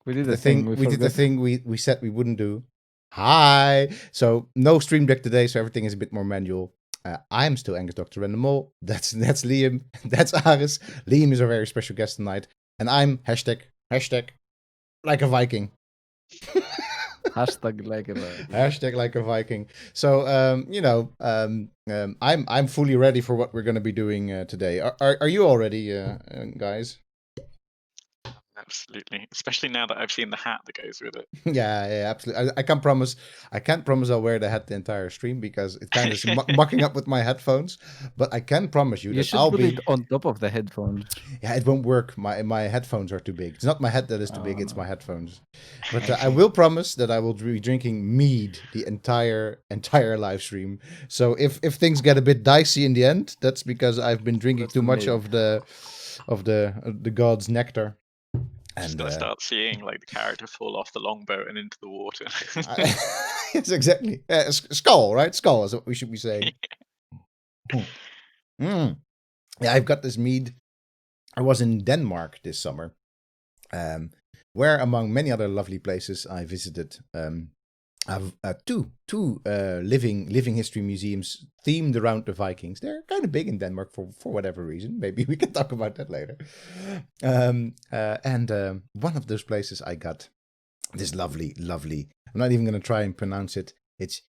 We did the thing. We did the thing we said we wouldn't do. Hi. So no stream deck today, so everything is a bit more manual. I'm still Angus Dr. Random Mole. That's Liam. That's Aris. Liam is our very special guest tonight. And I'm hashtag like a Viking. Hashtag like a Viking. Hashtag like a Viking. So I'm fully ready for what we're going to be doing today. Are you all ready, guys? Absolutely, especially now that I've seen the hat that goes with it. Yeah, absolutely. I can't promise I'll wear the hat the entire stream because it kind of is mucking up with my headphones. But I can promise you that I'll be it on top of the headphones. Yeah, it won't work. My headphones are too big. It's not my head that is too big. It's my headphones. But I will promise that I will be drinking mead the entire live stream. So if things get a bit dicey in the end, that's because I've been drinking too much of the god's nectar. And just gonna start seeing like the character fall off the longboat and into the water. Yes, exactly. Skull, right? Skull is what we should be saying. Yeah, I've got this mead. I was in Denmark this summer, where among many other lovely places I visited. I've two living history museums themed around the Vikings. They're kind of big in Denmark for whatever reason. Maybe we can talk about that later. And one of those places I got this lovely. I'm not even going to try and pronounce it. It's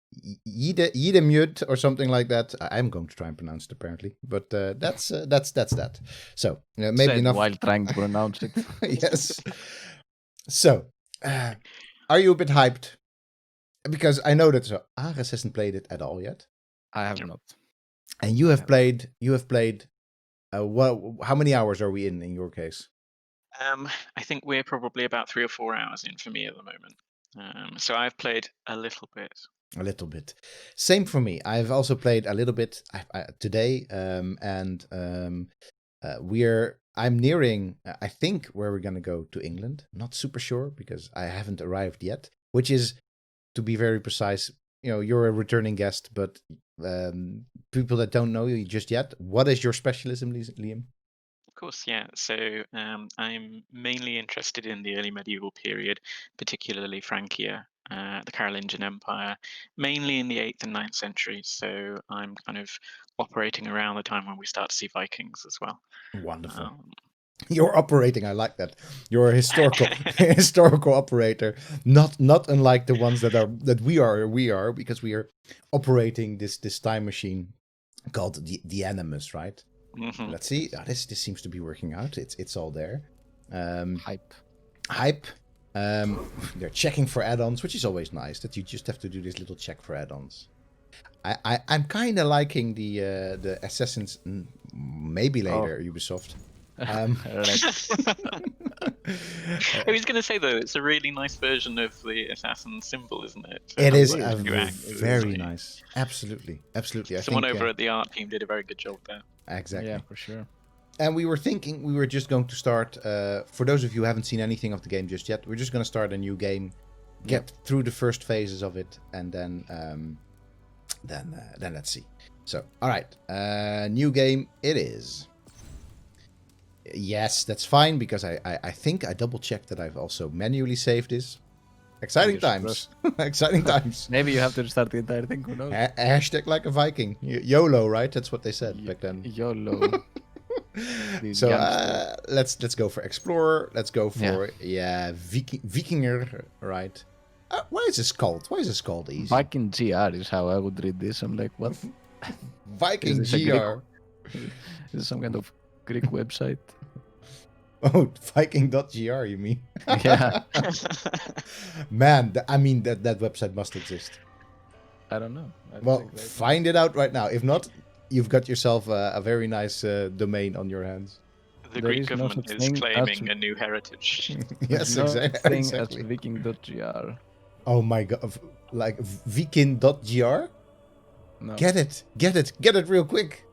Ydemjød or something like that. I'm going to try and pronounce it apparently, but that's that. So maybe enough while trying to pronounce it. Yes. So, are you a bit hyped? Because I know that Aris hasn't played it at all yet. I have not. And you have played. How many hours are we in your case? I think we're probably about 3 or 4 hours in for me at the moment. So I've played a little bit. A little bit. Same for me. I've also played a little bit today, I'm nearing. I think where we're gonna go to England. Not super sure because I haven't arrived yet. Which is, to be very precise, you're a returning guest, but people that don't know you just yet, what is your specialism, Liam? Of course, yeah. So I'm mainly interested in the early medieval period, particularly Francia, the Carolingian Empire, mainly in the 8th and 9th centuries. So I'm kind of operating around the time when we start to see Vikings as well. Wonderful. You're operating. I like that. You're a historical operator, not unlike the ones that we are because we are operating this time machine called the Animus, right? Mm-hmm. Let's see. This seems to be working out. It's all there. Hype. They're checking for add-ons, which is always nice. That you just have to do this little check for add-ons. I'm kind of liking the Assassins. Maybe later, Ubisoft. I was going to say though, it's a really nice version of the assassin symbol, isn't it? It is very nice. Absolutely. Someone over at the art team did a very good job there. Exactly. Yeah, for sure. And we were thinking we were just going to start. For those of you who haven't seen anything of the game just yet, we're just going to start a new game, get through the first phases of it, and then let's see. So, all right, new game it is. Yes, that's fine because I think I double checked that I've also manually saved this. Exciting times. Exciting times. Maybe you have to restart the entire thing. Who knows? Hashtag like a Viking. YOLO, right? That's what they said back then. YOLO. So let's go for Explorer. Let's go for Vikinger, right? Why is this called? Why is this called easy? Viking GR is how I would read this. I'm like, what? Viking GR. Is this some kind of Greek website? Oh, Viking.gr, you mean? Yeah. Man, that website must exist. I don't know. Find it out right now. If not, you've got yourself a very nice domain on your hands. The Greek government is claiming a new heritage. Yes, exactly. As Viking.gr. Oh my god. Like Viking.gr? No. Get it real quick.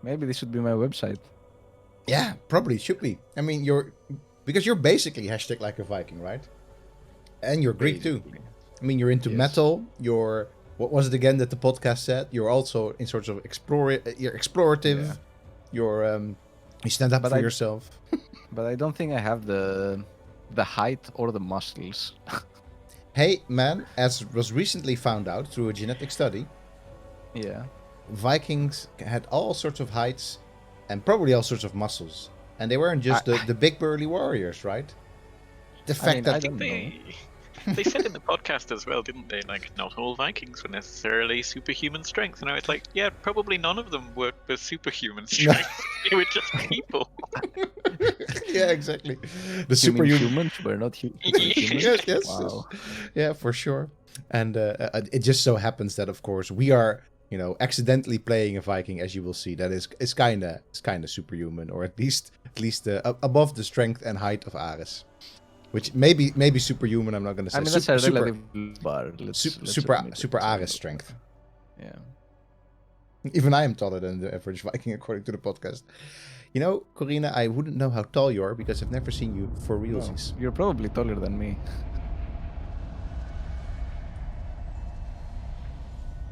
Maybe this should be my website. Yeah, probably should be. I mean, because you're basically hashtag like a Viking, right? And you're Greek too. I mean, you're into metal. You're, what was it again that the podcast said? You're also in sorts of you're explorative. Yeah. You stand up for yourself. But I don't think I have the the height or the muscles. Hey, man, as was recently found out through a genetic study, Yeah. Vikings had all sorts of heights and probably all sorts of muscles. And they weren't just the big burly warriors, right? The fact mean, that I I think don't know. they said in the podcast as well, didn't they? Like, not all Vikings were necessarily superhuman strength. And I was like, yeah, probably none of them were superhuman strength. They were just people. yeah, exactly. The You mean superhuman. humans were not Yeah. superhumans? Yes. Wow. Yeah, for sure. And it just so happens that, of course, we are, accidentally playing a Viking, as you will see. That is kind of superhuman, or at least above the strength and height of Aris, which maybe superhuman. I'm not going to say. I mean, that's a super, relative bar. Let's super admit it. super It's a Aris relative strength. bar. Yeah. Even I am taller than the average Viking, according to the podcast. You know, Corina, I wouldn't know how tall you are because I've never seen you for No, realsies. you're probably taller than me.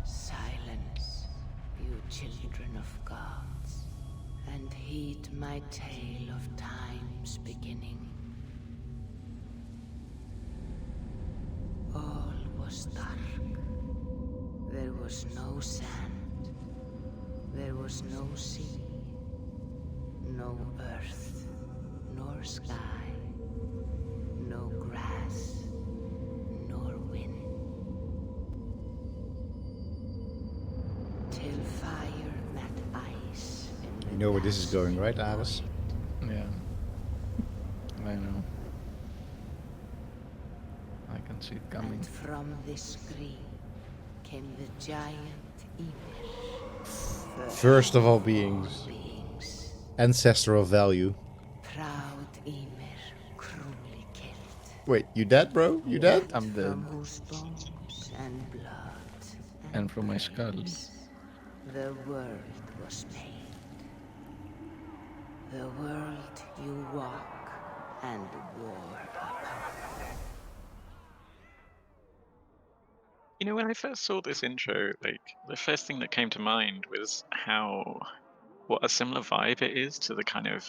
Silence, you children of gods, and heed my tale of time's beginning. All was dark. There was no sand. There was no sea. No earth, nor sky. No grass, nor wind. Till fire met ice in the You know where this is going, right, dazzling Aris? void. Yeah. I know. I can see it coming. And from this screen came the giant Ymir. First of all beings, beings. ancestor of value. Proud Ymir, cruelly killed. Wait, you dead, bro? You dead? I'm dead. From whose bones and blood And from my skull. brains the world was made. The world you walk and war upon. You know, when I first saw this intro, like, the first thing that came to mind was what a similar vibe it is to the kind of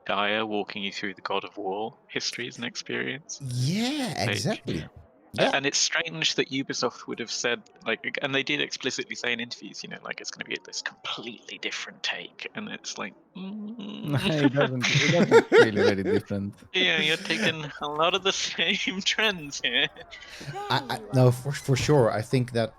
Gaia walking you through the God of War histories and experience. Yeah, exactly. Yeah. Yeah. And it's strange that Ubisoft would have said, like, and they did explicitly say in interviews, like, it's going to be this completely different take. And it's like, it doesn't feel very different. yeah, you're taking a lot of the same trends here. No, for sure. I think that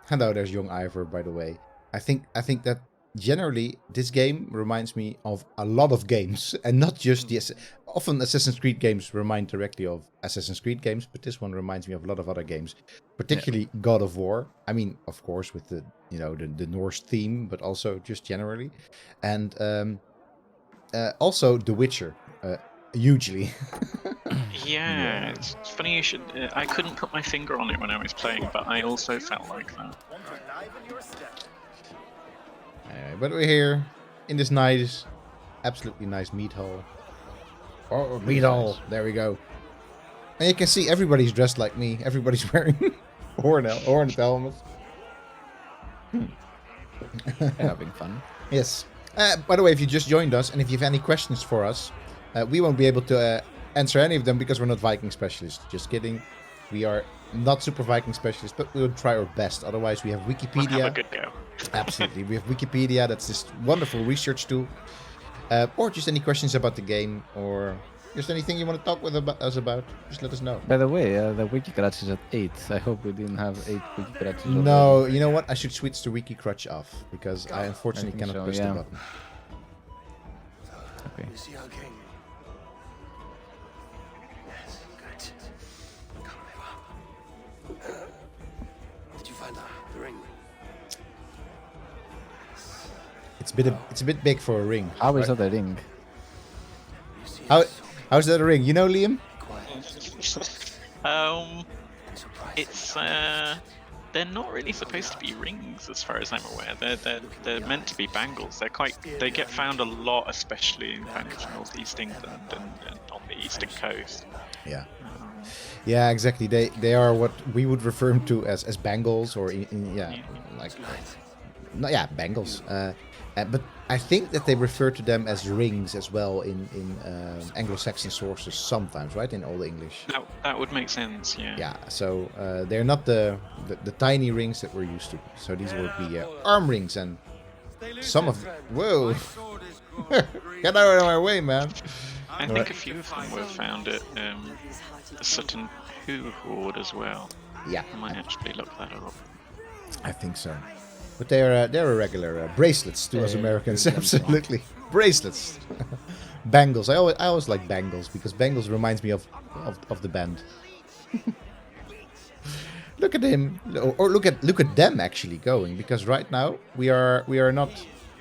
hello, there's young Ivor, by the way. I think that generally this game reminds me of a lot of games, and not just the. Often Assassin's Creed games remind directly of Assassin's Creed games, but this one reminds me of a lot of other games, particularly God of War. I mean, of course, with the the Norse theme, but also just generally, and also The Witcher, hugely. Yeah, it's funny you should. I couldn't put my finger on it when I was playing, but I also felt like that. Anyway, but we're here in this nice, absolutely nice meat hall. Oh, meat hall. There we go. And you can see everybody's dressed like me. Everybody's wearing horned helmets. Having fun. Yes. By the way, if you just joined us and if you have any questions for us, we won't be able to answer any of them because we're not Viking specialists. Just kidding. We are not super Viking specialists, but we'll try our best. Otherwise, we have Wikipedia. We'll have a good go. Absolutely. We have Wikipedia. That's this wonderful research tool. Or just any questions about the game, or just anything you want to talk with us about, just let us know. By the way, the wiki crutch is at 8. I hope we didn't have 8 wiki crutches. No, you know what? I should switch the wiki crutch off, because I unfortunately I think cannot so, push yeah. the button. Okay. You see our king? Yes, good. Come over. Did you find the ring? It's a bit big for a ring. How is right? that a ring? You see How's that a ring? You know, Liam? It's they're not really supposed to be rings, as far as I'm aware. They're meant to be bangles. They get found a lot, especially in kind of northeast England and on the eastern coast. Yeah. Yeah, exactly. They are what we would refer to as bangles, or like no, yeah, bangles. But I think that they refer to them as rings as well in Anglo-Saxon sources sometimes, right? In Old English. That would make sense. Yeah. Yeah, so they're not the tiny rings that we're used to. So these would be arm rings, and some of whoa, get out of my way, man! I think a few of them were found at the Sutton Hoo Hoard as well. Yeah, I might actually look that up. I think so. But they're a regular bracelets to us Americans, absolutely bracelets. Bangles. I always like bangles because bangles reminds me of the band. Look at him, or look at them actually going, because right now we are not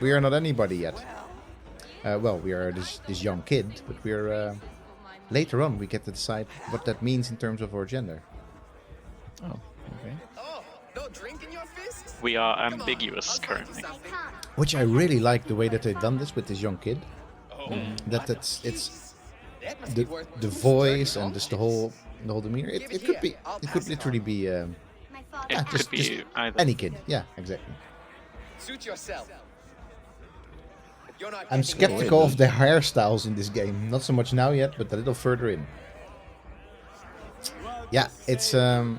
anybody yet. Well, we are this young kid, but we're later on we get to decide what that means in terms of our gender. Oh, okay. No drink in your fist? We are ambiguous currently. Which I really like the way that they've done this with this young kid. That it's the voice and just the whole demeanor. It could literally be It just could be either. any kid. Yeah, exactly. Suit yourself. If you're not I'm getting skeptical of the hairstyles in this game. Not so much now yet, but a little further in. Yeah, it's the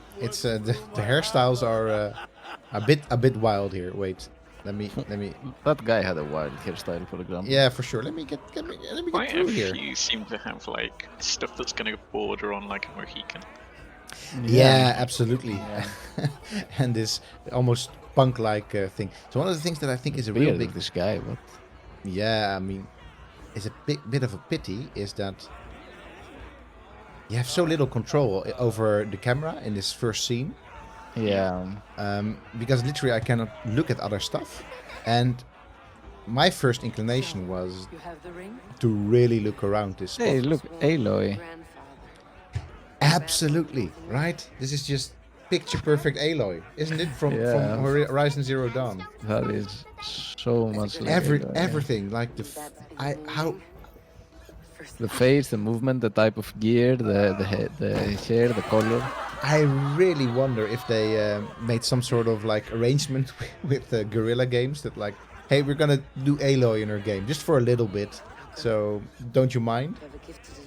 hairstyles are a bit wild here. Wait, let me. That guy had a wild hairstyle, for example. Yeah, for sure. Let me get Quite through a here. few seem to have like stuff that's going to border on like a Mohican. Yeah, absolutely. And this almost punk-like thing. So one of the things that I think is a real Weird, big, this guy, but yeah, I mean, is a bit of a pity is that you have so little control over the camera in this first scene. yeah. Because literally I cannot look at other stuff, and my first inclination was You have the ring? to really look around this spot. Hey, look, Aloy. Grandfather. Absolutely, right? This is just picture perfect Aloy, isn't it? From Yeah. Horizon Zero Dawn. That is so much like Aloy, yeah. Everything like The face, the movement, the type of gear, the hair, the color. I really wonder if they made some sort of like arrangement with Guerrilla Games that like, hey, we're gonna do Aloy in our game just for a little bit. So don't you mind?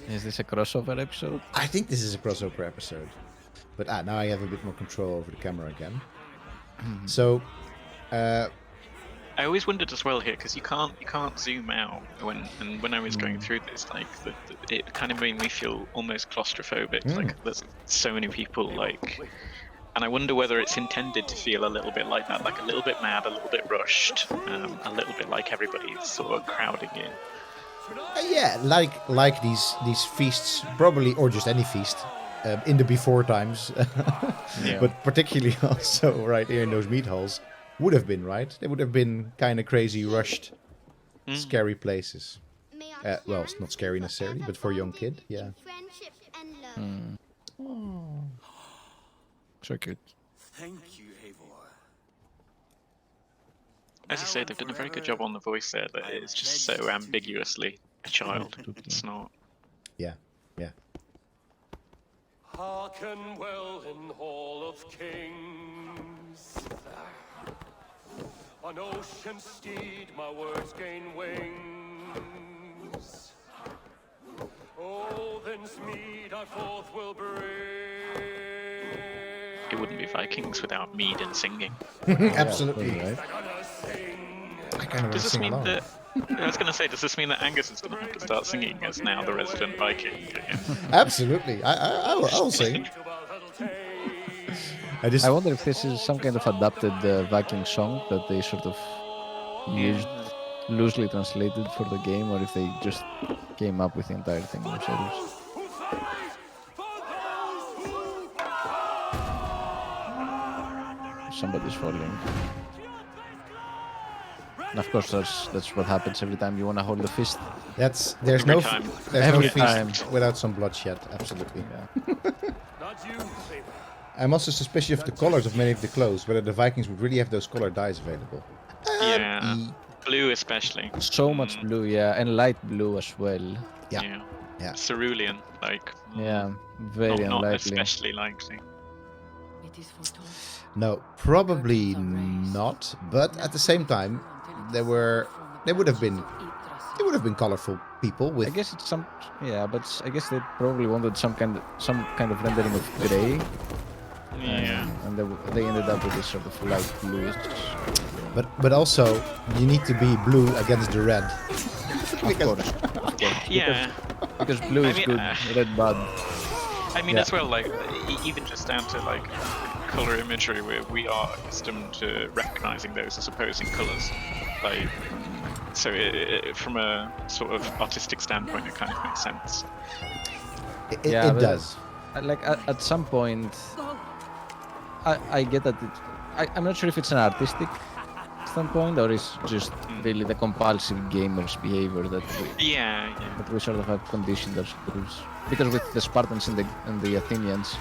Is this a crossover episode? I think this is a crossover episode, but now I have a bit more control over the camera again. So, I always wondered as well here because you can't zoom out when I was going through this, like it kind of made me feel almost claustrophobic. Like there's so many people, like, and I wonder whether it's intended to feel a little bit like that, like a little bit mad, a little bit rushed, a little bit like everybody's sort of crowding in. yeah, like these feasts, probably, or just any feast, in the before times, Yeah. but particularly also right here in those meat halls, would have been right. They would have been kind of crazy, rushed, scary places. Well, it's not scary necessarily, but for a young kid, yeah. So cute. Thank you, Eivor. As you say, they've done a very good job on the voice there. That it's just so ambiguously a child. It's not. Yeah, yeah. Hearken well in Hall of Kings. On ocean steed my words gain wings. Odin's mead I forth will bring. It wouldn't be Vikings without mead and singing. Absolutely. Right. Gonna sing. I kind of want Does to this sing mean along. that? I was going to say, does this mean that Angus is going to have to start singing as now the resident Viking again? Absolutely. I'll sing. To Valhalla taste. I just I wonder if this is some kind of adapted Viking song that they sort of used, loosely translated for the game, or if they just came up with the entire thing themselves. Somebody's falling. And of course, that's what happens every time you want to hold the fist. there's Every no time. Every feast time. without some bloodshed. Absolutely. Yeah. Not you, Eivor. I'm also suspicious of the colors of many of the clothes, whether the Vikings would really have those color dyes available. Yeah, blue especially. So much blue, yeah, and light blue as well. Yeah. Yeah. Cerulean, like Yeah, very not unlikely. especially likely. It No, probably not. But at the same time, they would have been colorful people I with. guess it's some, yeah, but I guess they probably wanted some kind of rendering of gray, Yeah. and they ended up with this sort of light bluish. But also, you need to be blue against the red. Of course. Yeah. Because blue is mean, good, red bad. I mean, Yeah. as well, like even just down to like color imagery, where we are accustomed to recognizing those as opposing colors. Like, so from a sort of artistic standpoint, it kind of makes sense. It but, does. Like at some point, I get that. I'm not sure if it's an artistic standpoint or it's just really the compulsive gamers' behavior that Yeah. we sort of have conditioned ourselves. Because with the Spartans and the Athenians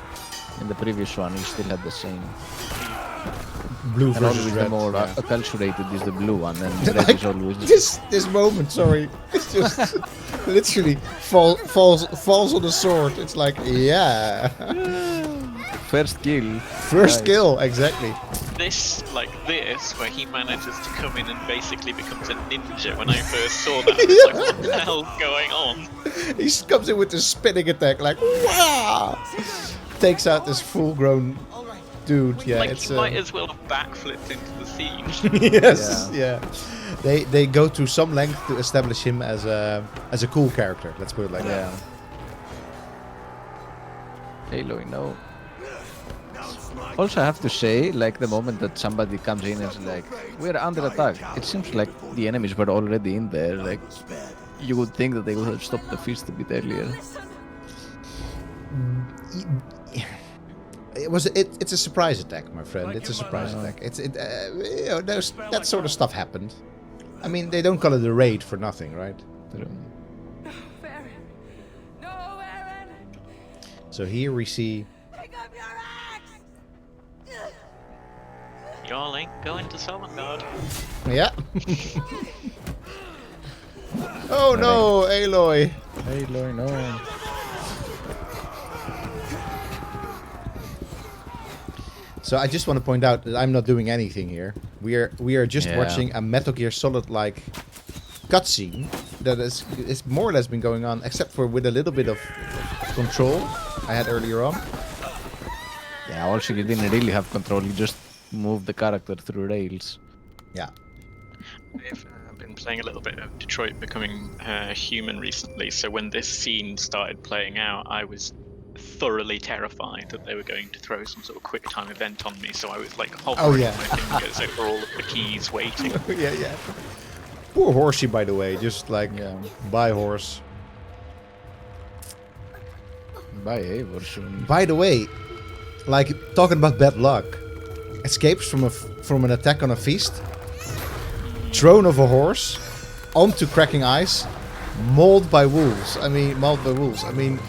in the previous one, we still had the same. Blue And versus always red. the more yeah. acculturated is the blue one, and red is always. This moment, sorry, it's just literally falls on the sword. It's like, yeah, First kill. first Nice. kill, exactly. This, where he manages to come in and basically becomes a ninja. When I first saw that, I was like, what the hell's going on? He comes in with the spinning attack, like, wow! Takes out this full-grown dude. Yeah, Like, it's he might as well have backflipped into the scene. yes, yeah. They go to some length to establish him as a cool character. Let's put it like that. Yeah. Aloy, no. Also, I have to say, like the moment that somebody comes in and is like, "We're under attack," it seems like the enemies were already in there. Like, you would think that they would have stopped the feast a bit earlier. It's a surprise attack, my friend. It's a surprise attack. That sort of stuff happened. I mean, they don't call it a raid for nothing, right? So here we see. Y'all ain't going to Solengard. Yeah. Oh no, Aloy. Aloy, no. So I just want to point out that I'm not doing anything here. We are just Yeah. watching a Metal Gear Solid-like cutscene that is more or less been going on, except for with a little bit of control I had earlier on. Yeah, also you didn't really have control, you just moved the character through rails. Yeah. I've been playing a little bit of Detroit Becoming Human recently, so when this scene started playing out, I was thoroughly terrified that they were going to throw some sort of quick time event on me, so I was like hovering yeah. my fingers over all of the keys waiting. yeah. Poor horsey, by the way. Just like, bye horse. Bye, Eivor, soon. By the way, like, talking about bad luck. Escapes from an attack on a feast. Thrown off a horse. Onto cracking ice. Mauled by wolves. I mean,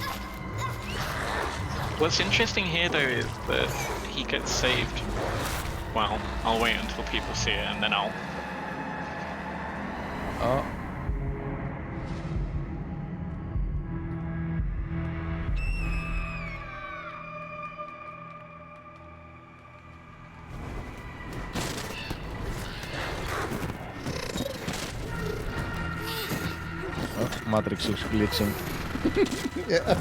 What's interesting here, though, is that he gets saved. Well, I'll wait until people see it, and then I'll... Oh. Matrix is glitching. yeah.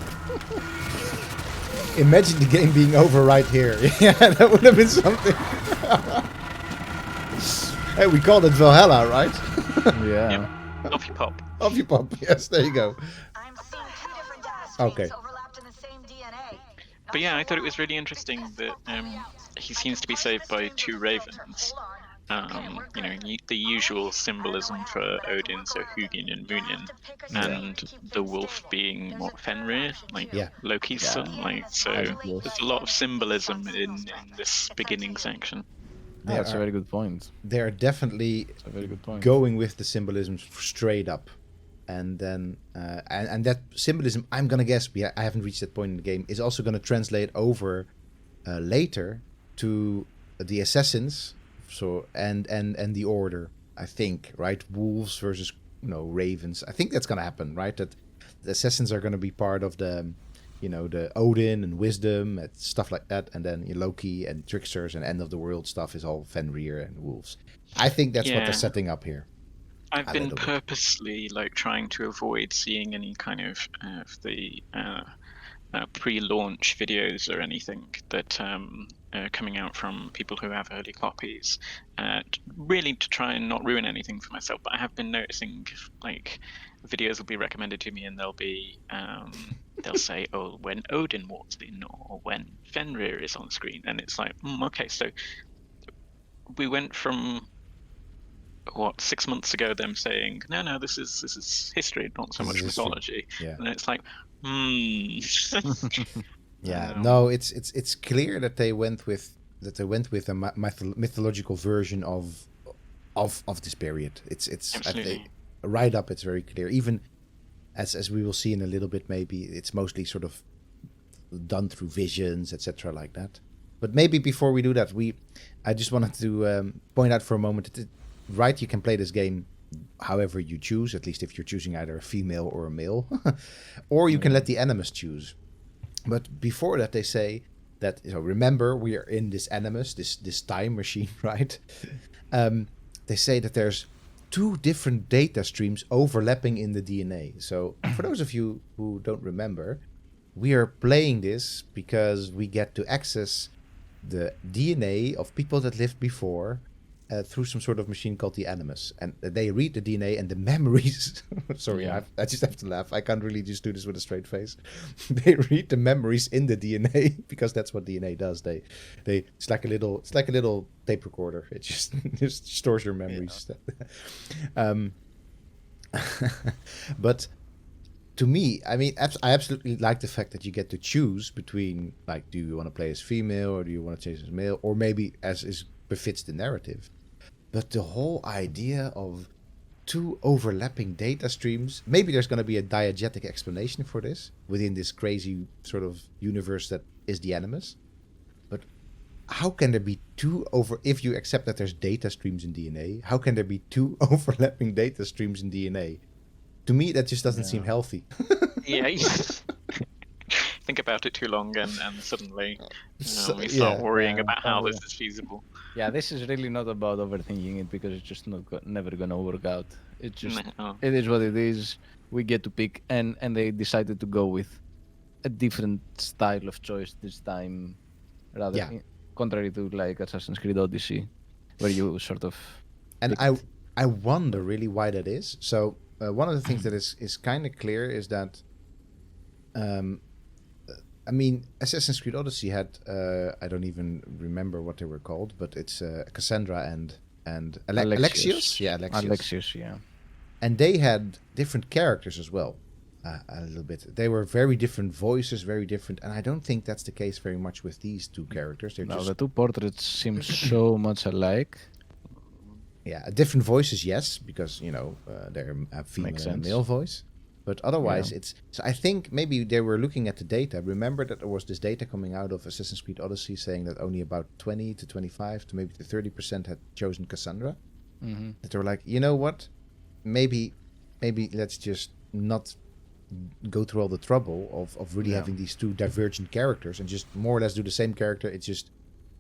Imagine the game being over right here. Yeah, that would have been something. Hey, we called it Valhalla, right? Yeah. Yep. Off you pop. Off you pop. Yes, there you go. I'm seeing two different data Okay. streams overlapped in the same DNA. But yeah, I thought it was really interesting that he seems to be saved by two ravens. You know, the usual symbolism for Odin, so Hugin and Munin, and the wolf being what, Fenrir, like Yeah. Loki's son. Like, so Wolf. there's a lot of symbolism in this beginning section. Yeah, that's a very good point. They're definitely That's a very good point. going with the symbolism straight up. And then, and that symbolism, I'm gonna guess, I haven't reached that point in the game, is also gonna translate over later to the assassins, so and the order. I think, right? Wolves versus ravens. I think that's gonna happen, right? That the assassins are gonna be part of the the Odin and wisdom and stuff like that, and then Loki and tricksters and end of the world stuff is all Fenrir and wolves. I think that's what they're Yeah. setting up here. I've A been little bit. purposely trying to avoid seeing any kind of the pre-launch videos or anything that coming out from people who have early copies, really to try and not ruin anything for myself. But I have been noticing like videos will be recommended to me, and they'll say, "Oh, when Odin walks in," or "when Fenrir is on screen," and it's like, okay, so we went from 6 months ago them saying no, this is history, not so This much is history. mythology, Yeah. and it's like Yeah, Um, no, it's clear that they went with a mythological version of this period. It's Absolutely. right up. It's very clear. Even as we will see in a little bit, maybe it's mostly sort of done through visions, etc., like that. But maybe before we do that, I just wanted to point out for a moment that right, you can play this game however you choose, at least if you're choosing either a female or a male, or you can let the animus choose. But before that, they say that, remember, we are in this animus, this time machine, right? They say that there's 2 different data streams overlapping in the DNA. So for those of you who don't remember, we are playing this because we get to access the DNA of people that lived before through some sort of machine called the Animus. And they read the DNA and the memories. Sorry, Yeah. I just have to laugh. I can't really just do this with a straight face. They read the memories in the DNA because that's what DNA does. It's like a little tape recorder. It just stores your memories. But to me, I mean, I absolutely like the fact that you get to choose between, like, do you want to play as female or do you want to change as male, or maybe as is befits the narrative. But the whole idea of 2 overlapping data streams, maybe there's going to be a diegetic explanation for this within this crazy sort of universe that is the Animus. But how can there be if you accept that there's data streams in DNA, how can there be 2 overlapping data streams in DNA? To me, that just doesn't seem healthy. Yeah. Think about it too long, and suddenly we start yeah. worrying about how this is feasible. Yeah, this is really not about overthinking it because it's just never gonna work out. It's just No. it is what it is. We get to pick, and they decided to go with a different style of choice this time, rather Yeah. contrary to like Assassin's Creed Odyssey, where you sort of And picked- I wonder really why that is. So one of the things that is kind of clear is that, I mean, Assassin's Creed Odyssey had I don't even remember what they were called, but it's Cassandra and Alexios. Yeah, Alexios, yeah. And they had different characters as well, a little bit. They were very different voices, very different, and I don't think that's the case very much with these 2 characters. They're No, just the 2 portraits seem so much alike. different voices, yes, because they're a female Makes and a sense. male voice. But otherwise, it's... So I think maybe they were looking at the data. Remember that there was this data coming out of Assassin's Creed Odyssey saying that only about 20 to 25 to maybe to 30% had chosen Cassandra. Mm-hmm. That they were like, you know what? Maybe let's just not go through all the trouble of really having these 2 divergent characters and just more or less do the same character. It's just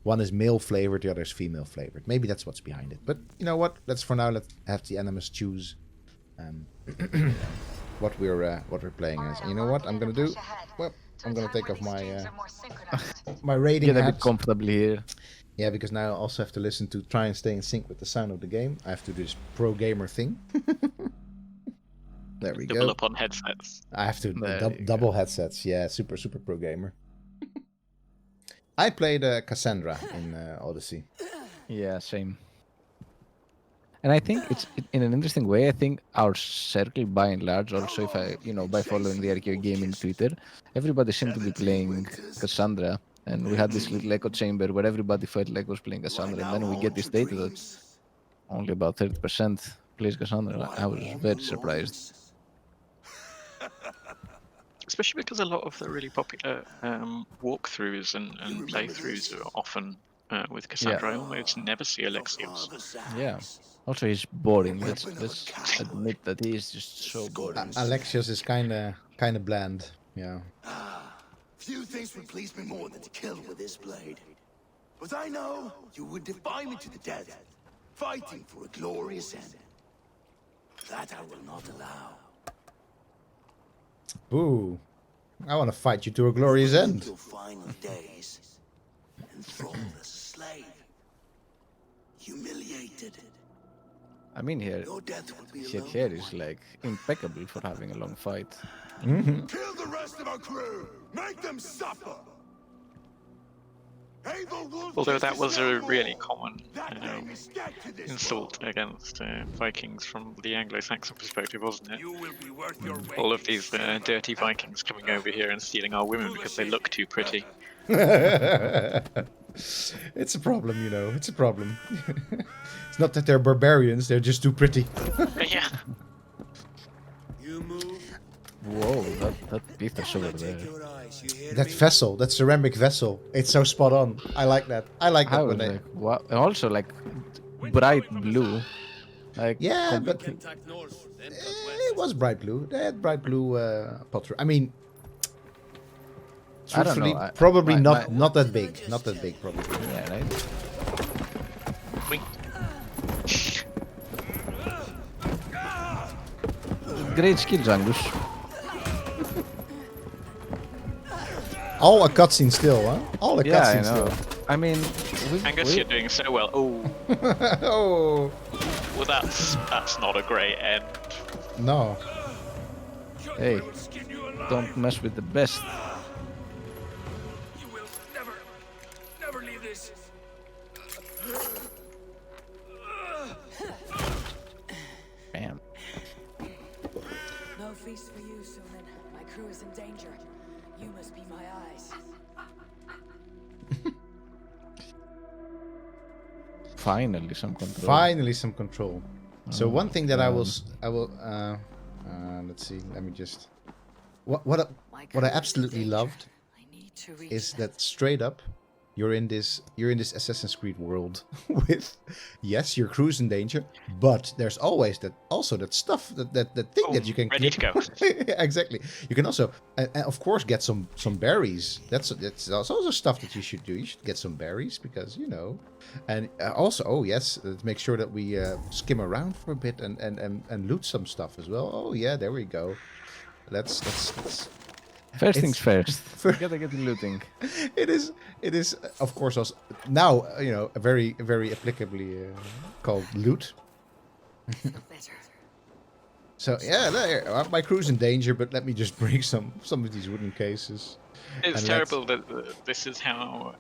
one is male flavored, the other is female flavored. Maybe that's what's behind it. But you know what? Let's have the Animus choose what we're playing as. And you know what I'm gonna do? Well, I'm gonna take off my my rating Get a hat. bit comfortably here. Yeah, because now I also have to listen to try and stay in sync with the sound of the game. I have to do this pro gamer thing. There we Double go. up on headsets. I have to There you double headsets. Yeah, super pro gamer. I played Cassandra in Odyssey. Yeah, same. And I think it's in an interesting way. I think our circle, by and large, also if I, by following the Archeo Gaming Twitter, everybody seemed to be playing Cassandra, and we had this little echo chamber where everybody felt like was playing Cassandra, and then we get this data that only about 30% plays Cassandra. I was very surprised. Especially because a lot of the really popular walkthroughs and playthroughs are often with Cassandra. I almost never see Alexios. Yeah. Also, he's boring. Let's admit that he is just so boring. Alexios is kind of bland. Yeah. Few things would please me more than to kill with this blade. But I know you would defy me to the death, fighting for a glorious end. That I will not allow. Ooh. I want to fight you to a glorious end. Your final days, enthralled as a slave, humiliated. I mean, here, Your death will be shit alone. here is like impeccable for having a long fight. Kill the rest of our crew. Make them suffer. Although that was a really common That name is dead to this insult against Vikings from the Anglo-Saxon perspective, wasn't it? You will be worth your weight All of in these silver. dirty Vikings coming over here and stealing our women because they look too pretty. It's a problem, you know. It's a problem. It's not that they're barbarians, they're just too pretty. Yeah. You move. Whoa, that beef over there. Take your eyes. You hear That me? vessel, that ceramic vessel, it's so spot on. I like that. I like that How when they... like wow, and also like bright blue, like Yeah, but Attack north, then cut it was bright blue. They had bright blue pottery. I mean, I don't know, truthfully, probably not that big. Not that big, probably. yeah, right. Wink. Great skills, Angus. All a cutscene still, huh? All a Yeah, I cutscene know. still. I mean, Angus, you're doing so well. Oh, Oh, well, that's not a great end. no. hey, don't mess with the best. You will never leave this. Bam. No feast for you, Suman. My crew is in danger. You must be my eyes. Finally, some control. Finally, some control. So one thing that I will, let's see. Let me just. What I absolutely loved I need to reach is them. that straight up, you're in this Assassin's Creed world with, yes, your crew's in danger, but there's always that stuff that thing Oh, that you can ready to go. Yeah, exactly. You can also, of course, get some berries. That's also stuff that you should do. You should get some berries because you know, and also, oh yes, let's make sure that we skim around for a bit and loot some stuff as well. Oh yeah, there we go. Let's First things It's- first. We gotta get the looting. it is of course also now you know a very applicably called loot. Better. So yeah, there, my crew's in danger, but let me just break some of these wooden cases. It's And terrible that this is how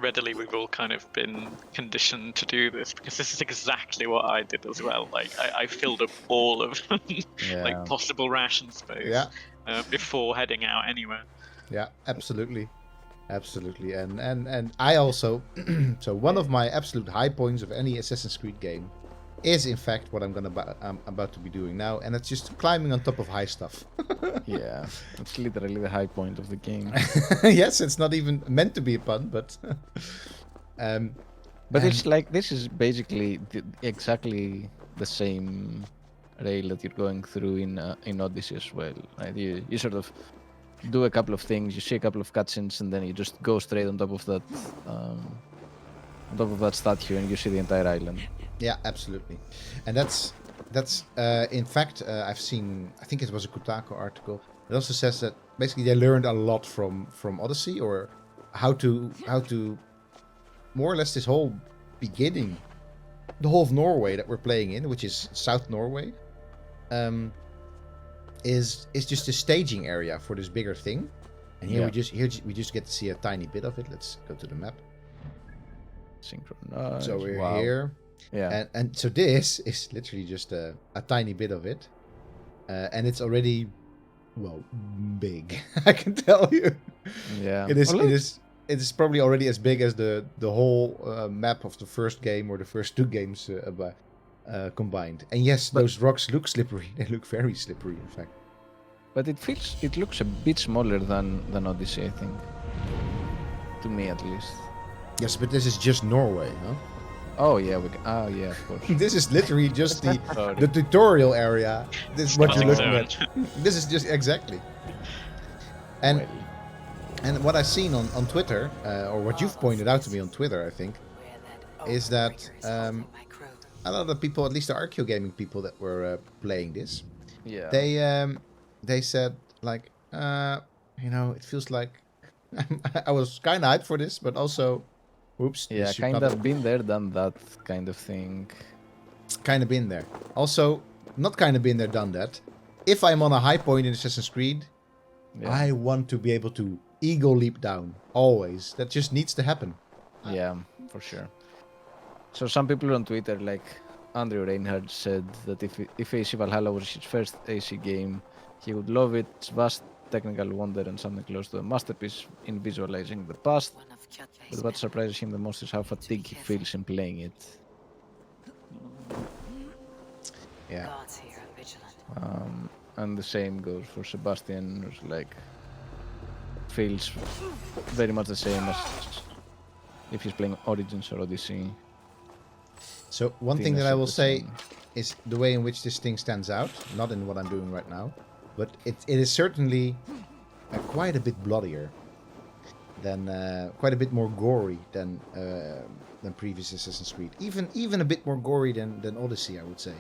readily we've all kind of been conditioned to do this, because this is exactly what I did as well. Like I filled up all of Yeah. like possible ration space Yeah, before heading out anywhere. yeah, absolutely, and I also so one of my absolute high points of any Assassin's Creed game is in fact what I'm about to be doing now, and it's just climbing on top of high stuff. Yeah, it's literally the high point of the game. Yes, it's not even meant to be a pun, but But it's like this is basically exactly the same rail that you're going through in Odyssey as well. Right? You sort of do a couple of things, you see a couple of cutscenes, and then you just go straight on top of that statue, and you see the entire island. yeah, absolutely, and that's in fact I've seen, I think it was a Kotaku article. It also says that basically they learned a lot from Odyssey, or how to more or less this whole beginning, the whole of Norway that we're playing in, which is South Norway, is just a staging area for this bigger thing. And here Yeah. we just get to see a tiny bit of it. Let's go to the map. Synchronized. So we're wow. here. Yeah. And so this is literally just a tiny bit of it. And it's already, well, big. I can tell you. Yeah. It is. Oh, It look. is. It is probably already as big as the whole map of the first game or the first two games combined. And yes, those rocks look slippery. They look very slippery, in fact. But it looks a bit smaller than Odyssey, I think. To me, at least. Yes, but this is just Norway, huh? Oh yeah, yeah, of course. This is literally just Sorry. the tutorial area. This is what you're Nothing looking so at. This is just exactly. And Well, And what I've seen on Twitter, or what you've pointed out to me on Twitter, I think, is that a lot of the people, at least the archaeo gaming people that were playing this, Yeah. they said like, it feels like I was kind of hyped for this, but also, whoops, Yeah, kind of been there, done that kind of thing. kind of been there. Also, not kind of been there, done that. If I'm on a high point in Assassin's Creed, Yeah. I want to be able to eagle leap down. Always. That just needs to happen. Yeah, for sure. So some people on Twitter, like Andrew Reinhardt, said that if AC Valhalla was his first AC game, he would love it. It's vast technical wonder and something close to a masterpiece in visualizing the past. But what surprises him the most is how fatigued he feels in playing it. Yeah. And the same goes for Sebastian, who's like feels very much the same as if he's playing Origins or Odyssey. So one thing that I will say is the way in which this thing stands out, not in what I'm doing right now, but it is certainly quite a bit bloodier than, quite a bit more gory than previous Assassin's Creed. Even a bit more gory than Odyssey, I would say.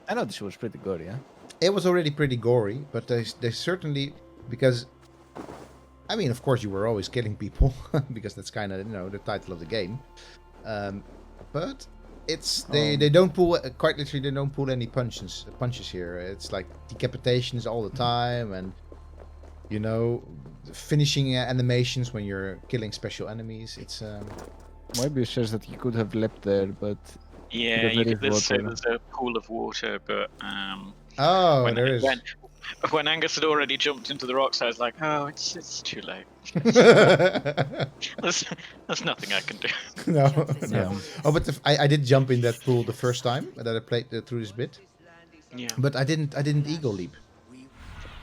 I know this was pretty gory, yeah? It was already pretty gory, but they certainly, because, I mean, of course you were always killing people, because that's kind of, the title of the game. But it's, they don't pull, quite literally, they don't pull any punches here. It's like decapitations all the time, and, finishing animations when you're killing special enemies. It's, Moebius says that you could have leapt there, but... Yeah, you could, there's a pool of water, but oh, there is. When Angus had already jumped into the rocks, I was like, oh, it's too late. There's nothing I can do. No. Yeah. Oh, but I did jump in that pool the first time that I played through this bit. Yeah. But I didn't eagle leap.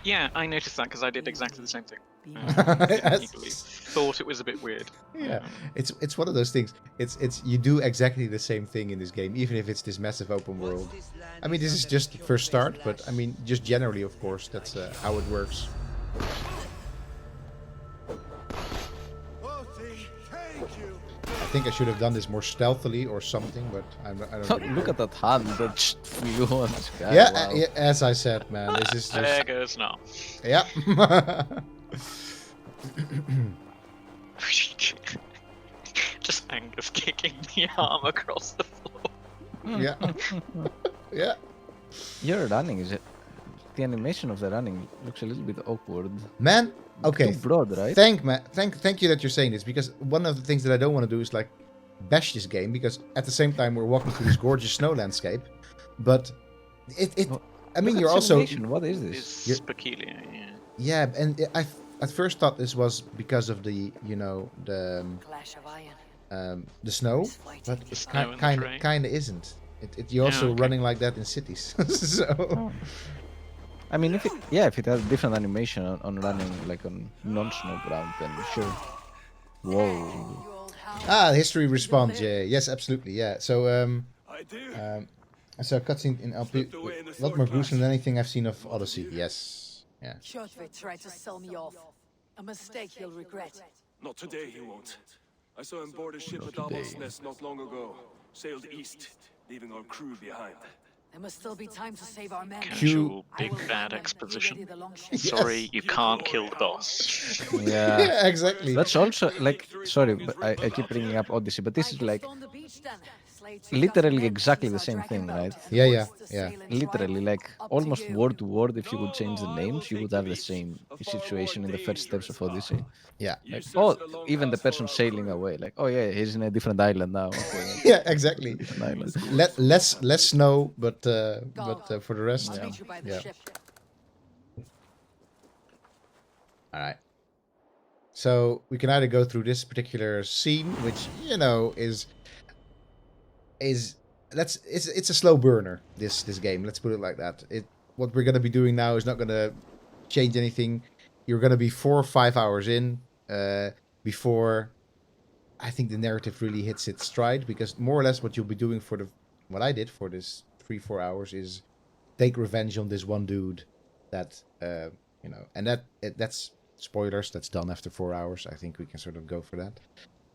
Yeah, I noticed that because I did exactly the same thing. Yes. Thought it was a bit weird. Yeah, it's one of those things. It's you do exactly the same thing in this game, even if it's this massive open world. I mean, this is just the first start, but I mean, just generally, of course, that's how it works. I think I should have done this more stealthily or something, but I don't really Look at that hand that flew on the sky. Yeah, wow. yeah, as I said, man, this is just... There goes now. Yeah. Just Angus kicking the arm across the floor. Yeah. Yeah. Your running the animation of the running looks a little bit awkward. Man, okay. Too broad, right? Thank you that you're saying this, because one of the things that I don't want to do is like bash this game, because at the same time we're walking through this gorgeous snow landscape, but I mean, you're also... What is this? It's peculiar, yeah. Yeah, and I at first thought this was because of the, the snow, but it kind of isn't. You're also running like that in cities, so... I mean, if it has different animation on running like on non-snow ground, then sure. Whoa. History responds. Yeah, yes, absolutely. Yeah. So I saw a cutscene in LP. A lot more gruesome than anything I've seen of Odyssey. Yes. Yeah. Kjotve tried to sell me off. A mistake he'll regret. Not today, he won't. I saw him board a ship at Aval's Nest not long ago. Sailed east, leaving our crew behind. There must still be time to save our men. Casual big bad exposition. Sorry, you can't kill the boss. Yeah. Yeah, exactly. That's also like, sorry, but I keep bringing up Odyssey, but this is like literally exactly the same thing, right? Yeah. Literally, like almost word to word. If you would change the names, you would have the same situation in the first steps of Odyssey. Yeah. Like, oh, even the person sailing away, like, oh yeah, he's in a different island now. Okay. Yeah, exactly. Different island. Less snow, but for the rest, yeah. All right. So we can either go through this particular scene, which it's a slow burner. This game. Let's put it like that. What we're gonna be doing now is not gonna change anything. You're gonna be 4 or 5 hours in before I think the narrative really hits its stride, because more or less what you'll be doing what I did for this 3-4 hours is take revenge on this one dude that and that's spoilers, that's done after 4 hours. I think we can sort of go for that.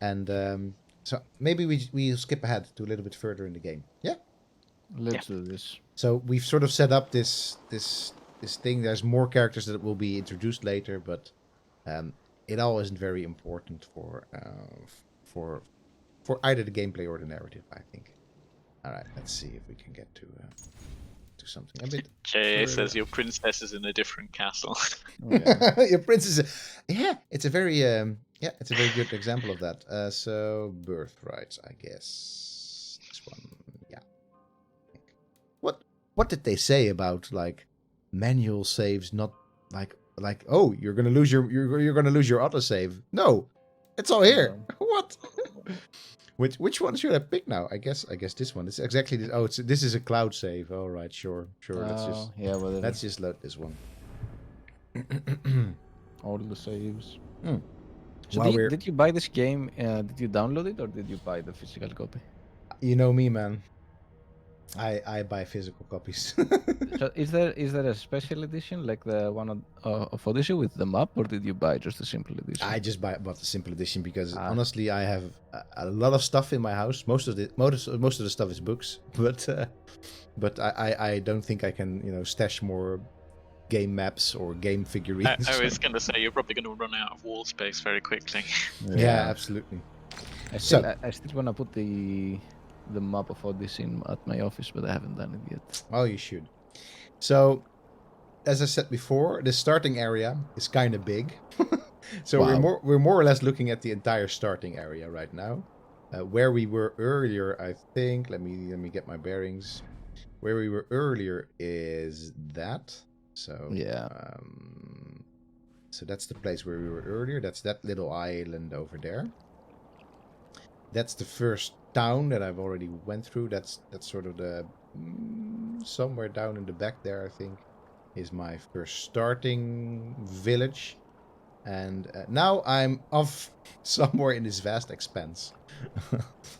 And so maybe we skip ahead to a little bit further in the game. Yeah. Let's do this. So we've sort of set up this thing. There's more characters that will be introduced later, but it all isn't very important for either the gameplay or the narrative, I think. All right, let's see if we can get to something a bit. Jay says your princess is in a different castle. Your princess. Yeah, it's a very good example of that. So birthrights, I guess. This one, yeah. What did they say about like manual saves? Not like oh, you're gonna lose your autosave. No, it's all here. What? Which one should I pick now? I guess this one. It's exactly this. Oh, this is a cloud save. All right, sure. Let's just load this one. All the saves. Hmm. So did you buy this game? Did you download it or did you buy the physical copy? You know me, man. I buy physical copies. So is there a special edition like the one of Odyssey with the map, or did you buy just the simple edition? I just bought the simple edition because honestly, I have a lot of stuff in my house. Most of the stuff is books, but I don't think I can stash more game maps or game figurines. I was going to say you're probably going to run out of wall space very quickly. Yeah, absolutely. I still want to put the map of Odyssey at my office, but I haven't done it yet. Oh, you should. So, as I said before, the starting area is kind of big. So we're more or less looking at the entire starting area right now. Where we were earlier, I think. Let me get my bearings. Where we were earlier is that. So yeah. So that's the place where we were earlier. That's that little island over there. That's the first town that I've already went through. That's sort of the somewhere down in the back there, I think, is my first starting village. And now I'm off somewhere in this vast expanse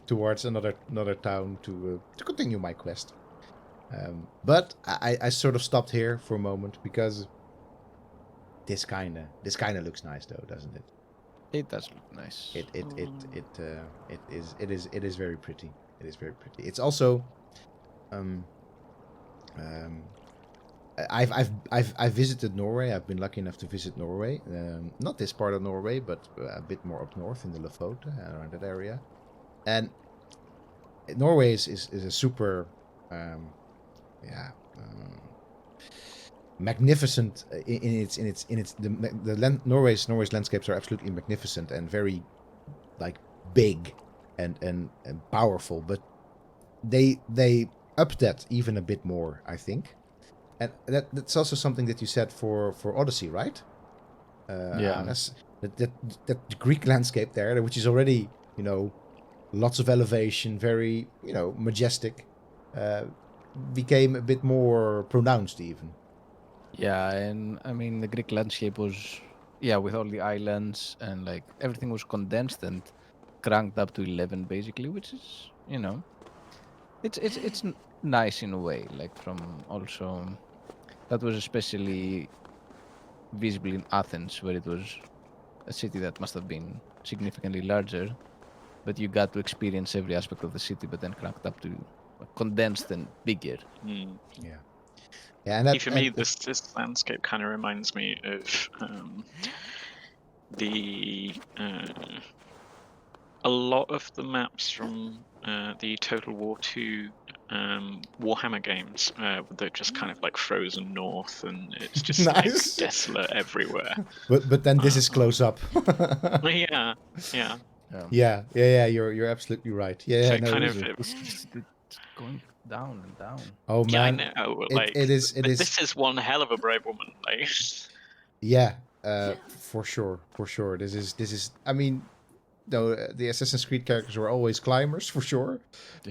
towards another town to continue my quest. But I sort of stopped here for a moment because this kind of looks nice, though, doesn't it? It does look nice. It is very pretty. It is very pretty. It's also I've visited Norway. I've been lucky enough to visit Norway. Not this part of Norway, but a bit more up north in the Lofoten, around that area. And Norway is a super magnificent Norway's landscapes are absolutely magnificent and very like big and powerful, but they up that even a bit more, I think. And that's also something that you said for Odyssey, right? Angus, that Greek landscape there, which is already, lots of elevation, very, majestic, became a bit more pronounced even. Yeah, and I mean the Greek landscape was, with all the islands and like everything was condensed and cranked up to 11 basically, which is, it's nice in a way. Like from also, that was especially visible in Athens, where it was a city that must have been significantly larger, but you got to experience every aspect of the city, but then cranked up to condensed and bigger. Yeah. Yeah, and for me, this landscape kind of reminds me of a lot of the maps from the Total War 2 Warhammer games. They're just kind of like frozen north, and it's just nice. like desolate everywhere. But then this is close up. Yeah. Yeah. You're absolutely right. Yeah. So no, kind of It's going down and down. Oh man, yeah, I know. Like it is. This is one hell of a brave woman. Like, yeah, for sure. This is. I mean, no, the Assassin's Creed characters were always climbers for sure,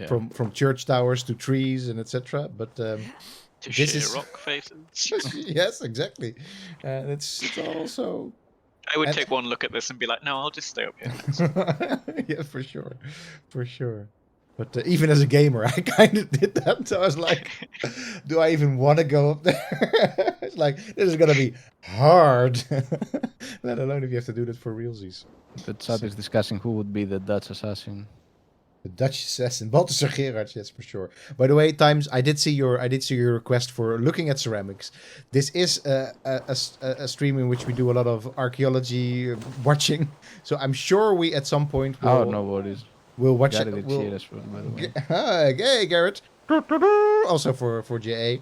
from church towers to trees and etc. But to this is rock faces. Yes, exactly. It's also. I would take one look at this and be like, no, I'll just stay up here. Yeah, for sure. But even as a gamer, I kind of did that. So I was like, do I even want to go up there? It's like, this is gonna be hard. Let alone if you have to do that for realsies. The chat is discussing who would be the Dutch assassin. The Dutch assassin, Balthasar Gerards, yes, for sure. By the way, Times, I did see your request for looking at ceramics. This is a stream in which we do a lot of archaeology watching, so I'm sure we at some point will. Oh, no worries. We'll watch Garrett it. is here as well, by the way. Hey, Garrett. Also for JA.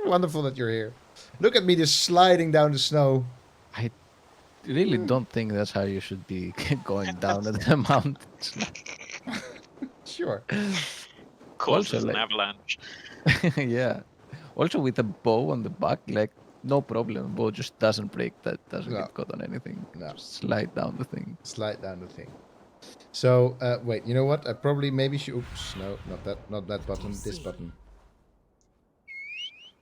Wonderful that you're here. Look at me just sliding down the snow. I really don't think that's how you should be going down at the mountains. Sure. Causes Also, an like- avalanche. Yeah. Also with a bow on the back, like no problem. Bow just doesn't break. That doesn't No. get caught on anything. No. Just slide down the thing. Slide down the thing. So, wait, you know what? I probably maybe should... Oops, no, not that button, this button.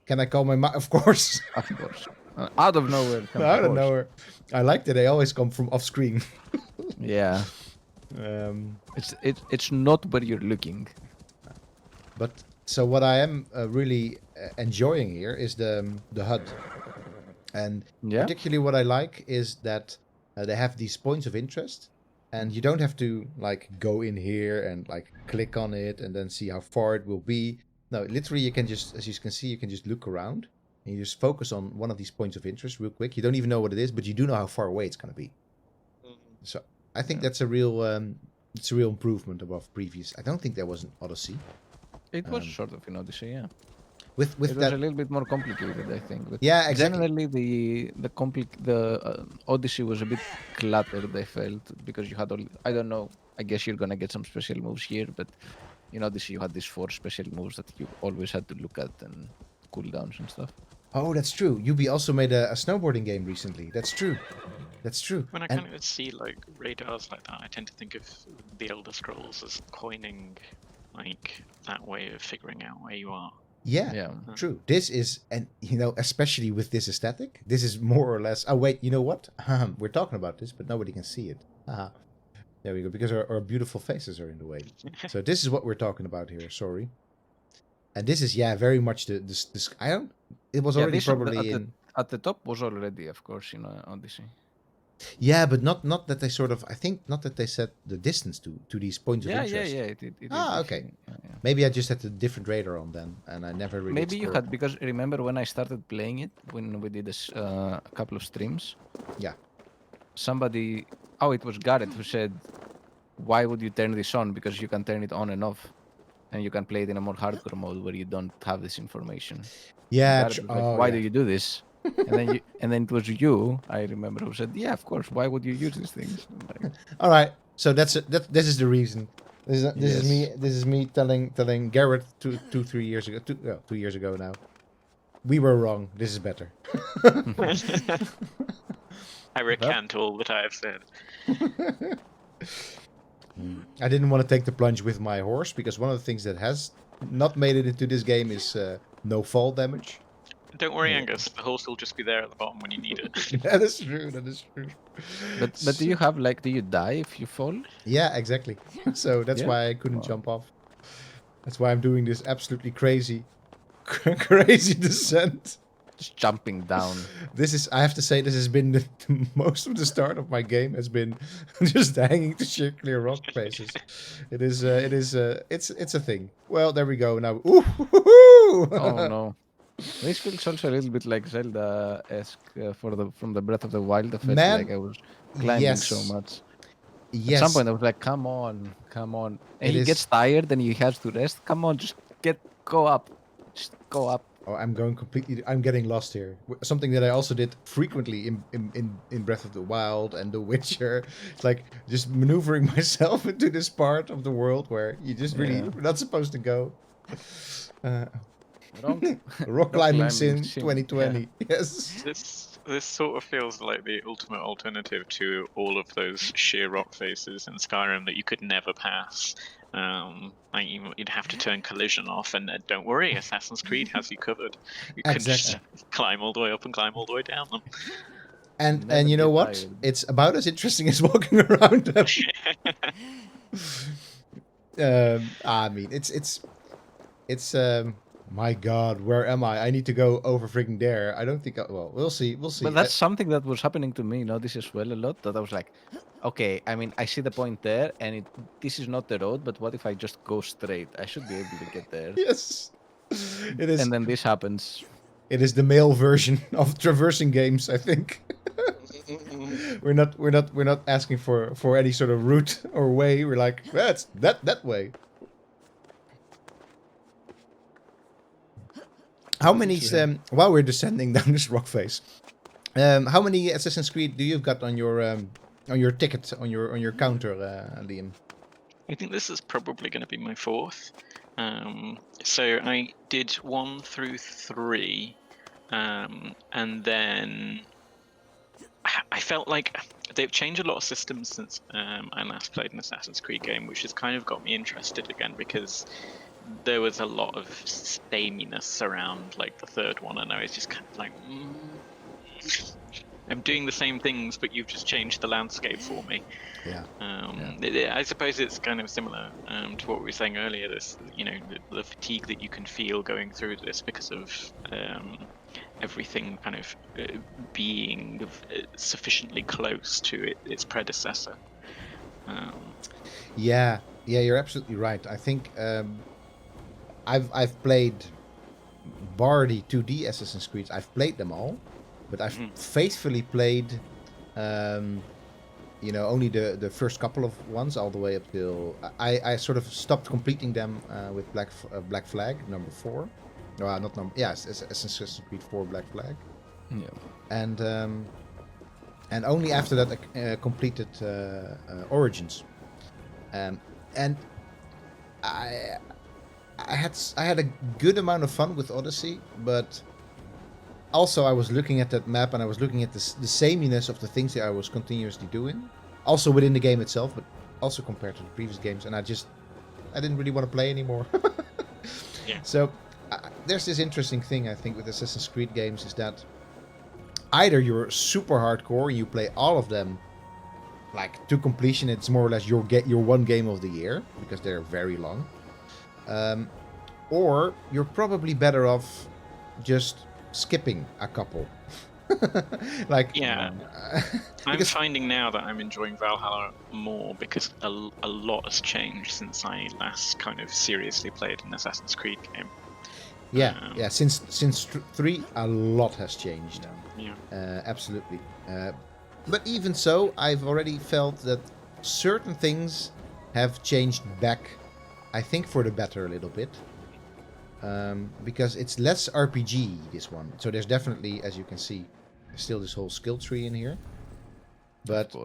Can I call my Of course. Of course. Out of nowhere. I don't know her. I like that they always come from off screen. Yeah. It's not where you're looking. But so what I am really enjoying here is the HUD, and Yeah. particularly what I like is that they have these points of interest, and you don't have to like go in here and like click on it and then see how far it will be. No, literally you can just, as you can see, you can just look around and you just focus on one of these points of interest real quick. You don't even know what it is, but you do know how far away it's going to be. So I think that's a real improvement above previous. I don't think there was an Odyssey. It was sort of an Odyssey, yeah. With It was that, a little bit more complicated, I think. But yeah, exactly. generally, the Odyssey was a bit cluttered, I felt, because you had all. I don't know. I guess you're gonna get some special moves here, but in Odyssey you had these 4 special moves that you always had to look at and cooldowns and stuff. Oh, that's true. Yubi also made a snowboarding game recently. That's true. That's true. When I And- kind of see like radars like that, I tend to think of the Elder Scrolls as coining like that way of figuring out where you are. Yeah, Yeah. true. This is, and you know, especially with this aesthetic, this is more or less. Oh wait, you know what? We're talking about this, but nobody can see it. There we go. Because our beautiful faces are in the way. So this is what we're talking about here. Sorry. And this is, yeah, very much this. I don't. It was Yeah, already this at the- probably at in. At the top was already, of course, in Odyssey. Yeah, but not that they sort of. I think not that they set the distance to these points of Yeah, interest. It Ah, is, okay. yeah. Maybe I just had a different radar on then, and I never really. Maybe you explored. had, because remember when I started playing it, when we did a couple of streams? Yeah. Somebody, it was Garrett who said, why would you turn this on? Because you can turn it on and off. And you can play it in a more hardcore mode where you don't have this information. Yeah. Garrett was like, why do you do this? and then it was you, I remember, who said, yeah, of course, why would you use these things? I'm like, All right. So this is the reason. This is me. Yes. This is me telling Garrett 3 years ago. 2 years ago now. We were wrong. This is better. I recant all that I have said. I didn't want to take the plunge with my horse because one of the things that has not made it into this game is no fall damage. Don't worry, Angus. The horse will just be there at the bottom when you need it. That is true. That is true. but do you have, like, do you die if you fall? Yeah, exactly. So that's Yeah? why I couldn't Wow. jump off. That's why I'm doing this absolutely crazy descent. Just jumping down. This is, I have to say, this has been the most of the start of my game has been just hanging to circular rock faces. It's a thing. Well, there we go now. Ooh, Oh no. This feels also a little bit like Zelda-esque from the Breath of the Wild effect. Man, Like I was climbing yes. so much. Yes. At some point I was like, come on. And It he is- gets tired and he has to rest. Come on, go up. Just go up. Oh, I'm getting lost here. Something that I also did frequently in Breath of the Wild and The Witcher. It's like just maneuvering myself into this part of the world where you just really Yeah. not supposed to go. Wrong. Rock climbing climbing sim sim, 2020. Yes. This sort of feels like the ultimate alternative to all of those sheer rock faces in Skyrim that you could never pass. Like you'd have to turn collision off, and don't worry, Assassin's Creed has you covered. You can just climb all the way up and climb all the way down them. And Never you know get what? tired. It's about as interesting as walking around them. I mean, it's My God, where am I? I need to go over freaking there. I don't think. Well, we'll see. We'll see. But that's something that was happening to me, this as well a lot. That I was like, okay, I mean, I see the point there, and this is not the road. But what if I just go straight? I should be able to get there. Yes, it is. And then this happens. It is the male version of traversing games, I think. We're not asking for any sort of route or way. We're like, that's that way. How many? While we're descending down this rock face, how many Assassin's Creed do you've got on your ticket on your counter, Liam? I think this is probably going to be my fourth. So I did 1 through 3, and then I felt like they've changed a lot of systems since I last played an Assassin's Creed game, which has kind of got me interested again because there was a lot of sameness around like the third one, and I was just kind of like, I'm doing the same things, but you've just changed the landscape for me. Yeah. I suppose it's kind of similar to what we were saying earlier. This, the fatigue that you can feel going through this because of everything kind of being sufficiently close to its predecessor. Yeah, you're absolutely right. I think I've played bar the 2D Assassin's Creed. I've played them all, but I've faithfully played only the first couple of ones all the way up till I sort of stopped completing them with Black Flag number 4. No, not number. Yeah, Assassin's Creed 4 Black Flag. Yeah. And only after that I completed Origins. And I had a good amount of fun with Odyssey, but also I was looking at that map and I was looking at the sameness of the things that I was continuously doing, also within the game itself, but also compared to the previous games, and I didn't really want to play anymore. Yeah. So there's this interesting thing I think with Assassin's Creed games is that either you're super hardcore and you play all of them like to completion, it's more or less your one game of the year because they're very long, or you're probably better off just skipping a couple. I'm finding now that I'm enjoying Valhalla more because a lot has changed since I last kind of seriously played an Assassin's Creed game. Yeah, since 3 a lot has changed. Yeah. Absolutely. But even so, I've already felt that certain things have changed back, I think, for the better a little bit. Because it's less RPG, this one. So there's definitely, as you can see, still this whole skill tree in here. But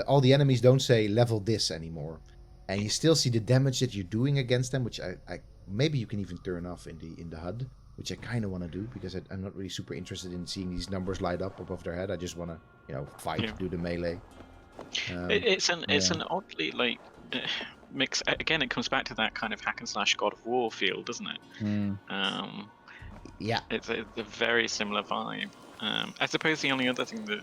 all the enemies don't say level this anymore. And you still see the damage that you're doing against them, which I maybe you can even turn off in the HUD, which I kind of want to do because I'm not really super interested in seeing these numbers light up above their head. I just want to, fight, do the melee. It's an oddly mix. Again, it comes back to that kind of hack and slash God of War feel, doesn't it? Yeah, it's a very similar vibe. I suppose the only other thing that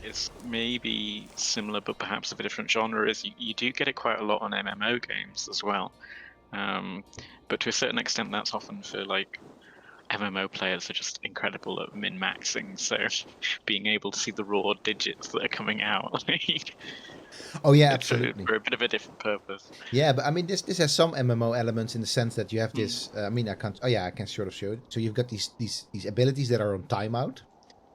is maybe similar but perhaps of a different genre is you do get it quite a lot on MMO games as well. But to a certain extent, that's often for MMO players are just incredible at min-maxing, so being able to see the raw digits that are coming out. Oh yeah, absolutely. For a bit of a different purpose. Yeah, but I mean, this has some MMO elements in the sense that you have this. I mean, I can't. Oh yeah, I can sort of show it. So you've got these abilities that are on timeout,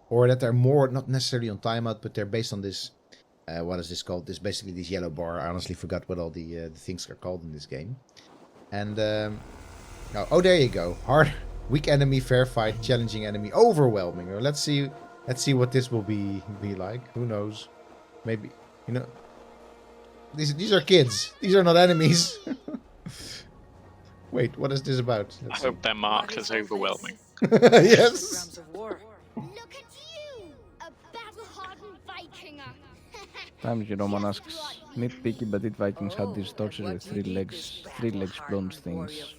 or that are more not necessarily on timeout, but they're based on this. What is this called? This basically this yellow bar. I honestly forgot what all the things are called in this game. And oh, there you go. Hard, weak enemy, fair fight, challenging enemy, overwhelming. Or let's see what this will be like. Who knows? Maybe These are kids. These are not enemies. Wait, what is this about? I hope they're marked as overwhelming. Yes. War. Look at you, a battle-hardened Vikinger. Times Roman asks, nitpicky, but it Vikings had these torches with three legs bronze things.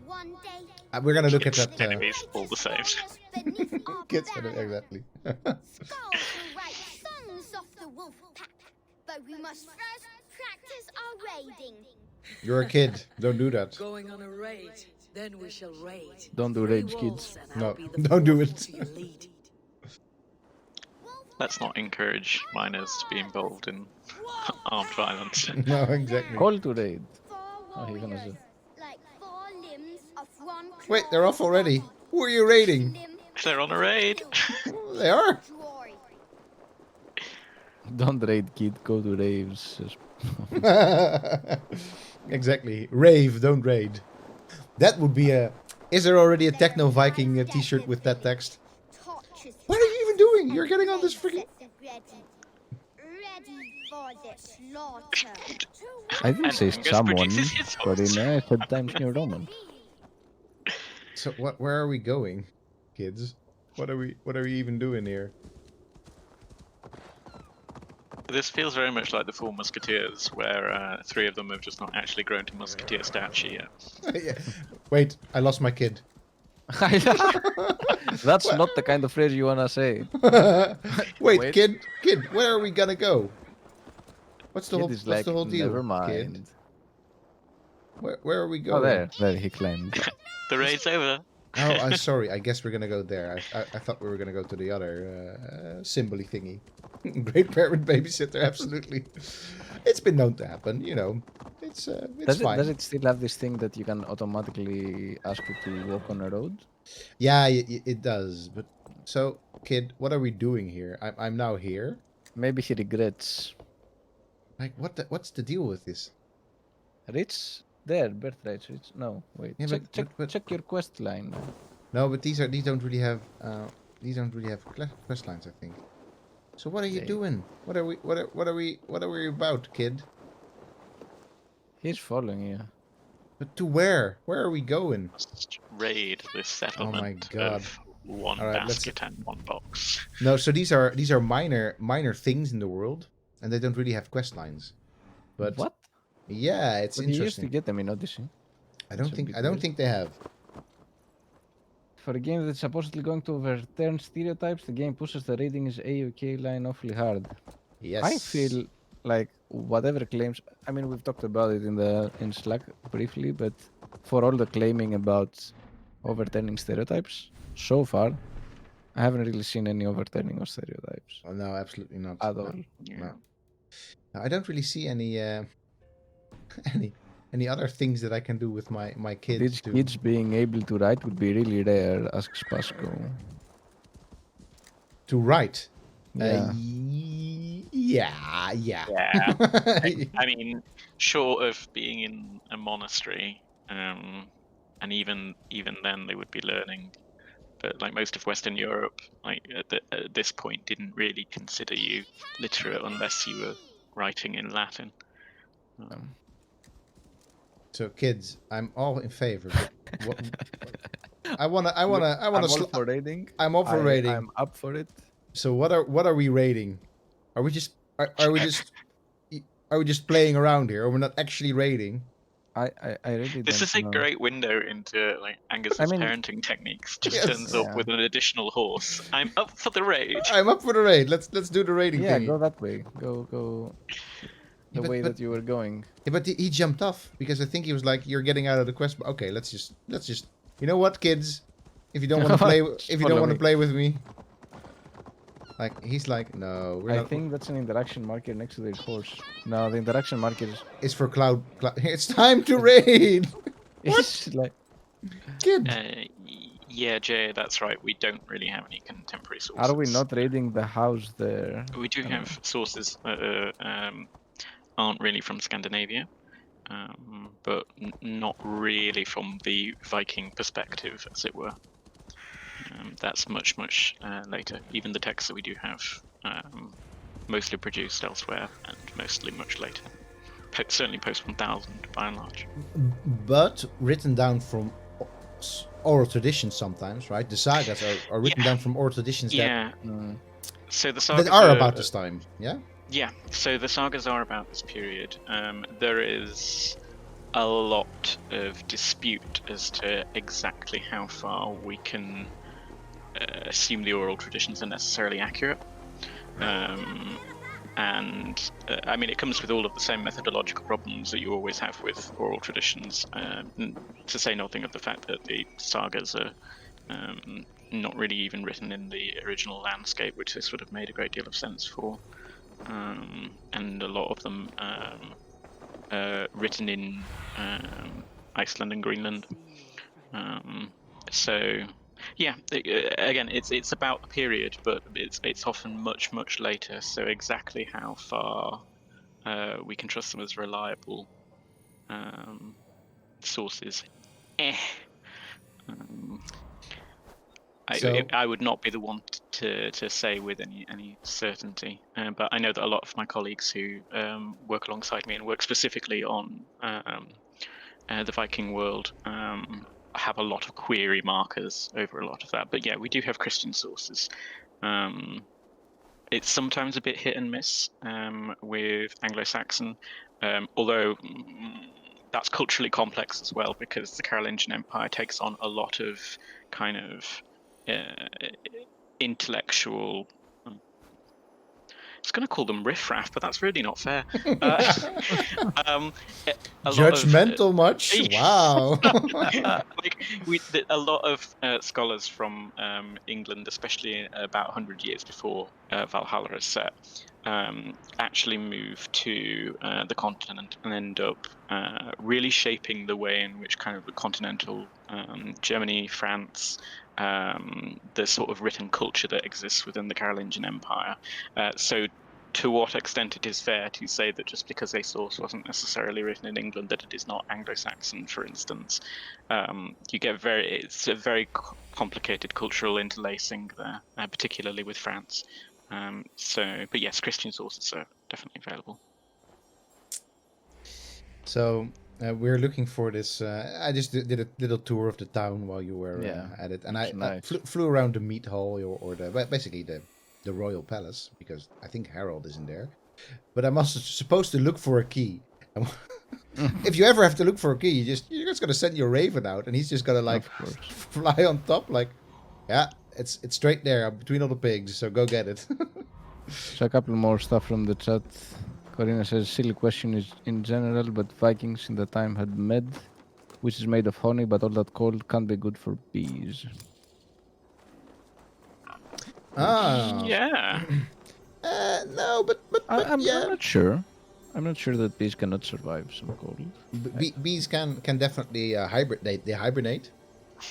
One day, We're gonna look at that. Enemies all the same. Kids, exactly. Skulls will write songs off the wolf pack. but we must first practice our raiding. You're a kid. Don't do that. Going on a raid. Then we shall raid. Don't do 3 raids, wolves, kids. and No, I'll be the don't do 4th it. to your lead. Let's not encourage minors to be involved in armed violence. No, exactly. Call to raid. 4 Oh, you're gonna warriors, like 4 limbs of one Wait, claw. they're off already. Who are you raiding? Limb They're on a raid. They are. joy. Don't raid, kid. Go to raves. Exactly. Rave, don't raid. That would be a... Is there already a Techno Viking t-shirt with that text? Torches What are you even doing? You're getting on this freaking... ready for the slaughter. I didn't say Angus someone, produces his but thoughts. I said Times New Roman. So where are we going, kids? What are we even doing here? This feels very much like the Four Musketeers, where 3 of them have just not actually grown to musketeer stature yet. Yeah. Wait, I lost my kid. That's not the kind of phrase you wanna say. Wait, Wait. kid, where are we gonna go? What's the Kid whole is like, deal? never Kid? mind. Where are we going? Oh, there he climbed. The raid's over. Oh, I'm sorry. I guess we're gonna go there. I thought we were gonna go to the other symbol thingy. Great parent babysitter, absolutely. It's been known to happen, you know. It's fine. Does it still have this thing that you can automatically ask it to walk on a road? Yeah, it does. But so, kid, what are we doing here? I'm now here. Maybe he regrets. Like, what's the deal with this? Rich? There, birthright rich. No, wait. Yeah, but- check your quest line. No, but these don't really have quest lines, I think. So what are you They- doing? What are we about, kid? He's following you. But to where? Where are we going? Must raid this settlement God. of 1 All right, let's- basket and 1 box. No, so these are minor things in the world, and they don't really have quest lines. But What? yeah, it's But you used to interesting. get them in Odyssey. I don't it's a think bit I don't weird. think they have. For a game that's supposedly going to overturn stereotypes, the game pushes the rating is A-OK line awfully hard. Yes. I feel like whatever claims, I mean, we've talked about it in Slack briefly, but for all the claiming about overturning stereotypes, so far, I haven't really seen any overturning of stereotypes Oh, no, absolutely not. at No. all. No. No, I don't really see any any other things that I can do with my kids. These to... kids being able to write would be really rare, asks Pasco. To write. Yeah. Yeah. Yeah. I mean, short of being in a monastery, and even then they would be learning. But like most of Western Europe, like at this point, didn't really consider you literate unless you were writing in Latin. So kids, I'm all in favor. But what, I wanna I'm all sl- for raiding. I'm all for raiding. I'm up for it. So what are we raiding? Are we just playing around here, or we're not actually raiding? I really This don't is a know. great window into like Angus's I mean- parenting techniques. Just Yes. turns up Yeah. with an additional horse. I'm up for the raid. I'm up for the raid. Let's do the raiding Yeah, thing. go that way. Go the but- way but- that you were going. Yeah, but he jumped off because I think he was like, "You're getting out of the quest." Okay, let's just. You know what, kids? If you don't want to play, Just if you don't follow want to me. play with me, like he's like, "No, we're I not." think that's an interaction marker next to the horse. No, the interaction marker is It's for cloud. It's time to raid, it's like kid. Yeah, Jay, that's right. We don't really have any contemporary sources. are we not raiding the house there? We do have sources that aren't really from Scandinavia, but not really from the Viking perspective, as it were. That's much later. Even the texts that we do have, mostly produced elsewhere, and mostly much later. Certainly post 1000 by and large. But written down from oral traditions sometimes, right? The sagas are written down from oral traditions Yeah. Mm. So the sagas that are about this time. Yeah. Yeah, so the sagas are about this period. There is a lot of dispute as to exactly how far we can assume the oral traditions are necessarily accurate. and I mean, it comes with all of the same methodological problems that you always have with oral traditions. To say nothing of the fact that the sagas are not really even written in the original landscape, which this would have made a great deal of sense for, and a lot of them written in Iceland and Greenland. So, yeah, again, it's about the period, but it's often much later. So exactly how far we can trust them as reliable sources, So- I would not be the one to say with any certainty. But I know that a lot of my colleagues who work alongside me and work specifically on the Viking world have a lot of query markers over a lot of that. But yeah, we do have Christian sources. It's sometimes a bit hit and miss with Anglo-Saxon, although that's culturally complex as well, because the Carolingian Empire takes on a lot of kind of intellectual. I was going to call them riffraff, but that's really not fair. Judgmental much? Wow. A lot of scholars from England, especially about 100 years before Valhalla is set, actually move to the continent and end up really shaping the way in which kind of the continental Germany, France, the sort of written culture that exists within the Carolingian Empire. So to what extent it is fair to say that just because a source wasn't necessarily written in England, that it is not Anglo-Saxon, for instance. You get it's a very complicated cultural interlacing there, particularly with France. But yes, Christian sources are definitely available. So we're looking for this. I just did a little tour of the town while you were at it, and I nice. flew around the meat hall or basically the royal palace, because I think Harold isn't there. But I'm also supposed to look for a key. If you ever have to look for a key, you're just gonna send your raven out, and he's just gonna like fly on top, like, yeah, it's straight there between all the pigs. So go get it. So a couple more stuff from the chat. Corina says, silly question is in general, but Vikings in the time had med, which is made of honey, but all that cold can't be good for bees. Yeah. No, but I'm yeah. not sure. I'm not sure that bees cannot survive some cold. Bees can definitely hibernate. They hibernate.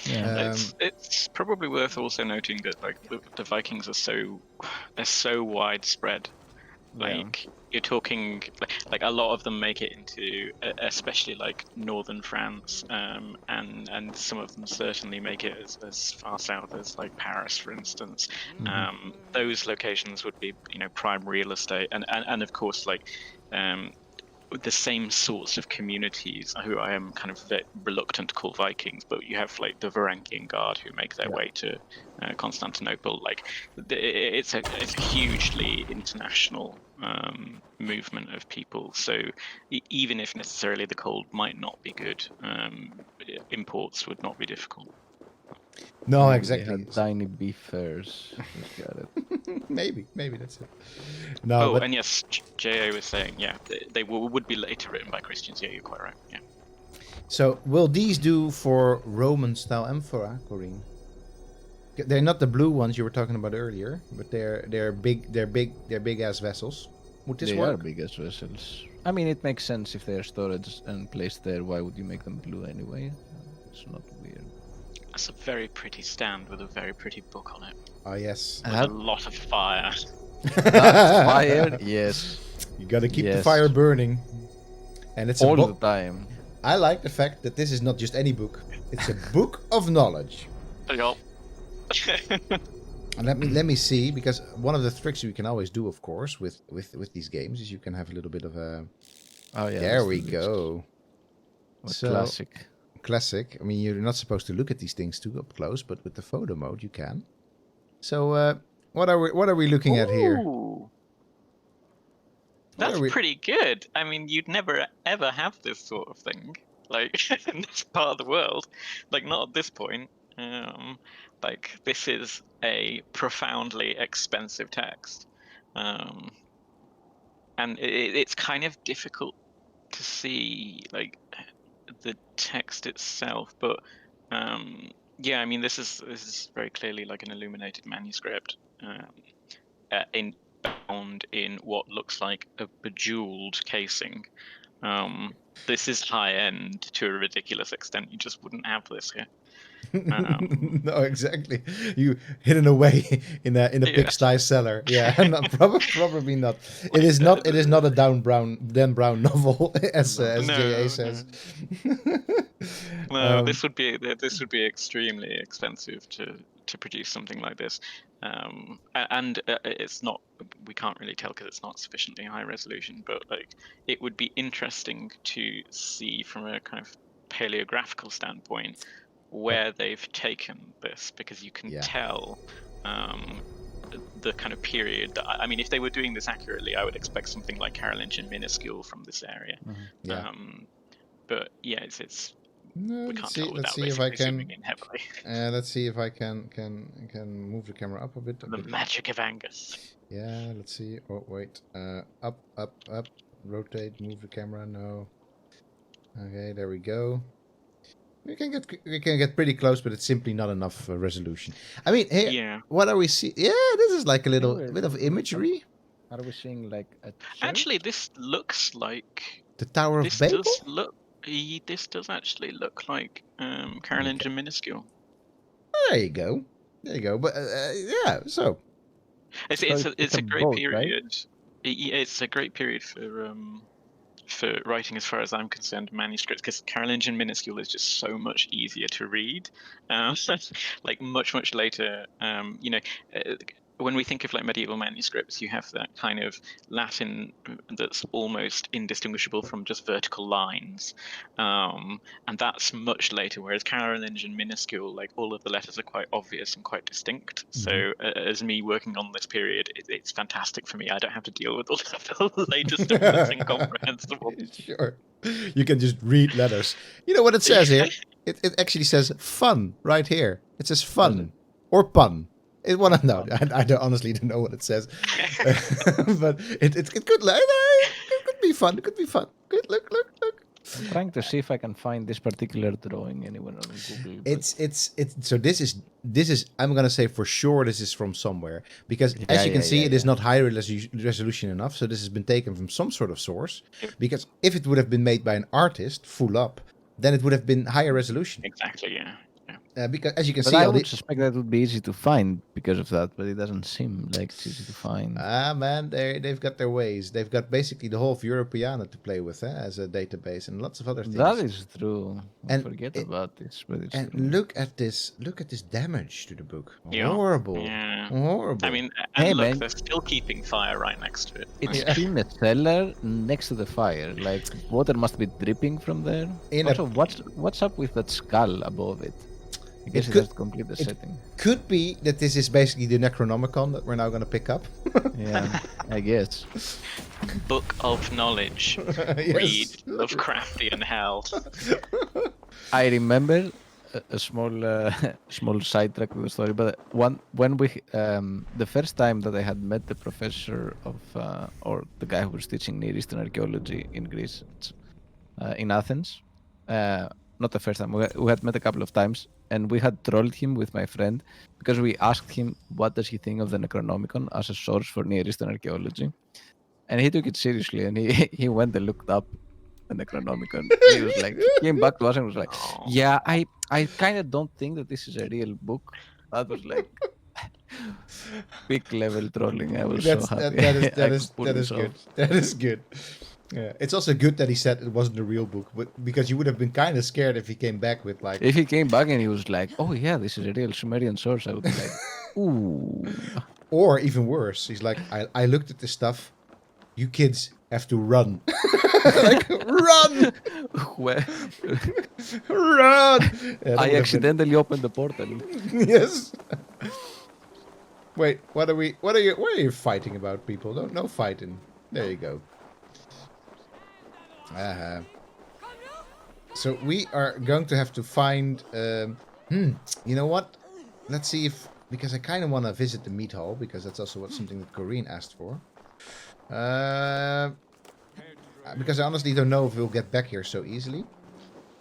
Yeah. It's probably worth also noting that like the Vikings are so widespread. Like you're talking like a lot of them make it into especially like northern France, and some of them certainly make it as far south as like Paris, for instance. Those locations would be prime real estate, and of course like the same sorts of communities who I am kind of reluctant to call Vikings, but you have like the Varangian Guard who make their way to Constantinople. Like it's a hugely international movement of people. So even if necessarily the cold might not be good, imports would not be difficult. No, Maybe exactly. They had tiny beef fairs. Got it. maybe that's it. No, but and yes, J.A. was saying, they would be later written by Christians. Yeah, you're quite right. Yeah. So will these do for Roman style amphora, Corinne? They're not the blue ones you were talking about earlier, but they're big ass vessels. Would this work? They are big as vessels. I mean, it makes sense if they are storage and placed there. Why would you make them blue anyway? It's not weird. That's a very pretty stand with a very pretty book on it. Oh yes. With a lot of fire. Fire? Yes. You gotta keep the fire burning. And it's all a book. the time. I like the fact that this is not just any book. It's a book of knowledge. Yup. And let me see, because one of the tricks you can always do, of course, with these games is you can have a little bit of a. Oh yeah. There we go. Classic. I mean, you're not supposed to look at these things too up close, but with the photo mode, you can. So, what are we looking at here? That's pretty good. I mean, you'd never ever have this sort of thing, like in this part of the world, like not at this point. Like this is a profoundly expensive text. and it's kind of difficult to see like the text itself, but yeah, I mean this is very clearly like an illuminated manuscript, bound in what looks like a bejeweled casing. This is high end to a ridiculous extent. You just wouldn't have this here. No, exactly. You hidden away in a Yeah. pigsty cellar. Yeah, probably not. It is not. It is not a Dan Brown novel, as JA says. No, this would be extremely expensive to produce something like this, and it's not. We can't really tell because it's not sufficiently high resolution. But like, it would be interesting to see from a kind of paleographical standpoint where they've taken this, because you can tell the kind of period that, I mean, if they were doing this accurately, I would expect something like Carolingian minuscule from this area. Yeah. But yeah, it's No, we let's can't see. tell Let's without see if I basically can. zooming in heavily. Let's see if I can move the camera up a bit. The magic of Angus. Yeah. Let's see. Oh wait. Up. Rotate. Move the camera. No. Okay. There we go. We can get pretty close, but it's simply not enough resolution. I mean, here, Yeah. what are we seeing? Yeah, this is like a little bit of imagery. Are we seeing like a church? Actually, this looks like The Tower of Babel. This does actually look like Carolingian minuscule. There you go. But yeah, so It's a great boat, period. Right? It's a great period for writing, as far as I'm concerned, manuscripts, because Carolingian minuscule is just so much easier to read. Like much later, when we think of like medieval manuscripts, you have that kind of Latin that's almost indistinguishable from just vertical lines, and that's much later. Whereas Carolingian minuscule, like all of the letters are quite obvious and quite distinct. So as me working on this period, it's fantastic for me. I don't have to deal with all the later stuff that's incomprehensible. Sure, you can just read letters. You know what it says here? It actually says fun right here. It says fun or pun. I honestly don't know what it says, but it could be fun. It could be fun. Good, look. I'm trying to see if I can find this particular drawing anywhere on Google. But... So this is I'm gonna say for sure this is from somewhere, because as you can see it is not high resolution enough. So this has been taken from some sort of source, because if it would have been made by an artist full up, then it would have been higher resolution. Exactly. Yeah. Because as you can but see, I would suspect that would be easy to find because of that, but it doesn't seem like it's easy to find. Man, they've got their ways. They've got basically the whole of Europeana to play with as a database, and lots of other things. That is true. I forget about this, but it's true. Look at this damage to the book. Yeah. Horrible. Yeah. Horrible. I mean, they're still keeping fire right next to it. It's in a cellar next to the fire. Like water must be dripping from there. Also, what's up with that skull above it? I guess it has to complete the setting. Could be that this is basically the Necronomicon that we're now going to pick up. Yeah, I guess. Book of knowledge. Read Lovecraftian hell. I remember a small sidetrack with the story, but when we the first time that I had met the professor of or the guy who was teaching Near Eastern archaeology in Greece, in Athens. Not the first time. We had met a couple of times, and we had trolled him with my friend because we asked him what does he think of the Necronomicon as a source for Near Eastern archaeology, and he took it seriously, and he went and looked up the Necronomicon. He was like, he came back to us and was like, "Yeah, I kind of don't think that this is a real book." That was like big level trolling. I was so happy. That is good. That is good. Yeah, it's also good that he said it wasn't a real book, but because you would have been kind of scared if he came back with like. If he came back and he was like, "Oh yeah, this is a real Sumerian source," I would be like, "Ooh." Or even worse, he's like, "I looked at this stuff. You kids have to run, like run, run." Yeah, I accidentally opened the portal. Yes. Wait, what are you fighting about, people? No fighting. There you go. So we are going to have to find. You know what? Let's see if, because I kind of want to visit the meat hall, because that's also something that Corinne asked for. Because I honestly don't know if we'll get back here so easily.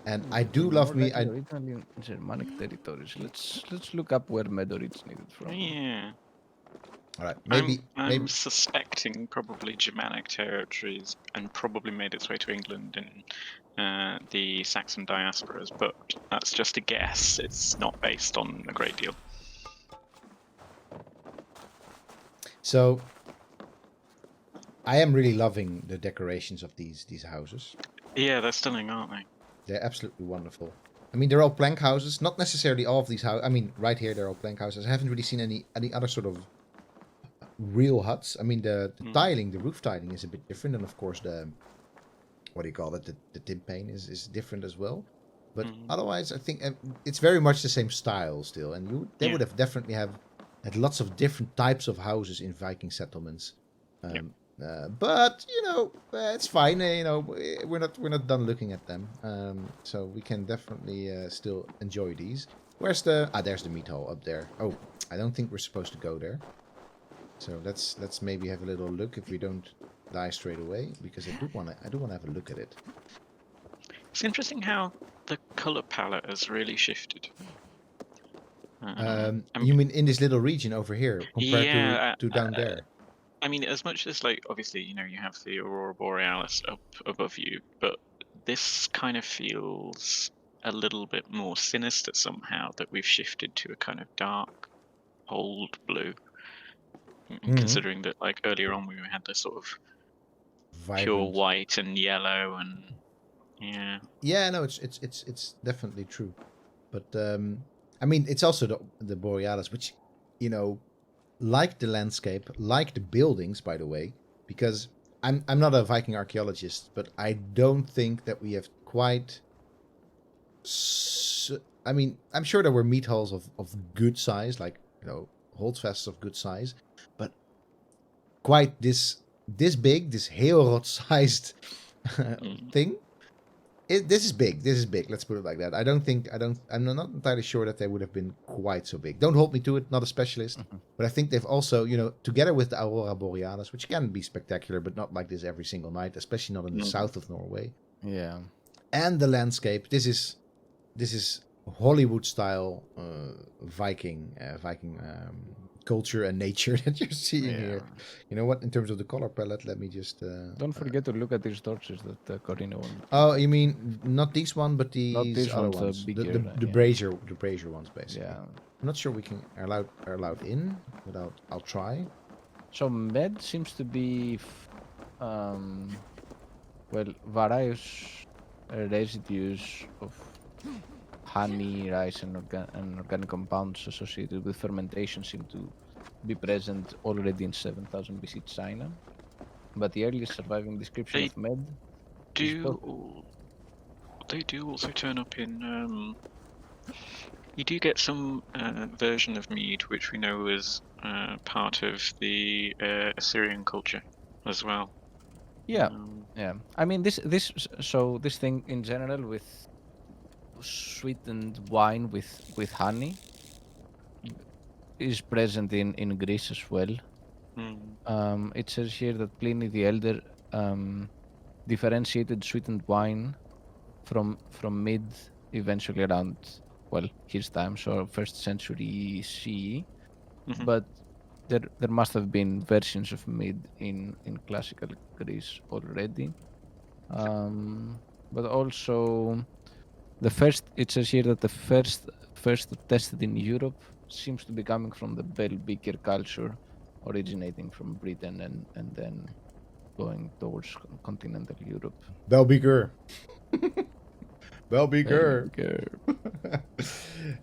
And I do love me. Originally in Germanic territories. Let's look up where med originated from. Yeah. All right, I'm maybe. suspecting probably Germanic territories and probably made its way to England in the Saxon diasporas, but that's just a guess. It's not based on a great deal. So I am really loving the decorations of these houses. Yeah, they're stunning, aren't they? They're absolutely wonderful. I mean, they're all plank houses. Not necessarily all of these houses. I mean, right here they're all plank houses. I haven't really seen any other sort of real huts. I mean, the tiling, the roof tiling is a bit different, and of course the what do you call it? The tin pane is different as well. But otherwise, I think it's very much the same style still. And they would have definitely had lots of different types of houses in Viking settlements. But you know, it's fine. You know, we're not done looking at them. So we can definitely still enjoy these. Where's the? There's the meat hall up there. Oh, I don't think we're supposed to go there. So let's maybe have a little look if we don't die straight away, because I do want to have a look at it. It's interesting how the color palette has really shifted. You mean in this little region over here compared to down there? I mean, as much as like obviously you know you have the aurora borealis up above you, but this kind of feels a little bit more sinister somehow, that we've shifted to a kind of dark old blue. Considering that like earlier on we had this sort of pure white and yellow and no, it's definitely true. But I mean, it's also the borealis, which, you know, like the landscape, like the buildings, by the way, because I'm not a Viking archaeologist, but I don't think that we have quite. I mean, I'm sure there were meat halls of good size, like, you know, holdfasts of good size, but quite this big, this Heorot-sized thing. This is big. This is big. Let's put it like that. I'm not entirely sure that they would have been quite so big. Don't hold me to it. Not a specialist, but I think they've also, you know, together with the aurora borealis, which can be spectacular, but not like this every single night, especially not in the south of Norway. Yeah. And the landscape. This is Hollywood style Viking culture and nature that you're seeing here. You know what? In terms of the color palette, let me just. Don't forget to look at these torches that Corina won. Oh, you mean not these one, but these other ones, ones, bigger, the brazier ones, basically. Yeah. I'm not sure we are allowed in without. I'll try. So med seems to be, various residues of honey, rice, and organic compounds associated with fermentation seem to be present already in 7000 BC China. But the earliest surviving description of med they do also turn up in. You do get some version of mead, which we know is part of the Assyrian culture as well. Yeah, yeah. I mean, this thing in general with sweetened wine with honey is present in Greece as well. It says here that Pliny the Elder differentiated sweetened wine from mid eventually around his time, so 1st century CE. But there must have been versions of mid in classical Greece already. But also it says here that the first tested in Europe seems to be coming from the bell beaker culture, originating from Britain and then going towards continental Europe. Bell beaker. Bell beaker.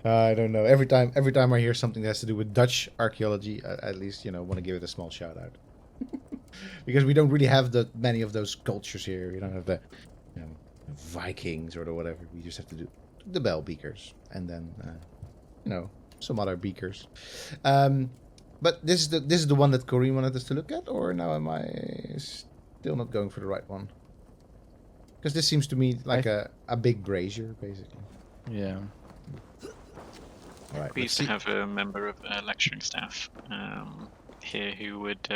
I don't know. Every time I hear something that has to do with Dutch archaeology, I at least, you know, want to give it a small shout out. Because we don't really have many of those cultures here. We don't have the, you know, Vikings or the whatever. We just have to do the bell beakers and then you know, some other beakers. But this is the one that Corinne wanted us to look at, or now am I still not going for the right one? Because this seems to me like a big brazier, basically. Yeah. All right. We used to have a member of lecturing staff here who would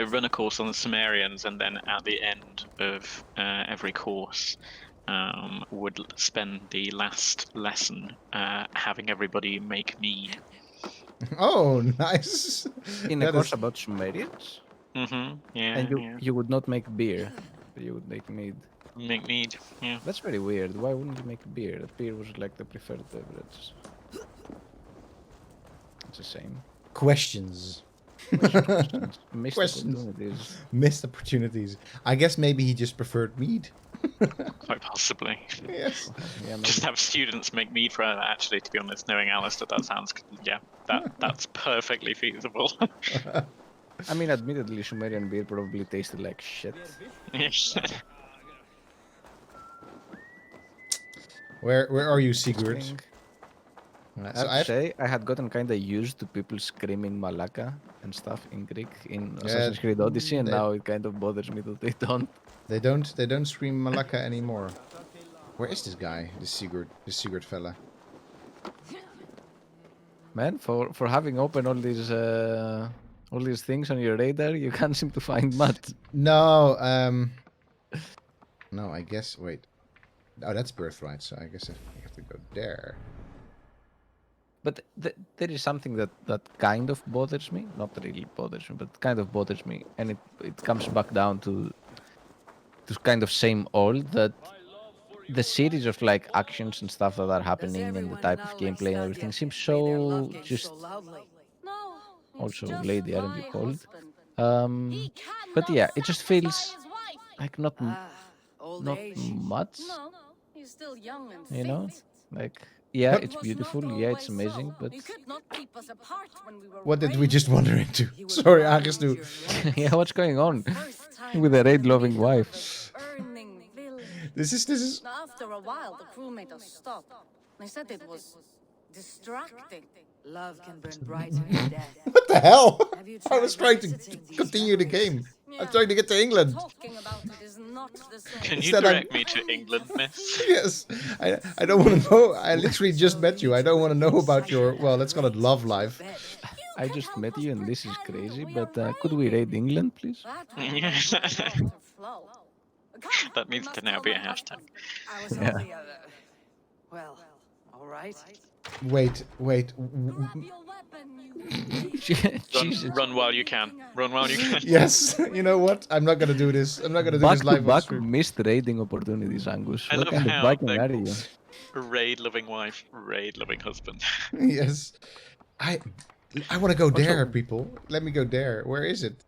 run a course on the Sumerians, and then at the end of every course, would spend the last lesson having everybody make mead. Oh, nice. In a That course is- about Sumerians, Yeah, and yeah. you would not make beer, but you would make mead. Make mead. Yeah. That's very weird. Why wouldn't you make beer? Beer was like the preferred beverage. It's a shame. Questions. Missed Questions. opportunities. Missed opportunities. I guess maybe he just preferred mead. Quite possibly. Yes. Yeah, maybe. Just have students make mead for it. Actually, to be honest, knowing Alistair, that sounds that's perfectly feasible. I mean, admittedly, Sumerian beer probably tasted like shit. Yes. Where are you, Sigurd? Interesting. Right, I so have to say, I had gotten kind of used to people screaming Malaka and stuff in Greek in Assassin's Creed Odyssey, and now it kind of bothers me that they don't. They don't scream Malaka anymore. Where is this guy? This Sigurd fella. Man, for having open all these things on your radar, you can't seem to find much. No, no, I guess wait. Oh, that's birthright, so I guess I have to go there. But there is something that kind of bothers me. Not really bothers me, but kind of bothers me. And it comes back down to kind of same old, that the series of like actions and stuff that are happening and the type of gameplay and everything seems so just also lady, aren't you called? But yeah, it just feels like not much, No, he's still young and you know? fit. Like, yeah, It it's was beautiful, not yeah, it's always amazing, so. but You could not keep us apart when we were What did we raiding. just wander into? You were Sorry, valued Agus, do. your looks. yeah, what's going on First time with the in the raid-loving middle of wife? a burning village. This is After a while, the crew made us stop. They said it was distracting. Love can burn brighter than death. what the hell? Have you I was tried trying to revisiting these continue the memories? game. I'm Yeah. trying to get to England. Talking about it is not the same. Can you Instead, I'm- direct me to England, miss? Yes, I don't want to know. I literally just met you. I don't want to know about your, well, let's call it love life. I just met you and this is crazy, but could we raid England, please? That needs to now be a hashtag. I was Yeah. only well, all right. Wait. Jesus. Run while you can. Run while you can. Yes, you know what? I'm not gonna do this. I'm not gonna do Back this to live on back stream. missed raiding opportunities, Angus. I What love kind of how Viking they're are you? Raid-loving wife, raid-loving husband. Yes, I want to go there, Also- people. Let me go there. Where is it?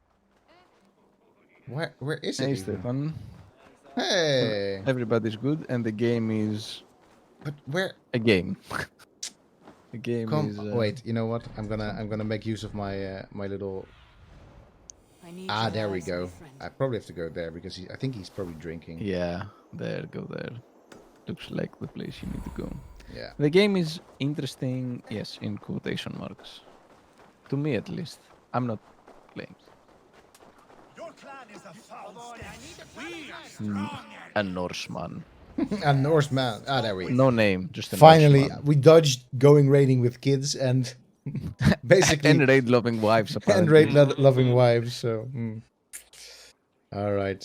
Where is it? Hey, even? Stefan. Hey, Everybody's good, and the game is but where? a game. The game Come, is. wait. You know what? I'm gonna make use of my my little. Ah, there we go. I probably have to go there because I think he's probably drinking. Yeah, there, go there. Looks like the place you need to go. Yeah. The game is interesting, yes, in quotation marks. To me, at least. I'm not playing. A Norseman. A Norseman. Ah, there we go. No name, just a Finally, Norseman. we dodged going raiding with kids and basically And raid-loving wives, and apparently. loving wives. So, all right.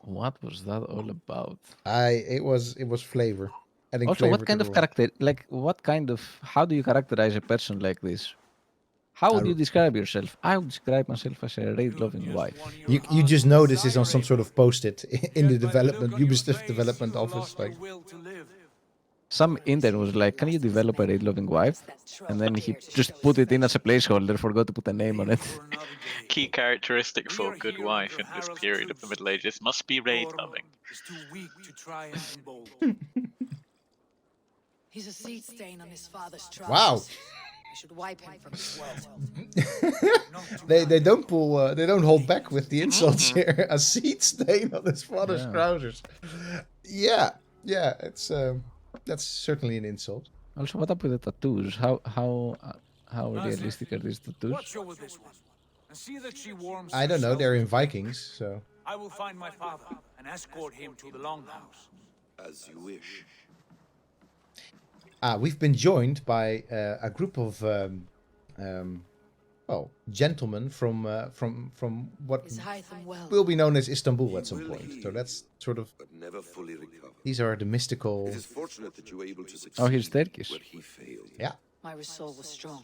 What was that all about? It was flavor. Adding Also, flavor what to kind the of world. character, like, how do you characterize a person like this? How would you describe yourself? I would describe myself as a raid-loving wife. You just know this is on some sort of post-it in the development Ubisoft development office. Like, Some intern was like, can you develop a raid-loving wife? And then he just put it in as a placeholder, forgot to put a name on it. Key characteristic for good wife in this period of the Middle Ages must be raid-loving. He's a seed stain on his father's trousers. wow, I should wipe him from his world. they don't hold back with the insults here. A seed stain on his father's Yeah. trousers. Yeah, it's that's certainly an insult. Also, what up with the tattoos? How realistic are these tattoos? with this one. And see that she warms I don't know. They're in Vikings, so I will find my father and escort him to the longhouse. As you wish. we've been joined by a group of gentleman from what Is Hytham well? will be known as Istanbul at some point. So that's sort of but never fully recover. these are the mystical. It is fortunate that you were able to succeed Oh, he's Turkish. where he failed. Yeah, My resolve was strong.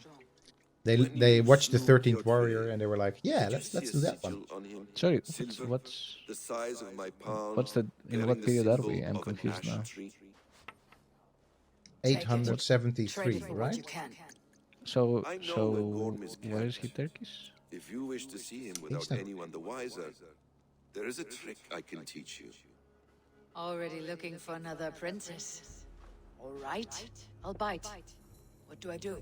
they watched the 13th Warrior and they were like, yeah, Did you let's see do a that one. sigil on him? Sorry, Silver, what's the size of my palm, what's the in bearing what the period are symbol we? I'm of an confused ash now. tree. 873, Trade it for what you right? can. So I know that so Gorm is why is he captured. Turkish? If you wish to see him without not. anyone the wiser, there is a trick I can teach you. Already looking for another apprentice. All right, I'll bite. What do I do?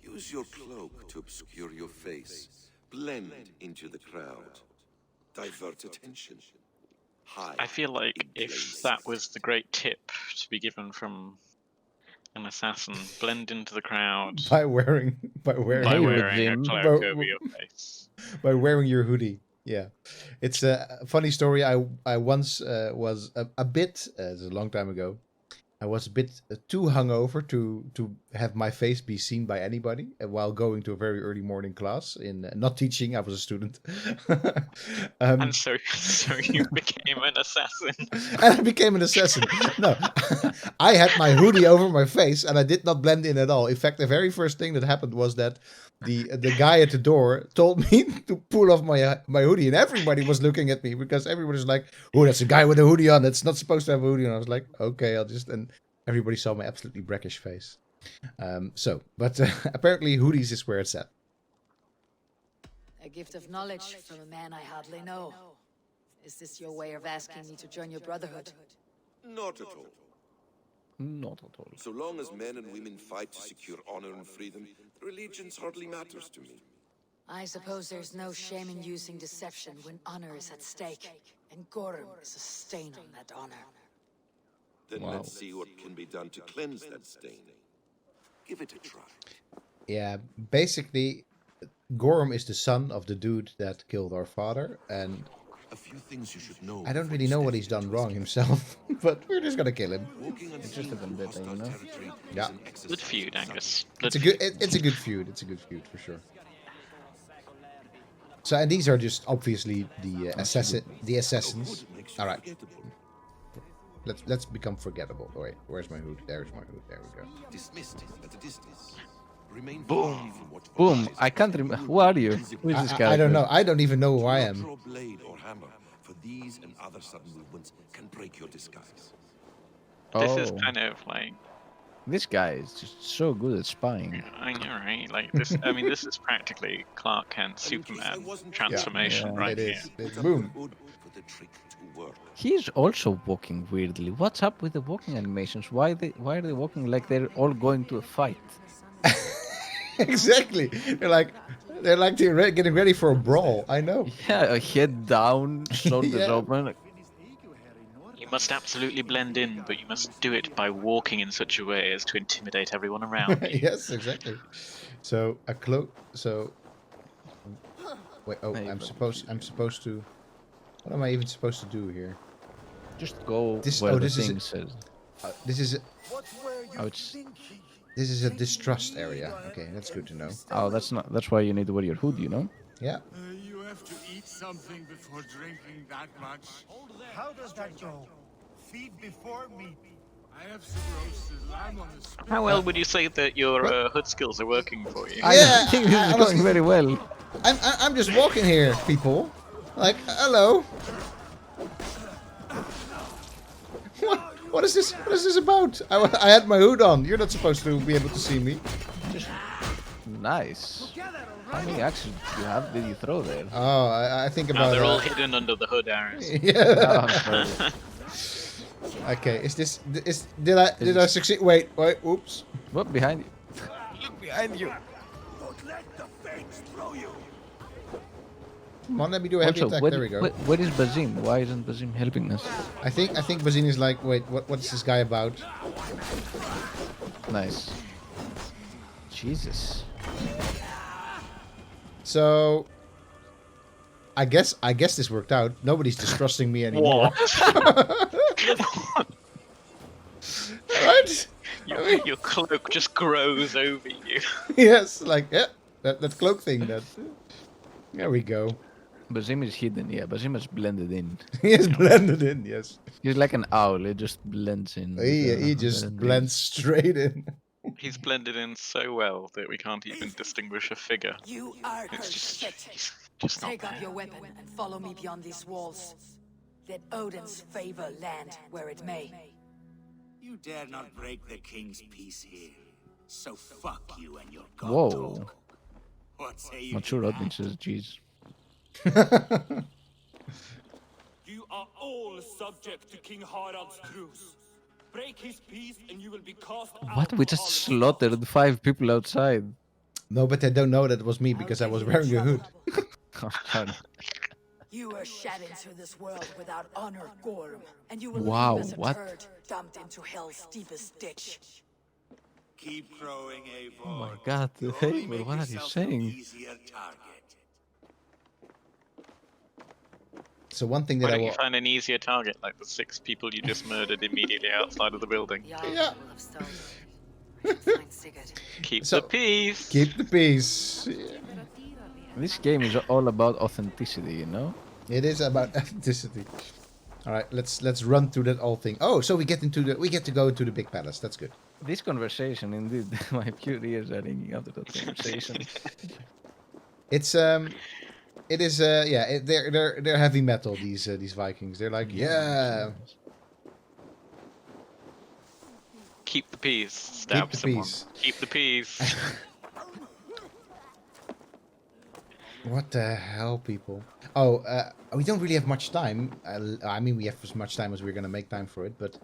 Use your cloak to obscure your face. Blend into the crowd. Divert attention. Hide I feel like in plain if that sight. was the great tip to be given from an assassin, blend into the crowd By wearing by Hey, wearing a Jim. cloak Bo- over your face. by wearing your hoodie. Yeah, it's a funny story. I once was a bit. It's a long time ago. I was a bit too hungover to have my face be seen by anybody while going to a very early morning class in not teaching. I was a student. And so you became an assassin. And I became an assassin. No, I had my hoodie over my face, and I did not blend in at all. In fact, the very first thing that happened was that the guy at the door told me to pull off my hoodie, and everybody was looking at me because everybody was like, "Oh, that's a guy with a hoodie on. That's not supposed to have a hoodie on." I was like, "Okay, I'll just." And everybody saw my absolutely brackish face. But apparently, hoodies is where it's at. A gift of knowledge from a man I hardly know. Is this your way of asking me to join your brotherhood? Not at all. Not at all. So long as men and women fight to secure honor and freedom, allegiance hardly matters to me. I suppose there's no shame in using deception when honor is at stake, and Gorm is a stain on that honor. Then Wow. let's see what can be done to cleanse that stain. Give it a try. Yeah, basically, Gorm is the son of the dude that killed our father, and A few things you should know. I don't before really you know what step he's done into wrong his himself, but we're just gonna kill him. Walking unseen just a through vendetta, hostile you know? territory is Yeah. an Good exercise feud, in Angus. It's Good a good. It's a good feud. It's a good feud for sure. So, and these are just obviously the assassins. All right, let's become forgettable. Oh, wait, where's my hood? There's my hood. There we go. Dismissed at a distance. Remain Boom. far from what Boom! arises. I can't remember. Who are you? Who is this character? I don't know. I don't even know who I Do not am. draw blade or hammer, for these and other sudden movements can break your disguise. This is Oh, kind of like, this guy is just so good at spying. I know, right? Like this. I mean, this is practically Clark Kent And in case I Superman wasn't transformation, Yeah. right It is. here. It's Put up boom. the hood for the trick to work. He's also walking weirdly. What's up with the walking animations? Why are they walking like they're all going to a fight? Exactly. They're getting ready for a brawl. I know. Yeah, a head down, shoulders Yeah. open. You must absolutely blend in, but you must do it by walking in such a way as to intimidate everyone around you. Yes, exactly. So a cloak. So wait. Oh, Hey, I'm but- supposed to. What am I even supposed to do here? Just go This- where oh, the this is thing it. says. This is Oh, it's, a distrust area. Okay, that's good to know. oh, that's why you need to wear your hood, you know? Yeah. You have to eat something before drinking that much. How does that go? Feed before meat. I have some roasted lamb on the spit. How well would you say that your hood skills are working for you? Yeah, I think this is honestly- going very well. I'm just walking here, people. Like, hello. What is this? What is this about? I had my hood on. You're not supposed to be able to see me. Nice. How many axes did you throw there? Oh, I think Now about they're all hidden under the hood, Aris. Yeah. Oh, sorry. Okay. Did I succeed? Wait. Oops. What behind you? Look behind you. Don't let the fates throw you. Come on, let me do a heavy Also, attack. There we go. where is Bazim? Why isn't Bazim helping us? I think Bazin is like, wait, what is this guy about? Nice. Jesus. So, I guess this worked out. Nobody's distrusting me anymore. Right? Your cloak just grows over you. Yes, like, yeah. That cloak thing. There we go. Basim is hidden, yeah. Basim is blended in. He is blended in. Yes. He's like an owl. It just blends in. He just blends straight in. He's blended in so well that we can't even distinguish a figure. You are It's just, cursed. he's just not Take up there. your weapon and follow me beyond these walls. Let Odin's favor land where it may. You dare not break the king's peace here. So fuck you and your god Whoa. talk. What say you? Mature to that? audiences, jeez. You are all subject to King Harald's truce. Break his peace and you will be cast out What? We of just all slaughtered 5 people outside. No, but they don't know that it was me because I was wearing a hood. Oh, God. You were shat into this world without honor, Gorm, and you will Wow, leave as a what? turd dumped into hell's deepest ditch. Keep crowing, Eivor. Oh my God, You hey, only but make what are you yourself an saying? easier target. So one thing Why that I don't you will. find an easier target, like the 6 people you just murdered immediately outside of the building? Yeah. Keep So- the peace. Keep the peace. This game is all about authenticity, you know? It is about authenticity. All right, let's run through that whole thing. Oh, so we get to go into the big palace. That's good. This conversation, indeed, my pure ears are ringing after that conversation. It is yeah. They're heavy metal. These Vikings. They're like yeah. Keep the peace. Stab the someone. peace. Keep the peace. What the hell, people? Oh, we don't really have much time. I mean, we have as much time as we're gonna make time for it. But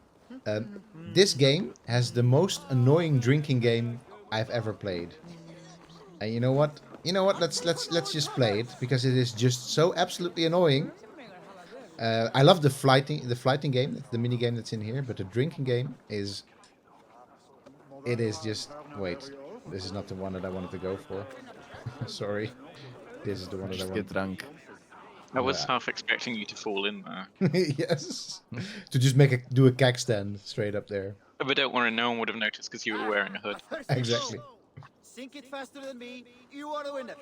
this game has the most annoying drinking game I've ever played. And you know what? Let's just play it because it is just so absolutely annoying. I love the flighting game, the mini game that's in here, but the drinking game is. It is just. Wait, this is not the one that I wanted to go for. Sorry. This is the one that I Just want. get drunk. I was half expecting you to fall in there. Yes. To just do a keg stand straight up there. But don't worry, no one would have noticed because you were wearing a hood. Exactly. Sink it faster than me. You are the winner.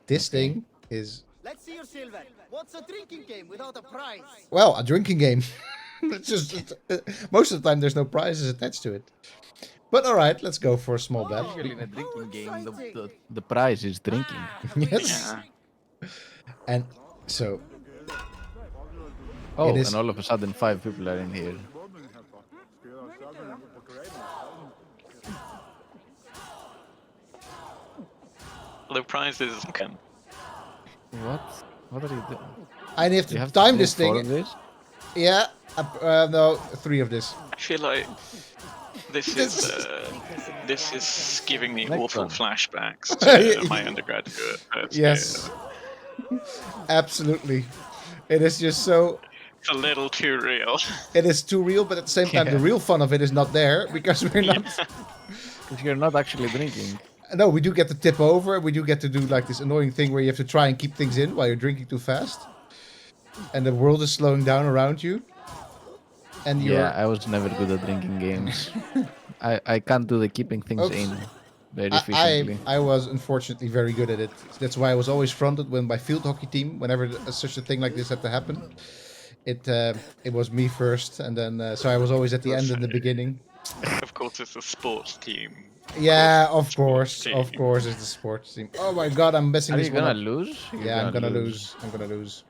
This thing is. Let's see your silver. What's a drinking game without a prize? Well, a drinking game. It's just most of the time there's no prizes attached to it. But all right, let's go for a small bet. Usually in a drinking game, the prize is drinking. Yes. Yeah. And so. Oh, It is- and all of a sudden 5 people are in here. The prize is What? What are you doing? I have You to have time to this do 4 thing. of this? Yeah. No, 3 of this. I feel like this is giving me Next awful one. flashbacks to my undergraduate. Yes. Absolutely. It is just so. It's a little too real. It is too real, but at the same time, the Yeah. real fun of it is not there because we're not. Because you're not actually drinking. No, we do get to tip over. We do get to do like this annoying thing where you have to try and keep things in while you're drinking too fast, and the world is slowing down around you. And you're. Yeah, I was never good at drinking games. I can't do the keeping things Oops. in very efficiently. I was unfortunately very good at it. That's why I was always fronted when my field hockey team, whenever such a thing like this had to happen. It was me first, and then so I was always at the end and the beginning. Of course, it's a sports team. Yeah, of course, team. of course, it's the sports team. Oh my god, I'm messing Are this you one gonna up. lose? You're Yeah, I'm gonna lose. I'm gonna lose.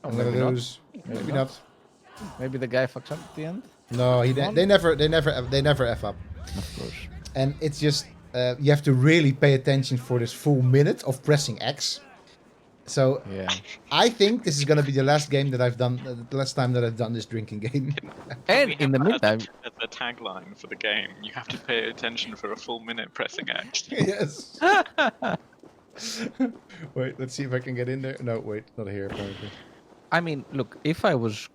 I'm gonna maybe not. lose. Maybe Maybe not. not. Maybe the guy fucks up at the end? No, they never f up. Of course. And it's just you have to really pay attention for this full minute of pressing X. So Yeah. I think this is gonna be the last game that I've done, the last time that I've done this drinking game. And We in the have meantime, as the tagline for the game, you have to pay attention for a full minute pressing X. Yes. Wait, let's see if I can get in there. No, wait, not here apparently. I mean, look, if I was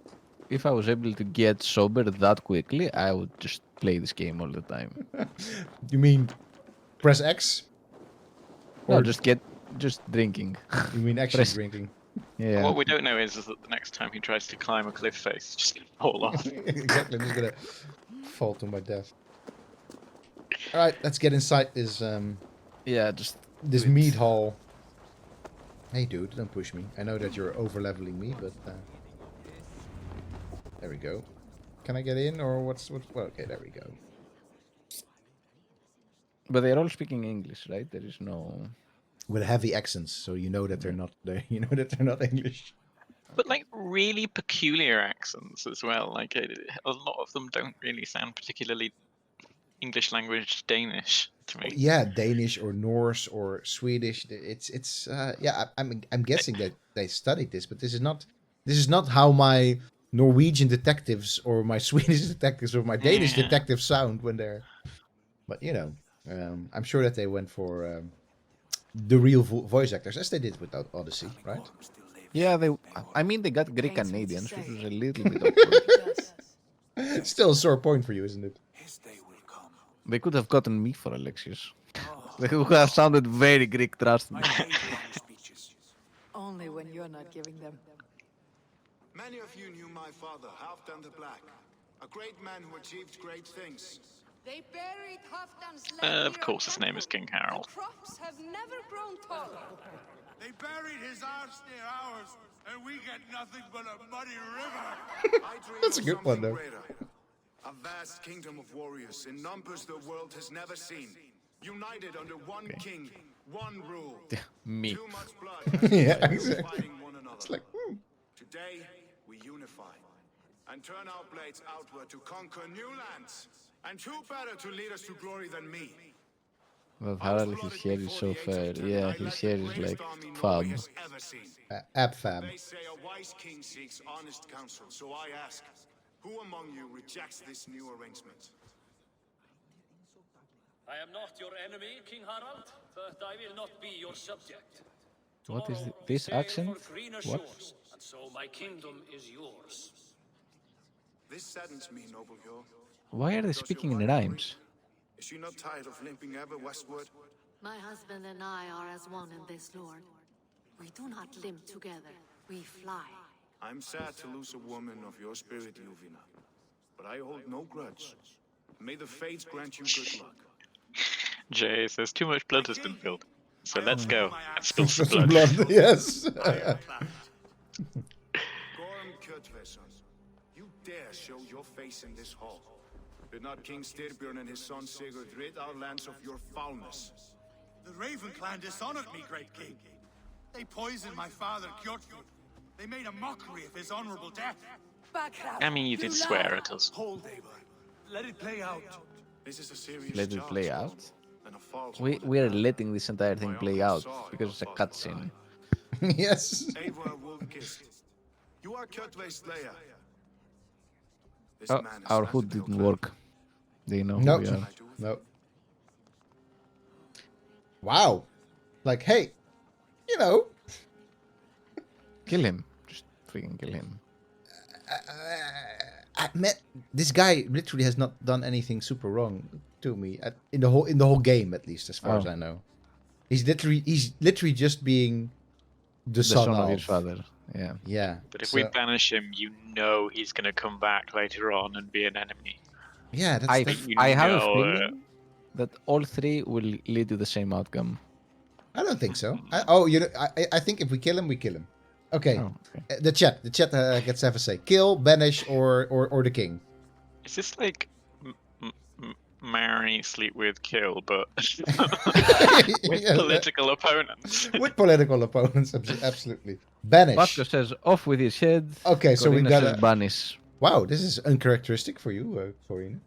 able to get sober that quickly, I would just play this game all the time. You mean press X? No, Or just drinking. you mean actually press- drinking? Yeah. What we don't know is that the next time he tries to climb a cliff face, he's just gonna fall off. Exactly, I'm just gonna fall to my death. Alright, let's get inside this Yeah, just this do it. mead hall. Hey, dude, don't push me. I know that you're over leveling me, but there we go. Can I get in, or what's what? Well, okay, there we go. But they're all speaking English, right? There is no. With heavy accents, so you know that they're not. You know that they're not English. But like really peculiar accents as well. Like a lot of them don't really sound particularly English language Danish to me. Yeah, Danish or Norse or Swedish. It's yeah. I'm guessing that they studied this, but this is not how my Norwegian detectives or my Swedish detectives or my Danish detectives sound when they're. But you know, I'm sure that they went for the real voice actors, as they did with Odyssey, right? Yeah, I mean, they got Greek Canadians, which was a little bit awkward. Still a sore point for you, isn't it? They could have gotten me for Alexius. They could have sounded very Greek, trust me. Only when you're not giving them. Many of you knew my father, Halfdan the Black, a great man who achieved great things. They buried Halfdan's Of course, his name is King Harold. crops have never grown taller. They buried his arse near ours, and we get nothing but a muddy river. That's a good one, though. A vast kingdom of warriors in numbers the world has never seen. United under one king, one rule. Me. Too much blood. Yeah, exactly. Fighting one another. It's like, Today, we unify and turn our blades outward to conquer new lands. And who better to lead us to glory than me? Valhalla, his hair is so fair. Yeah, his hair is like fab. Ab fab. They say a wise king seeks honest counsel, so I ask, who among you rejects this new arrangement? I am not your enemy, King Harald, but I will not be your subject. What is Tomorrow, this sail accent? for greener What? shores, and so my kingdom is yours. This saddens me, noble Yor. Why are they speaking in rhymes? Is she not tired of limping ever westward? My husband and I are as one in this, Lord. We do not limp together, we fly. I'm sad to lose a woman of your spirit, Yuvina. But I hold no grudge. May the fates grant you good luck. Jay says too much blood has been spilled. So let's go. Let's spill some blood. Yes. Gorm Kjotveson, you dare show your face in this hall. Did not King Styrbjörn and his son Sigurd rid our lands of your foulness? The Raven clan dishonored me, great king. They poisoned my father, Kjotve. They made a mockery of his honorable death. I mean, you did swear at us. Hold, Eivor. Let it play out. This is a serious Let it charge, play out? and a false We are letting this entire thing play out because it's a cutscene. Yes. Eivor Wolf-Kissed. You are Kjotve's slayer. This Oh, man is our hood difficult didn't to work. They know who Nope. we are. Nope. Wow. Like, hey, you know. Kill him. Just freaking kill him. I met this guy literally has not done anything super wrong to me in the whole game, at least as far as I know. He's literally just being the son of your father. Yeah. Yeah. But if we banish him, you know he's going to come back later on and be an enemy. Yeah, that's I have a feeling that all three will lead to the same outcome. I don't think so. I think if we kill him, we kill him. Okay. Oh, okay. The chat gets to have a say. Kill, banish, or the king. Is this like marry, sleep with, kill, but with political opponents? With political opponents, absolutely. Banish. Vasco says off with his head. Okay, so we Corina got says banish. Wow, this is uncharacteristic for you, Corina.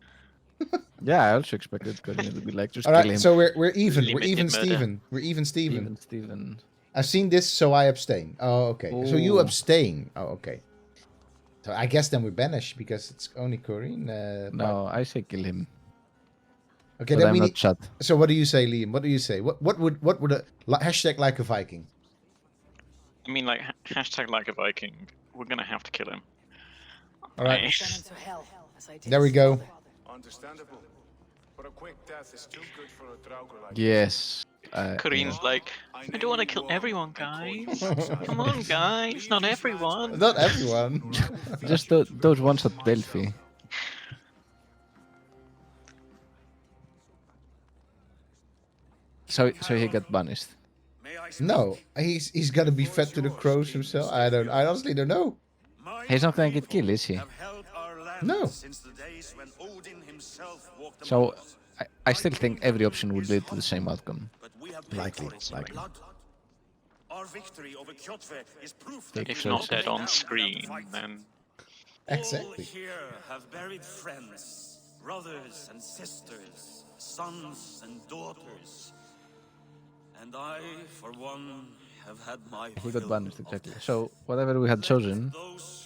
Yeah, I also expected Corina to be like just All kill right, him. so we're even. Limited We're even, murder. Steven. We're even, Steven. Even Steven. I've seen this, so I abstain. Oh, okay. So you Ooh. abstain. Oh, okay. So I guess then we banish because it's only Corinne. No, I say kill him. Okay, But then I'm we not need. shut. So what do you say, Liam? What do you say? What would a hashtag like a Viking? I mean, like, hashtag like a Viking. We're going to have to kill him. All right. Send him to hell, as I did There we go. Understandable. But a quick death is too good for a Draugr like Yes. Corinne's like, I don't want to kill everyone, guys. Come on, guys. Not everyone. Not everyone. Just those ones at Delphi. So he got banished. No, he's gonna be fed to the crows himself. I honestly don't know. He's not gonna get killed, is he? No. Since the days when Odin himself walked among So us. I still think every option would lead to the same outcome. Likely. Our victory over Kjotve is proof Take If choice. not dead on screen, then Exactly. All here have buried friends, brothers and sisters, sons and daughters. And I, for one, have had my He got fill banished, of exactly. death. So whatever we had chosen,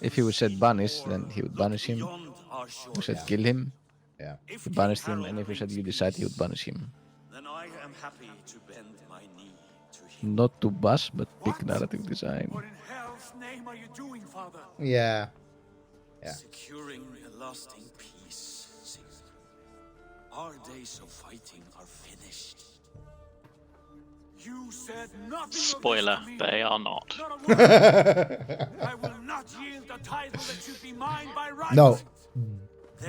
if he would said banish, then he would banish him. Beyond our We said shores. kill him, Yeah. If he King banished him, Harold and if we said brings you me decide, he would peace, banish him. then I am happy to bend my knee to him. Not to bash, but big narrative design. What in hell's name are you doing, Father? Yeah. Yeah. Securing a lasting peace. Our days of fighting are finished. You said nothing spoiler, of this to me. they are not. Not a word. I will not yield the title that should be mine by right. No.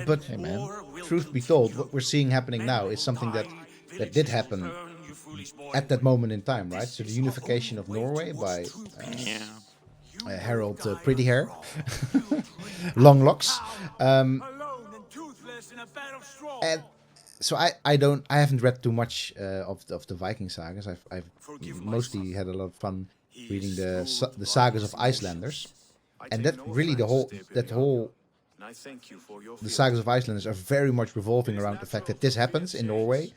But Hey, man. truth be told, what we're seeing happening now is something that did happen at that moment in time, right? So the unification of Norway by Yeah. Harold Pretty Hair, long locks, Alone and toothless in a bed of straw. and so I haven't read too much of the Viking sagas. I've mostly had a lot of fun reading the sagas of Icelanders, and that really the sagas of Icelanders are very much revolving around the fact that this happens in Norway,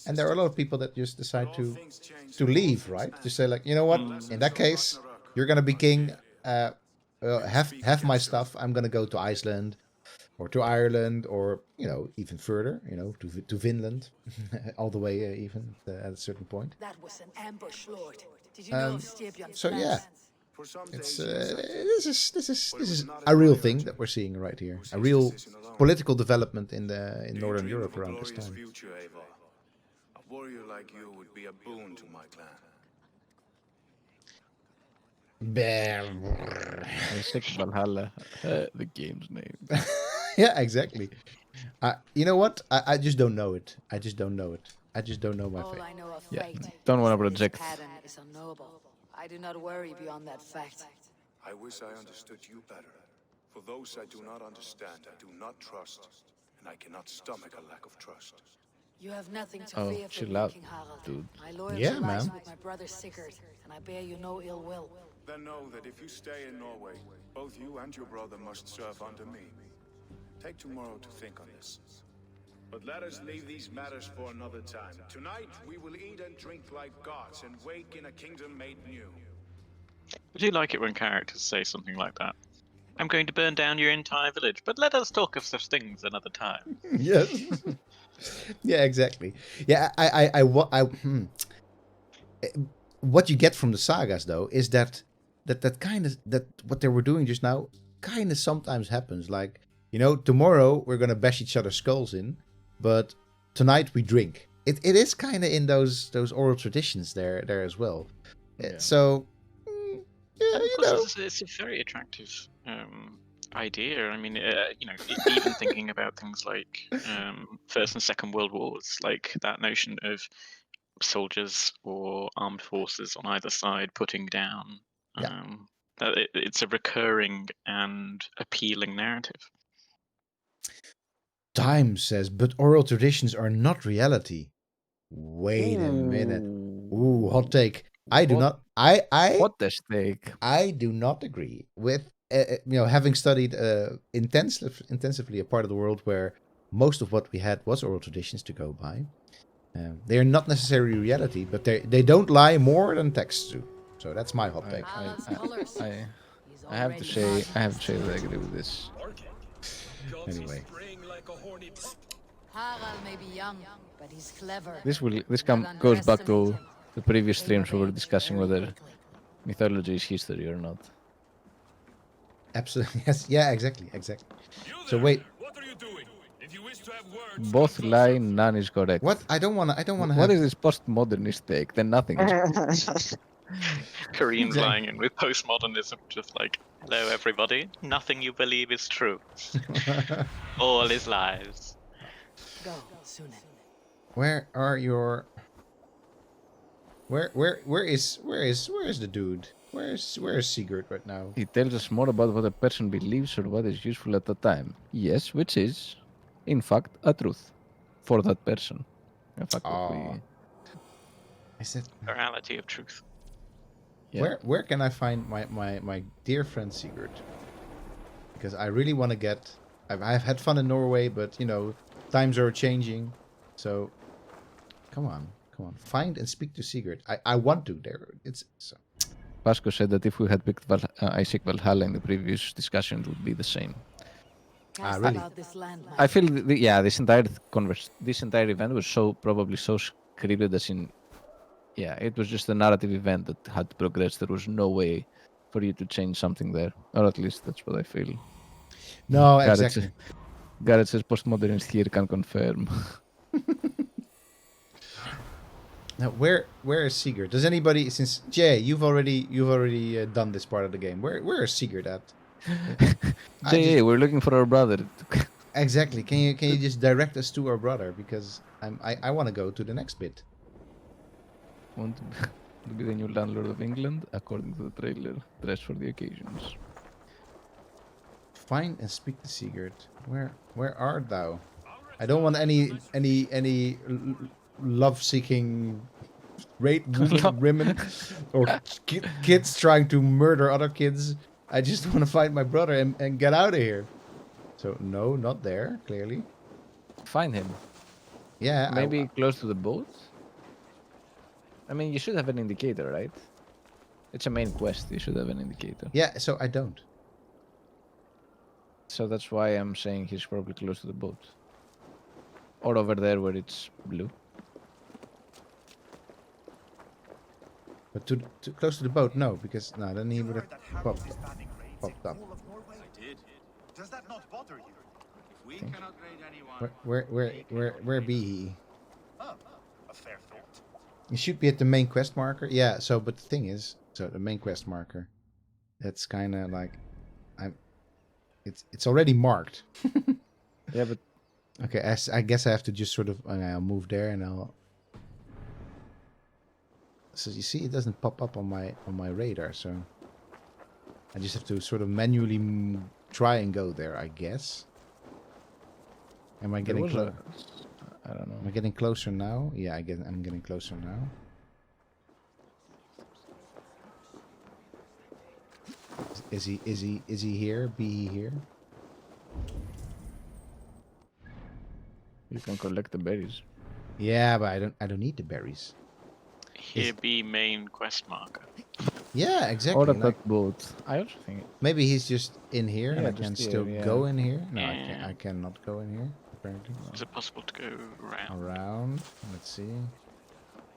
and there are a lot of people that just decide to leave, right? To say like, you know what, in that case, you're gonna be king. Have my stuff. I'm gonna go to Iceland, or to Ireland, or even further, to Finland, all the way even at a certain point. That was an ambush, Lord. Did you know of Styrbjörn's So yeah, plans? it's this is a real thing that we're seeing right here. A real political development in Northern Europe around this time. A warrior like you would be a boon to my clan. Stick Valhalla, the game's name. Yeah, exactly. You know what? I just don't know it. I just don't know it. I just don't know my All fate. I know of Yeah, fate don't wanna is that project. this pattern is unknowable. I do not worry beyond that fact. I wish I understood you better. For those I do not understand, I do not trust, and I cannot stomach a lack of trust. You have nothing to Oh, fear from chill me, out, King Harald. dude. My loyalty Yeah, lies man. with my brother Sigurd, and I bear you no ill will. Then know that if you stay in Norway, both you and your brother must serve under me. Take tomorrow to think on this. But let us leave these matters for another time. Tonight, we will eat and drink like gods and wake in a kingdom made new. I do like it when characters say something like that. I'm going to burn down your entire village, but let us talk of such things another time. Yes. Yeah, exactly. Yeah, what you get from the sagas though is that what they were doing just now kind of sometimes happens. Like, tomorrow we're gonna bash each other's skulls in, but tonight we drink. It is kind of in those oral traditions there as well. Yeah. So yeah, Of course, it's a very attractive idea. I mean, even thinking about things like First and Second World Wars, like that notion of soldiers or armed forces on either side putting down. Yeah. It's a recurring and appealing narrative. Time says, but oral traditions are not reality. Wait a minute. Ooh, hot take. I do not. What the steak? I do not agree with having studied intensively a part of the world where most of what we had was oral traditions to go by. They are not necessarily reality, but they don't lie more than texts do. So that's my hot take. I have to say that I agree with this. Anyway, Harald may be young, but he's clever. This goes back to the previous streams where we were discussing whether mythology is history or not. absolutely. Yes. Yeah. Exactly. So wait. What are you doing? If you wish to have words, Both lie, none is correct. What? I don't want to. What is this postmodernist take? Then nothing is. Koreans Exactly. lying in with postmodernism, just like, hello everybody, nothing you believe is true. All is lies. Go, Sunan. Where are your? Where is the dude? Where is Sigurd right now? It tells us more about what a person believes or what is useful at the time. Yes, which is, in fact, a truth for that person. In fact, what we... I said, Morality of truth. Yeah. where can I find my dear friend Sigurd? Because I really want to get. I've had fun in Norway, but you know, times are changing. So, come on. Find and speak to Sigurd. I want to. There, it's so. Vasco said that if we had picked Isaac Valhalla in the previous discussion, it would be the same. Really? I feel this entire event was probably so scripted, as in, it was just a narrative event that had to progress. There was no way for you to change something there, or at least that's what I feel. No, exactly. Garrett says postmodernists here can confirm. Now, where is Sigurd? Does anybody, since Jay, you've already done this part of the game. Where is Sigurd at? Jay, we're looking for our brother. Exactly. Can you just direct us to our brother, because I want to go to the next bit. Want to be the new landlord of England, according to the trailer. Dress for the occasions. Find and speak to Sigurd. Where art thou? I don't want any love-seeking rape women or kids trying to murder other kids. I just want to find my brother and get out of here. So no, not there. Clearly, find him. Yeah, maybe close to the boat. I mean, you should have an indicator, right? It's a main quest. You should have an indicator. Yeah, so I don't. So that's why I'm saying he's probably close to the boat. Or over there where it's blue. But too close to the boat, no, because then he would have popped up. I did. Does that not bother you? If we cannot grade anyone, Where be he? Oh, a fair thought. He should be at the main quest marker. Yeah. So, but the thing is, the main quest marker, that's kind of like, it's already marked. Yeah, but okay. I guess I have to just sort of I'll move there and I'll. So you see, it doesn't pop up on my radar. So I just have to sort of manually try and go there, I guess. Am I getting close? I don't know. Am I getting closer now? Yeah, I'm getting closer now. Is he here? Be he here? You can collect the berries. Yeah, but I don't need the berries. Here be main quest marker. Yeah, exactly. Or at that boat. I also think maybe he's just in here and I just can here, still go in here. No, Yeah. I cannot go in here. Apparently. Is it possible to go around? Around. Let's see.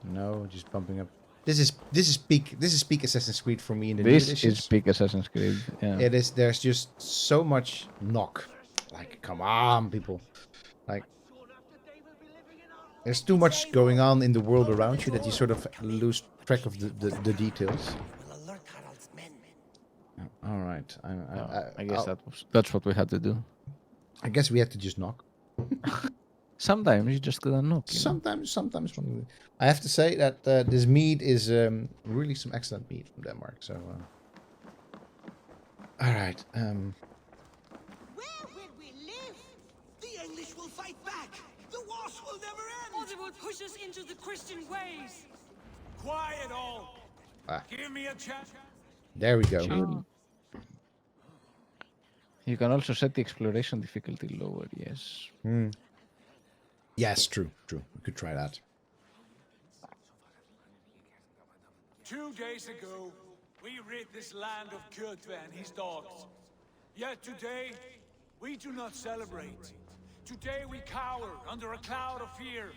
No, just bumping up. This is peak Assassin's Creed for me in the new editions. This is peak Assassin's Creed. Yeah. It is. There's just so much knock. Like, come on, people. Like, there's too much going on in the world around you that you sort of lose track of the details. All right. I guess that's what we had to do. I guess we had to just knock. Sometimes you just gotta knock. Sometimes. I have to say that this mead is really some excellent mead from Denmark. So, all right. Where will we live? The English will fight back. The wars will never end. Or they will push us into the Christian ways. Quiet all. Give me a chance. There we go. You can also set the exploration difficulty lower. Yes. Yes, true. We could try that. 2 days ago, we rid this land of Kjotve and his dogs. Yet today, we do not celebrate. Today we cower under a cloud of fear.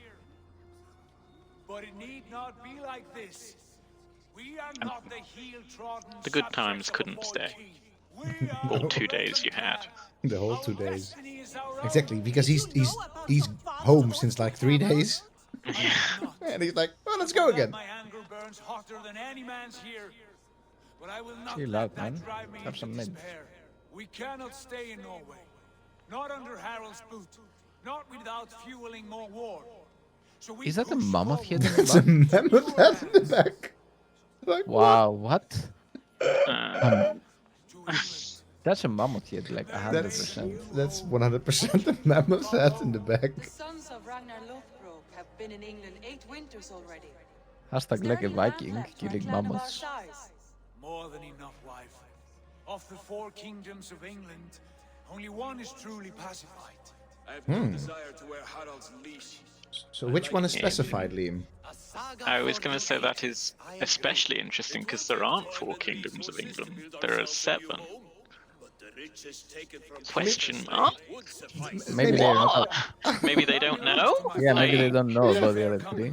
But it need not be like this. We are not the heel-trodden. The good times couldn't stay. All 2 days you had. The whole 2 days. Exactly, because he's home since like 3 days. And he's like, well, let's go again. My anger burns hotter than any man's here. But I will not Chill let out, that man. drive me Have some into meds. despair. We cannot stay in Norway. Not under Harald's boot. Not without fueling more war. So we Is that a push mammoth head in That's the a back? mammoth head in the back. Like, Wow, what? Uh, That's a mammoth head, like That's 100%. 100% a mammoth head in the back. The sons of Ragnar Lothbrok have been in England 8 winters already. Hashtag like a Viking killing mammoths. More than enough, wife. Of the 4 kingdoms of England, only one is truly pacified. I have no desire to wear Harald's leash. So which one is specified, Liam? I was going to say that is especially interesting because there aren't 4 kingdoms of England. There are 7. Question mark? Maybe they're not. Maybe they don't know? Yeah, maybe they Like, don't know about the other 3.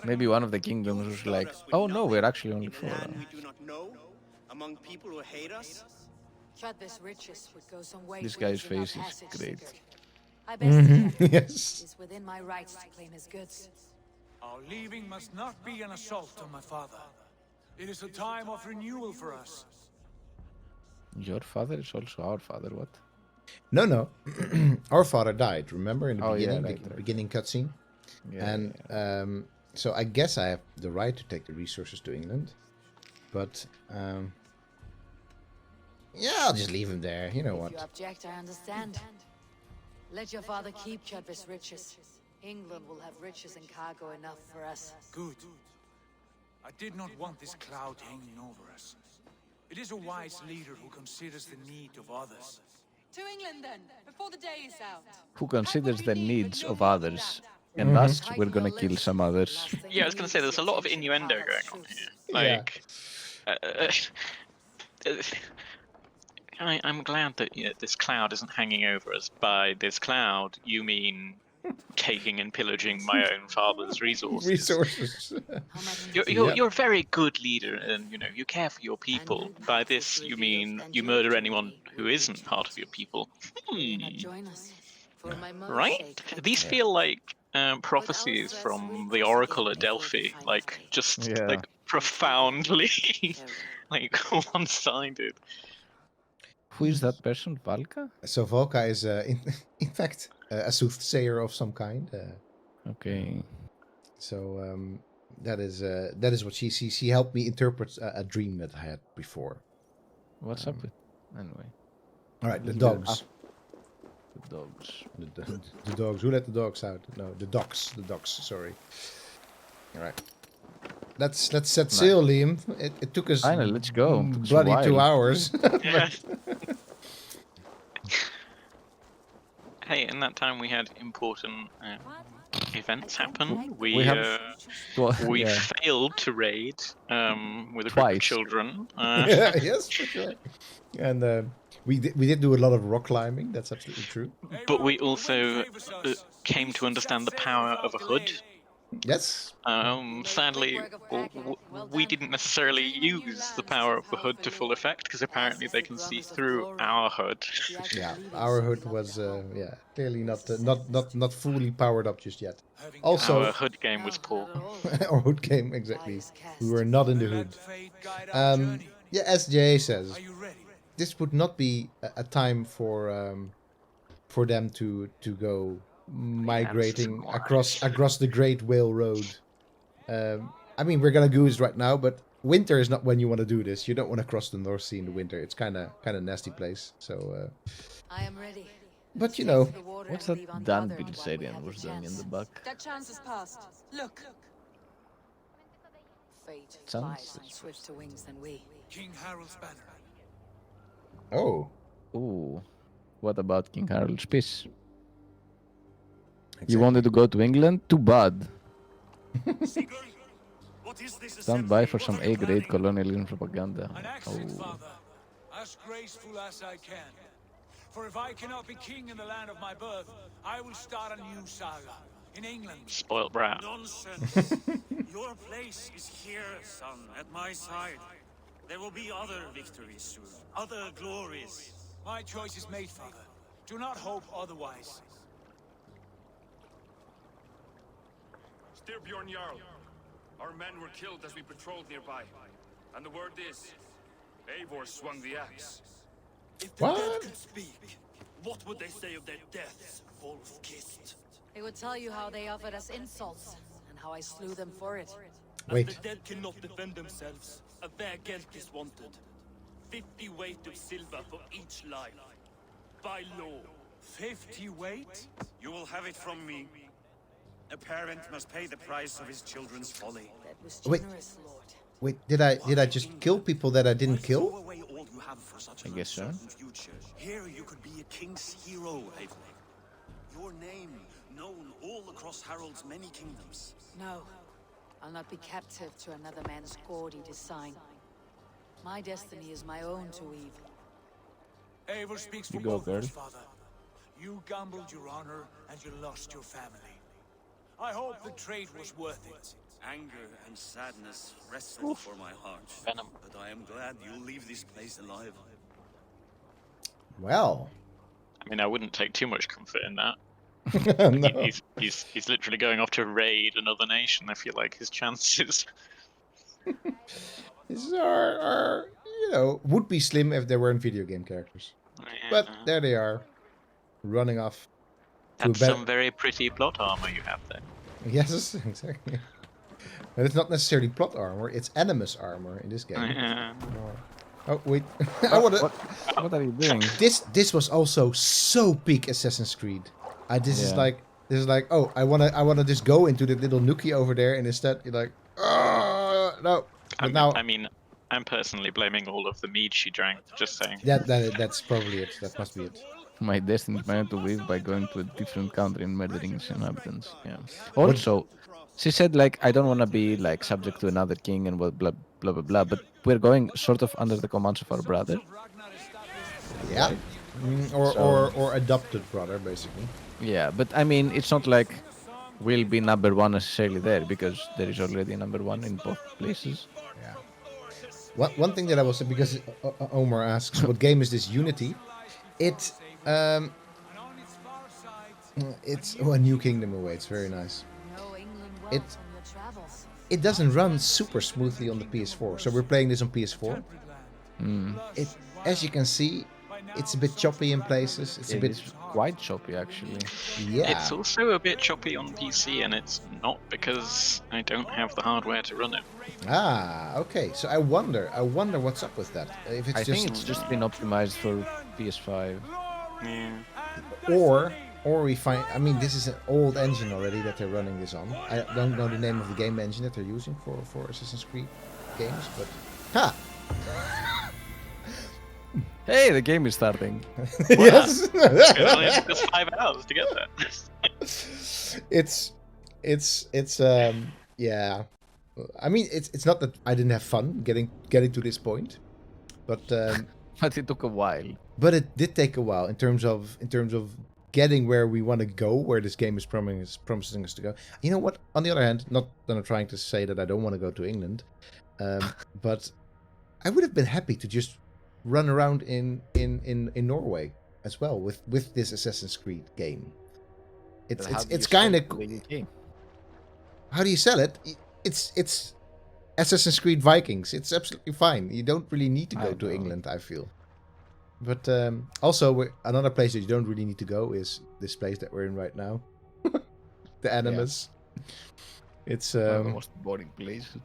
Maybe one of the kingdoms was like, oh no, we're actually only 4. We do not know, among people who hate us. Chadvis riches would go some way This to guy's easing our face is passage great. to I best Yes. It's within my rights to claim his goods. Our leaving must not be an assault on my father. It is a time of renewal for us. Your father is also our father, what? No. Our father died, remember, in the Oh, yeah, beginning, the right. beginning cutscene? Yeah, And so I guess I have the right to take the resources to England. But, yeah, I'll just leave him there. You know If what? you object, I understand. Let your father keep Chadvis riches. England will have riches and cargo enough for us. Good. I did not want this cloud hanging over us. It is a wise leader who considers the need of others. To England then, before the day is out. Who considers the needs of others. And us, we're gonna kill some others. yeah, I was going to say there's a lot of innuendo going on here. Like, I'm glad that this cloud isn't hanging over us. By this cloud, you mean taking and pillaging my own father's resources. You're a very good leader, and you care for your people. By this, you mean you murder anyone who isn't part of your people. Join us. For my mother's Right? sake. These feel like prophecies from the Oracle at Delphi, like just like profoundly like one-sided. Who is that person, Valka? So Volka is, in fact, a soothsayer of some kind. Okay. So that is what she sees. She helped me interpret a dream that I had before. What's up with... Anyway. All right, the Little bit dogs. The dogs. The dogs. Who let the dogs out? No, the ducks. The ducks. Sorry. All right. Let's set sail, Liam. It took us Finally, let's go. Took us a bloody 2 while. hours. Yeah. Hey, in that time we had important events happen. We yeah. failed to raid with a group of Twice. children. Yes, for sure. And we did do a lot of rock climbing. That's absolutely true. But we also came to understand the power of a hood. Yes. Sadly, we didn't necessarily use the power of the hood to full effect because apparently they can see through our hood. Yeah, our hood was clearly not fully powered up just yet. Also, Our hood game was poor. our hood game exactly. We were not in the hood. Yeah, as Jay says, this would not be a time for them to go migrating across the Great Whale Road. I mean, we're gonna goose right now, but winter is not when you want to do this. You don't want to cross the North Sea in the winter. It's kind of nasty place. So, I am ready. but you know, What's that Dan Bilzerian was doing in the back? That chance is past. Look. Fate Sounds- flies on swifter wings than we. King Harold's banner. oh, Ooh. What about King Harold's peace? exactly. You wanted to go to England? Too bad. What is this Stand by for some A-grade colonialism propaganda. An accent, Oh. father. As graceful as I can. For if I cannot be king in the land of my birth, I will start a new saga. In England. Spoiled brat. Nonsense. Your place is here, son, at my side. There will be other victories soon, other glories. My choice is made, father. Do not hope otherwise. Styrbjorn Jarl. Our men were killed as we patrolled nearby. And the word is, Eivor swung the axe. If the dead could speak, what would they say of their deaths, wolf-kissed? They would tell you how they offered us insults, and how I slew them for it. Wait. As the dead cannot defend themselves, a fair gelt is wanted. 50 weight of silver for each life. By law. 50 weight? You will have it from me. A parent must pay the price of his children's folly. That was Wait. generous, Lord. Wait, did I just kill people that I didn't kill? Throw away all you have for such I an guess so. uncertain future. Here you could be a king's hero, Eivor. Your name known all across Harold's many kingdoms. No, I'll not be captive to another man's gaudy design. My destiny is my own to weave. Eivor speaks for You go, both of us, girl. Father. You gambled your honor, and you lost your family. I hope the trade was worth it. Anger and sadness wrestle for my heart. Venom. But I am glad you'll leave this place alive. Well. I mean, I wouldn't take too much comfort in that. No. He's literally going off to raid another nation. I feel like his chances. These are, you know, would be slim if they weren't video game characters. But there they are, running off. to a That's better- some very pretty plot armor you have there. Yes, exactly. But it's not necessarily plot armor; it's animus armor in this game. Yeah. Oh wait, I wanna. What are you doing? This was also so peak Assassin's Creed. This is Yeah. like oh I wanna just go into the little nookie over there, and instead you're like no. But now I mean, I'm personally blaming all of the mead she drank. Just saying. that's probably it. That must be it. My destiny is mine to live by going to a different country and murdering its inhabitants. Yeah. Also, she said like I don't want to be like subject to another king and blah blah blah blah blah. But we're going sort of under the commands of our brother. Yeah. Or adopted brother, basically. Yeah, but I mean, it's not like we'll be number one necessarily there because there is already a number one in both places. Yeah. One thing that I will say, because Omar asks, what game is this Unity? It's a New Kingdom awaits. Very nice. It doesn't run super smoothly on the PS4, so we're playing this on PS4. It, as you can see, it's a bit choppy in places. It's a bit quite choppy, actually. Yeah. It's also a bit choppy on PC, and it's not because I don't have the hardware to run it. Ah, okay. So I wonder what's up with that. If it's I think it's just been optimized for PS5. Yeah. Or we find. I mean, this is an old engine already that they're running this on. I don't know the name of the game engine that they're using for Assassin's Creed games, but ha. Hey, the game is starting. Yes. It only took us 5 hours to get there. It's yeah. I mean, it's not that I didn't have fun getting to this point, but But it took a while. But it did take a while in terms of getting where we want to go, where this game is promising us to go. You know what? On the other hand, not that I'm trying to say that I don't want to go to England, but I would have been happy to just run around in Norway as well with this Assassin's Creed game. It's kind of. How do you sell it? It's Assassin's Creed Vikings. It's absolutely fine. You don't really need to go to England, I feel. But also, another place that you don't really need to go is this place that we're in right now. The Animus. Yeah. It's one of the most boring places.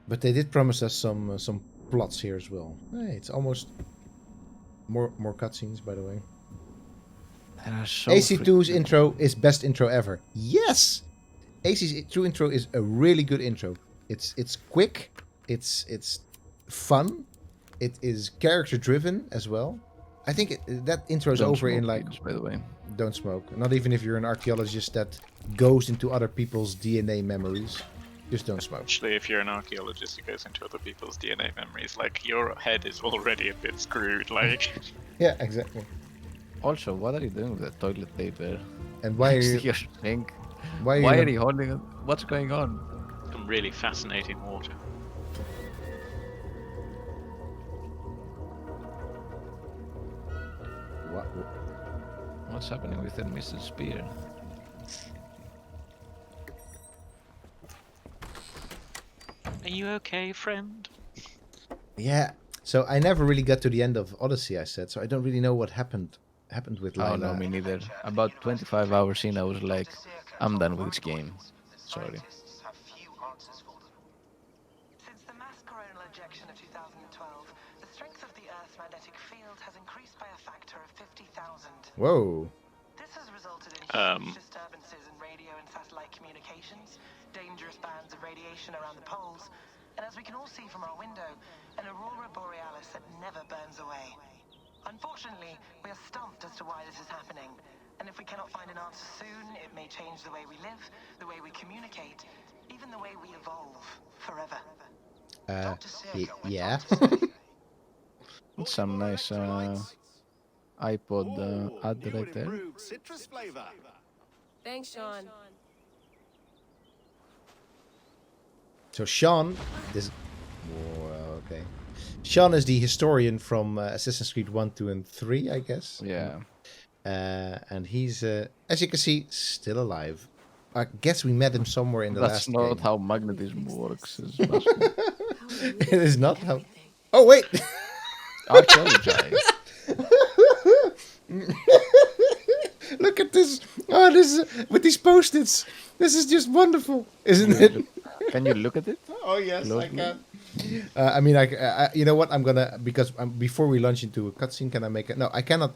But they did promise us some plots here as well. Hey, it's almost more cutscenes, by the way. So AC2's intro is best intro ever. Yes, AC2 intro is a really good intro. It's quick. It's fun. It is character driven as well. I think that intro is over in like. By the way, don't smoke. Not even if you're an archaeologist that goes into other people's DNA memories. Just don't smoke. Actually, if you're an archaeologist who goes into other people's DNA memories, like your head is already a bit screwed. Like. Yeah, exactly. Also, what are you doing with the toilet paper? And why are you? Your sink? Why are you holding it? What's going on? Some really fascinating water. What's happening with that Mr. Spear? Are you okay, friend? Yeah. So I never really got to the end of Odyssey, I said, so I don't really know what happened happened with Oh Lila? no, me neither. About 25 hours in, I was like, I'm done with this game. Sorry. Since the mass coronal ejection of 2012, the strength of the Earth's magnetic field has increased by a factor of 50,000. Whoa. This has resulted in huge disturbances in radio and satellite communications, dangerous bands of radiation around the poles, and as we can all see from our window, an aurora borealis that never burns away. Unfortunately, we are stumped as to why this is happening, and if we cannot find an answer soon, it may change the way we live, the way we communicate, even the way we evolve forever. Yeah. It's some nice iPod ad right there. Citrus flavor. Thanks, Sean. So Sean, this. Whoa, okay. Sean is the historian from Assassin's Creed 1, 2, and 3, I guess. Yeah. And he's, as you can see, still alive. I guess we met him somewhere in the last game. That's not how magnetism works. It is not how... Oh, wait! Archaeology. Look at this. Oh, this is, with these post-its. This is just wonderful, isn't it? Can you look at it? Oh, yes, I can. I mean, you know what? I'm gonna, because before we launch into a cutscene, can I make it? No, I cannot.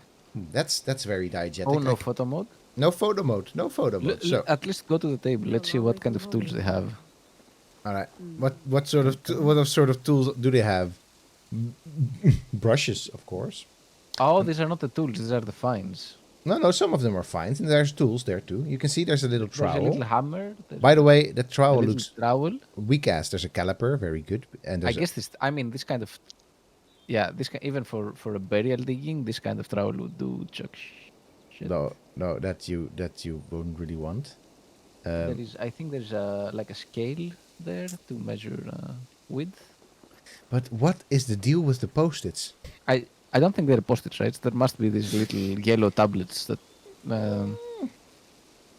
That's very diegetic. Oh, no photo mode? No photo mode. No photo mode. So at least go to the table. Let's see what kind of tools they have. All right. What sort of tools do they have? Brushes, of course. Oh, these are not the tools. These are the finds. No, some of them are fines, and there's tools there too. You can see there's a little trowel. There's a little hammer. By the way, the trowel looks trowel. weak ass. There's a caliper, very good. And I guess this. I mean, this kind of. Yeah, even for a burial digging, this kind of trowel would do chuck shit. No, that you wouldn't really want. I think there's like a scale there to measure width. But what is the deal with the post-its? I don't think they're post-its, right? There must be these little yellow tablets that,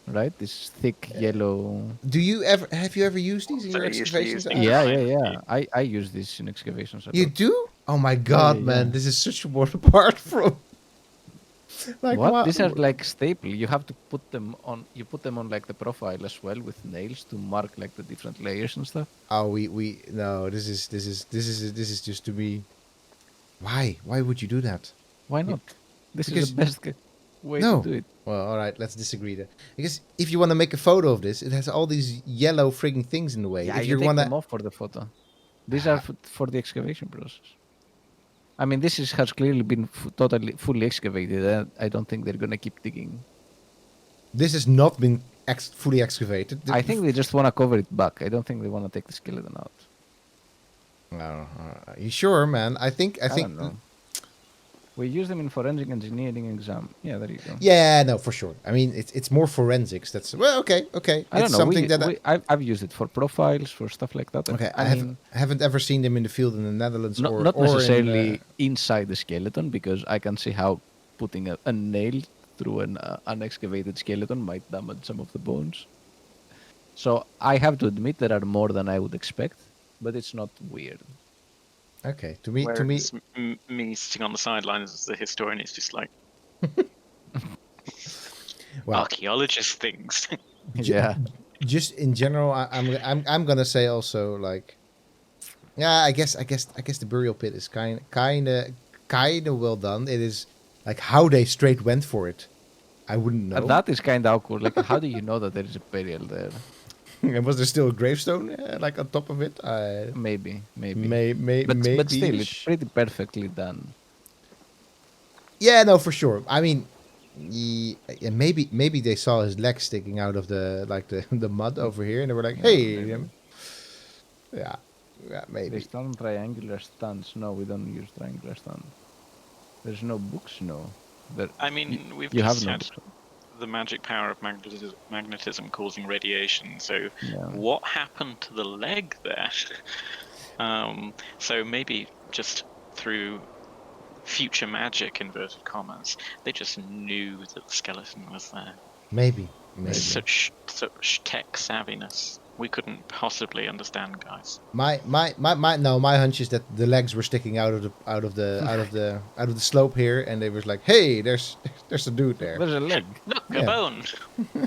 right? This thick yellow. Have you ever used these in your excavations? Yeah. I use this in excavations. You do? Oh my god, man! This is such a world apart from. Like what? These are like staple. You have to put them on. You put them on like the profile as well with nails to mark like the different layers and stuff. Oh, no. This is just to be. Why would you do that? Why not? This is the best way to do it. Well, all right. Let's disagree there. Because if you want to make a photo of this, it has all these yellow frigging things in the way. Yeah, if you take them off for the photo. These are for the excavation process. I mean, this has clearly been fully excavated. I don't think they're gonna keep digging. This has not been fully excavated. I think they just want to cover it back. I don't think they want to take the skeleton out. No, you sure, man? I think. I don't know. We use them in forensic engineering exam. Yeah, there you go. Yeah, no, for sure. I mean, it's more forensics. That's well, okay. I don't know. I've used it for profiles, for stuff like that. Okay, I haven't ever seen them in the field in the Netherlands. Not necessarily inside the skeleton, because I can see how putting a nail through an unexcavated skeleton might damage some of the bones. So I have to admit there are more than I would expect, but it's not weird. Okay, to me, me sitting on the sidelines as the historian is just like, well, archaeologist things. Yeah. Just in general, I'm gonna say also like, yeah, I guess the burial pit is kind of well done. It is like how they straight went for it. I wouldn't know. That is kind of awkward. Like, how do you know that there is a burial there? And was there still a gravestone like on top of it? Maybe. But still, it's pretty perfectly done. Yeah, no, for sure. I mean, maybe they saw his legs sticking out of the mud over here, and they were like, "Hey, yeah, maybe." They stand triangular stands. No, we don't use triangular stands. There's no books. No. I mean, we've just had the magic power of magnetism causing radiation. So what happened to the leg there? So maybe just through future magic, inverted commas, they just knew that the skeleton was there. Maybe. Such tech savviness. We couldn't possibly understand, guys. My hunch is that the legs were sticking out of the slope here, and they was like, "Hey, there's There's a dude there. There's a leg. Look, a bone.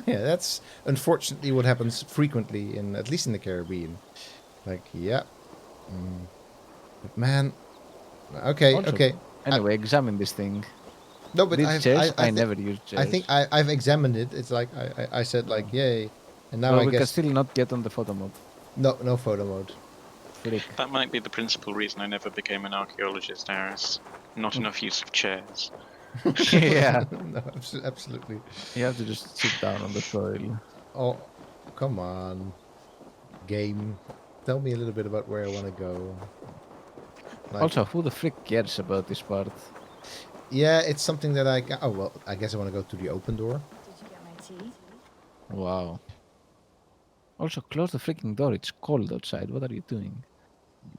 Yeah, that's unfortunately what happens frequently in, at least in the Caribbean. Like, yeah. But man, okay, Also, okay. Anyway, examine this thing. No, but These chairs, I never used chairs. I think I've examined it. It's like I said like yay, and now well, I we guess can still not get on the photo mode. no photo mode. That might be the principal reason I never became an archaeologist, Aris. Not enough use of chairs. Yeah. No, absolutely. You have to just sit down on the soil. Oh, come on, game. Tell me a little bit about where I want to go. Like, Also, who the frick cares about this part? yeah, it's something that oh well, I guess I want to go to the open door. Did you get my tea? Wow. Also, close the freaking door. It's cold outside. What are you doing?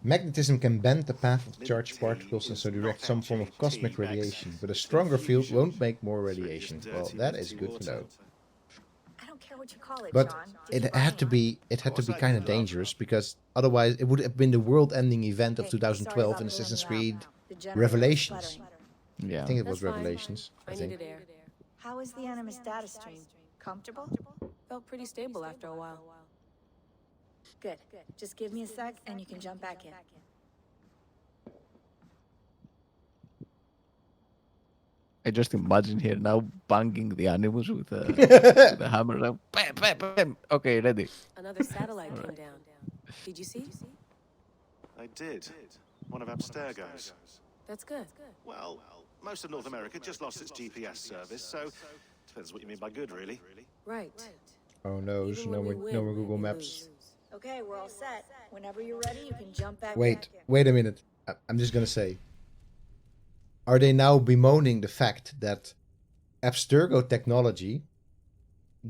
Magnetism can bend the path of charged particles and so direct some form of cosmic radiation, but a stronger field won't make more radiation. Well, that is good to know. I don't care what you call it, But John. it had to be kind of dangerous, because otherwise it would have been the world-ending event of 2012 in Assassin's Creed Revelations. Yeah. I think it was Revelations. I think. needed air. How is the Animus data stream? Comfortable? Felt pretty stable after a while. Good. Just give me a sec and you can jump back in. I just imagine here now banging the animals with a hammer. Like, bam, bam, bam. Okay, ready. Another satellite came down. Did you see? I did. One of Abstergo's. That's good. Well, most of North America just lost its GPS service, so depends what you mean by good, really. Right. Oh no, there's no more Google Maps. Okay, we're all set. Whenever you're ready, you can jump back Wait, in. wait a minute. I'm just gonna say. Are they now bemoaning the fact that Abstergo technology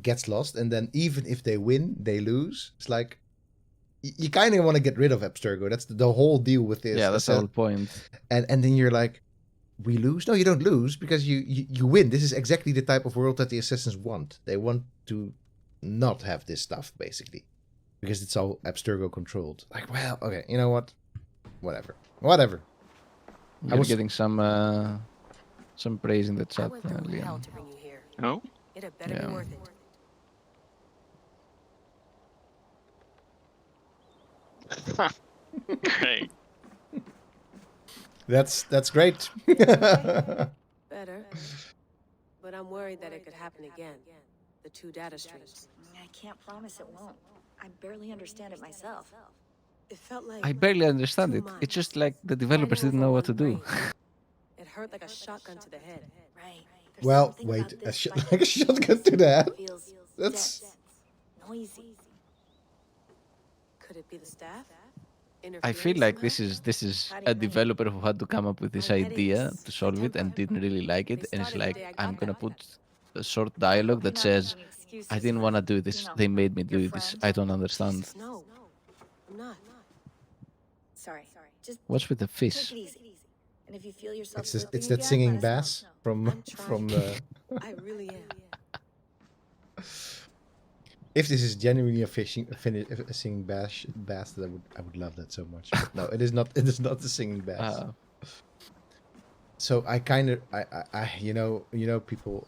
gets lost, and then even if they win, they lose? It's like, you kind of want to get rid of Abstergo. That's the whole deal with this. Yeah, that's the whole point. And then you're like, we lose? No, you don't lose, because you win. This is exactly the type of world that the Assassins want. They want to not have this stuff, basically, because it's all Abstergo controlled. Like, well, okay, you know what? Whatever. You're getting some praise in the chat, Liam. Oh? It had better be worth it. Great. That's great. Better. But I'm worried that it could happen again. The two data streams. I can't promise it won't. I barely understand it myself. It felt like I barely understand it. It's just like the developers didn't know what to do. it hurt like a shotgun to the head. Right. Well, wait, like a shotgun to the head? That's noisy. Could it be the staff? I feel like this is a developer who had to come up with this idea to solve it and didn't really like it, and it's like, I'm gonna put a short dialogue that says, I didn't want to do this, they made me do this, I don't understand. No, I'm not. Sorry. Just What's with the take fish? it easy. And if you feel yourself it's slipping that again, singing let us know. bass from the. I really am. If this is genuinely a singing bass, then I would love that so much. But no, it is not. It is not the singing bass. So I kind of, you know, people.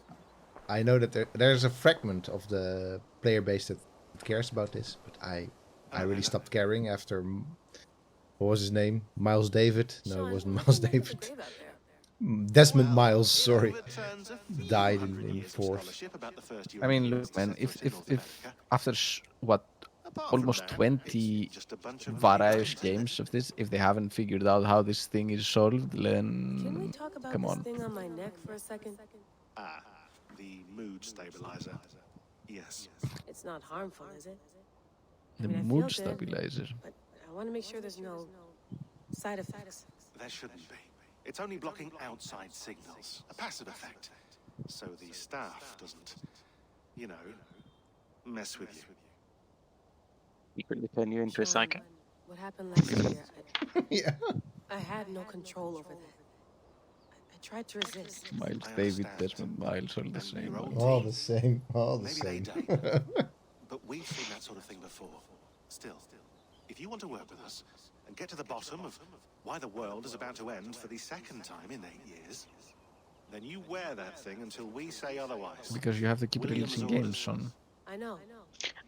I know that there's a fragment of the player base that cares about this, but I really stopped caring after. What was his name? Miles David? No, it wasn't Miles David. Desmond Miles, sorry, died in 4th. I mean, look, man, if after what, almost 20 various games of this, if they haven't figured out how this thing is solved, then Can we talk about come this on. thing on my neck for a second? Ah, the mood stabilizer. Yes. It's not harmful, is it? The I feel mood good, stabilizer. But I want to make sure there's no side effects. There shouldn't be. It's only blocking outside signals, a passive effect, so the staff doesn't, you know, mess with you. Secretly turn you into a psycho. What happened last year? Yeah. I had no control over that. I tried to resist. Miles David, Desmond Miles, all the same. All the same. All the Maybe same. they don't. But we've seen that sort of thing before. Still, if you want to work with us and get to the bottom of why the world is about to end for the second time in 8 years, then you wear that thing until we say otherwise. Because you have to keep releasing games, Sean. I know.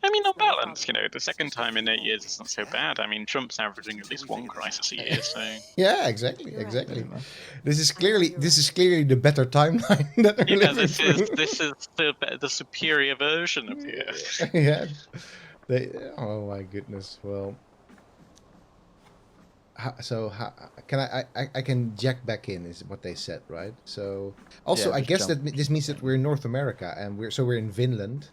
I mean, on balance, the second time in 8 years is not so bad. I mean, Trump's averaging at least one crisis a year, so... Yeah, exactly. This is clearly the better timeline that we're Yeah, living through. this is the superior version of the... Yeah. Oh my goodness. Well... can I can jack back in is what they said, right? So also I guess that this means that we're in North America and we're in Vinland,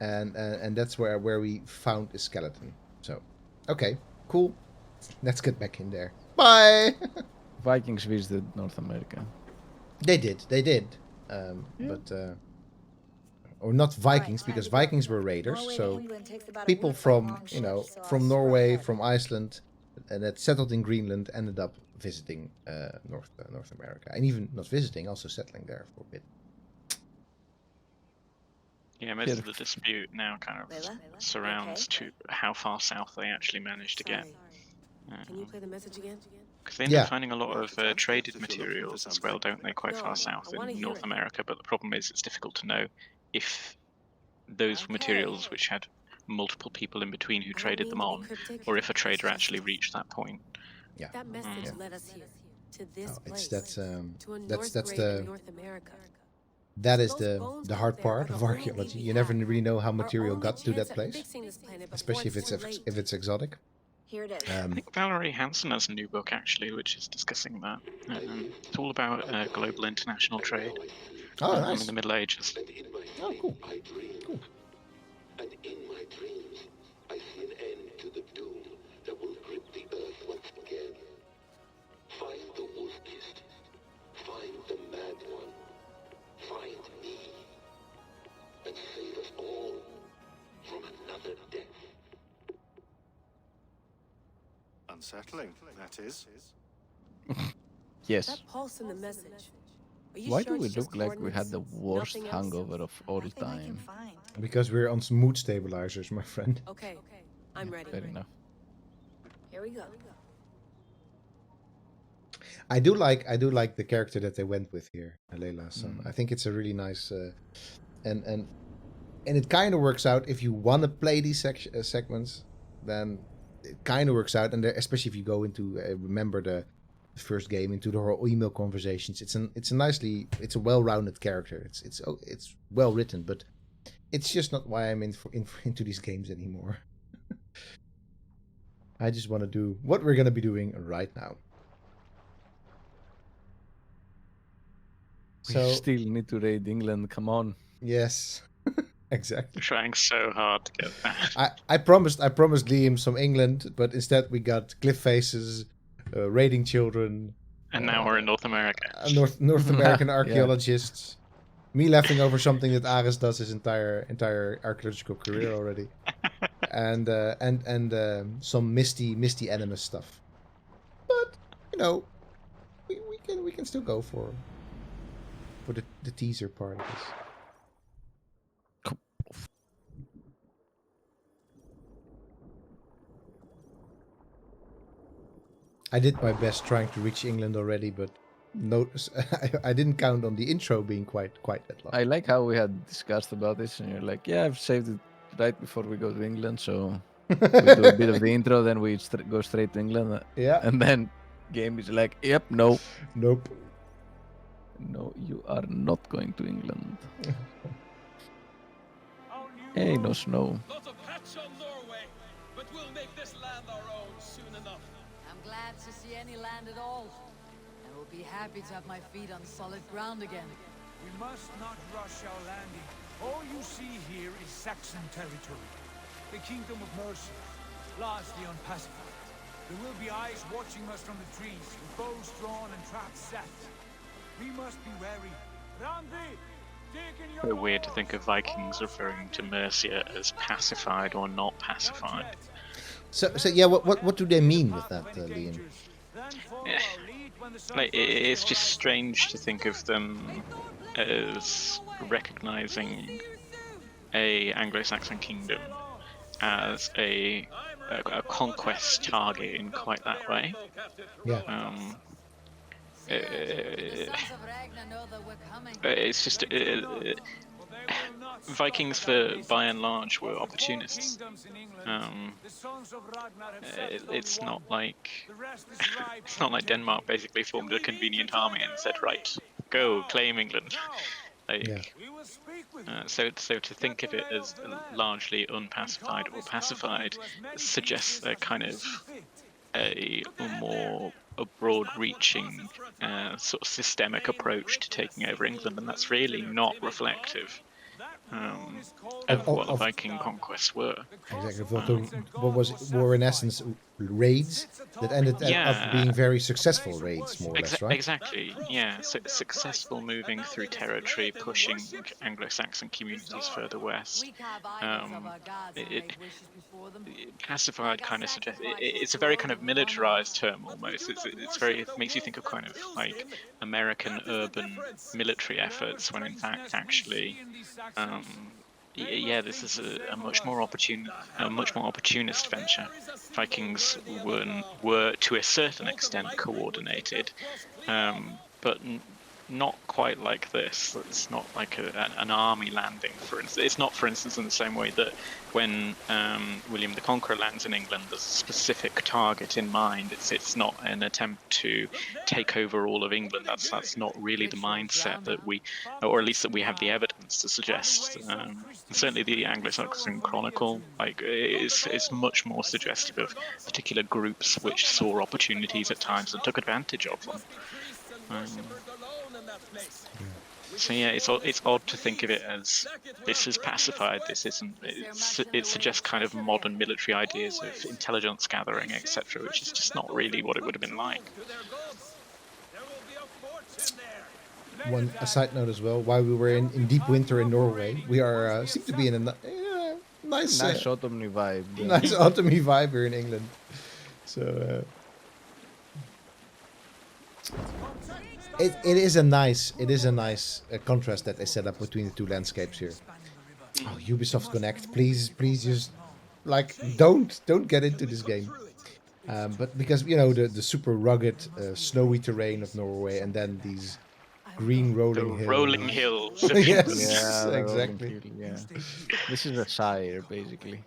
and that's where we found a skeleton. So okay, cool. Let's get back in there. Bye. Vikings visited North America. They did. But or not Vikings, because Vikings were raiders. So people from from Norway, from Iceland, and that settled in Greenland ended up visiting North America, and even not visiting, also settling there for a bit. Yeah, most of the dispute now kind of surrounds to how far south they actually managed to get. Can you play the message again? Because they end up finding a lot of traded materials as well, don't they, quite far south in North America, but the problem is it's difficult to know if those materials which had multiple people in between who traded them on, or if a trader actually reached that point. Yeah. That message led us here, to this place, that's to a North grave in North America. That is the hard part of archaeology. You never really know how material got to that place, especially if it's exotic. Here it is. I think Valerie Hansen has a new book actually, which is discussing that. It's all about global international trade. Oh, nice. In the Middle Ages. Oh, cool. Cool. And in my dreams, I see an end to the doom that will grip the earth once again. Find the wolf-kissed. Find the mad one. Find me. And save us all from another death. Unsettling, that is. Yes. That pulse in the message. Why do we look like we had the worst hangover of all time? Because we're on some mood stabilizers, my friend. Okay, I'm ready. Fair enough. Here we go. I do like the character that they went with here, Leila's son. I think it's a really nice, and it kind of works out if you want to play these segments, then it kind of works out, and especially if you go into remember the first game, into the whole email conversations. It's a well-rounded character. It's well written, but it's just not why I'm into these games anymore. I just want to do what we're gonna be doing right now. We still need to raid England. Come on. Yes. Exactly. We're trying so hard to get that. I promised Liam some England, but instead we got cliff faces, raiding children, and now we're in North America. North American archaeologists. Me laughing over something that Aris does his entire archaeological career already, and some misty animus stuff. But we can still go for the teaser part of this. I did my best trying to reach England already, but I didn't count on the intro being quite that long. I like how we had discussed about this, and you're like, "Yeah, I've saved it right before we go to England, so we do a bit of the intro, then we go straight to England." Yeah. And then game is like, "Yep, no, nope, no, you are not going to England." Hey, no snow. Not a patch on Norway, but we'll make this land our own soon enough. I'm glad to see any land at all. I will be happy to have my feet on solid ground again. We must not rush our landing. All you see here is Saxon territory. The Kingdom of Mercia, largely unpacified. There will be eyes watching us from the trees, with bows drawn and traps set. We must be wary. Randi, dig in your Weird to think of Vikings referring to Mercia as pacified or not pacified. So yeah, what do they mean with that, Liam? Like, it's just strange to think of them as recognizing a Anglo-Saxon kingdom as a conquest target in quite that way. Yeah. The sons of Ragnar know that we're It's just Vikings, by and large, were opportunists. It's not like Denmark basically formed a convenient army and said, right, go claim England. Like, so to think of it as largely unpacified or pacified suggests a kind of a more broad-reaching sort of systemic approach to taking over England, and that's really not reflective of what the Viking conquests were. Exactly. Were in essence raids that ended up being very successful raids, more or less, right? Exactly. Yeah. So successful moving through territory, pushing Anglo-Saxon communities further west. Pacified kind of suggests it's a very kind of militarized term almost. It makes you think of kind of like American urban military efforts, when in fact actually. This is a much more opportunist venture. Vikings were to a certain extent coordinated, but not quite like this. It's not like an army landing, for instance. It's not, for instance, in the same way that when William the Conqueror lands in England, there's a specific target in mind. It's not an attempt to take over all of England. That's not really the mindset that we, or at least that we have the evidence to suggest. Certainly, the Anglo-Saxon Chronicle is much more suggestive of particular groups which saw opportunities at times and took advantage of them. So yeah, it's odd to think of it as this is pacified. This isn't. It suggests kind of modern military ideas of intelligence gathering, etc., which is just not really what it would have been like. A side note as well: while we were in deep winter in Norway, we are seem to be in a nice autumny vibe. Yeah. Nice autumny vibe here in England. So. It is a nice contrast that they set up between the two landscapes here. Oh, Ubisoft Connect, please just like don't get into this game. But because the super rugged snowy terrain of Norway, and then these green rolling hills. Rolling hills. Yes, exactly. Yeah. This is a Shire, basically.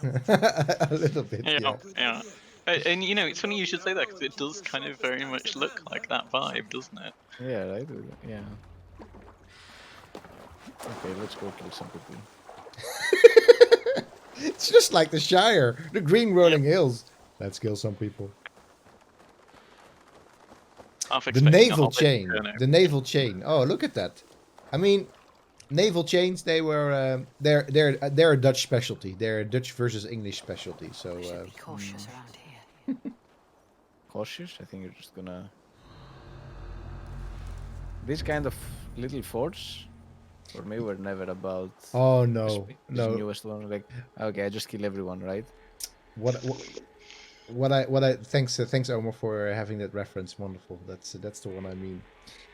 A little bit. Yeah. And it's funny you should say that, because it does kind of very much look like that vibe, doesn't it? Yeah, right? Yeah. Okay, let's go kill some people. It's just like the Shire, the green rolling hills. Let's kill some people. The naval chain. The naval chain. Oh, look at that. I mean, naval chains. They were. They're a Dutch specialty. They're a Dutch versus English specialty. So. We should be cautious around here. Cautious? I think you're just gonna... This kind of little forts, for me, were never about... Oh, no. This newest one, like, okay, I just kill everyone, right? Thanks, Omar, for having that reference. Wonderful. That's the one I mean.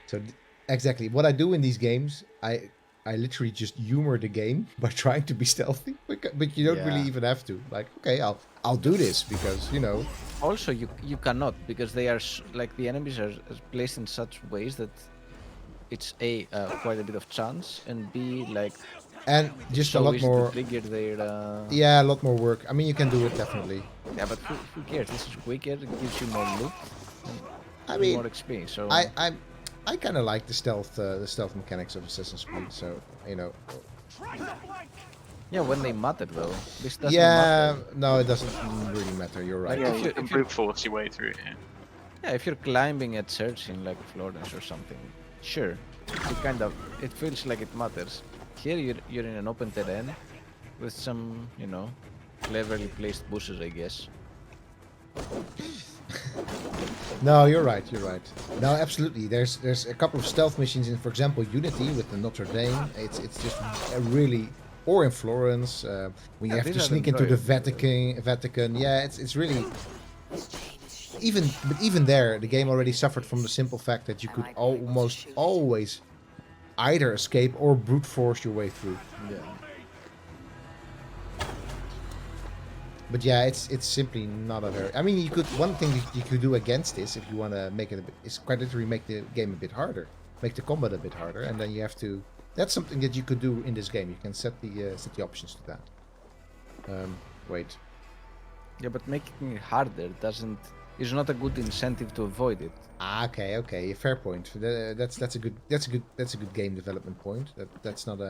So, exactly. What I do in these games, I literally just humor the game by trying to be stealthy, but you don't really even have to. Like, okay, I'll do this because Also, you cannot, because they are like the enemies are placed in such ways that it's quite a bit of chance, and B, like, and just a lot more. Trigger their, yeah, a lot more work. I mean, you can do it definitely. Yeah, but who cares? This is quicker. It gives you more loot. I mean, more experience. So I kind of like the stealth mechanics of Assassin's Creed. So Yeah, when they matter though. This doesn't matter. No, it doesn't really matter. You're right. Like, if you brute force your way through here. Yeah, if you're climbing at church in like Florence or something, sure, it feels like it matters. Here you're in an open terrain with some, cleverly placed bushes, I guess. No, you're right. No, absolutely. There's a couple of stealth missions in, for example, Unity with the Notre Dame. It's just a really, or in Florence when you have to sneak into the Vatican. Yeah, it's really. Even there, the game already suffered from the simple fact that you could almost always either escape or brute force your way through. Yeah. But yeah, it's simply not a very. I mean, one thing you could do against this, if you want to make it is quite literally make the game a bit harder. make the combat a bit harder, and then you have to. That's something that you could do in this game. You can set the options to that. Wait. Yeah, but making it harder is not a good incentive to avoid it. Okay. Fair point. That's a good game development point. That's not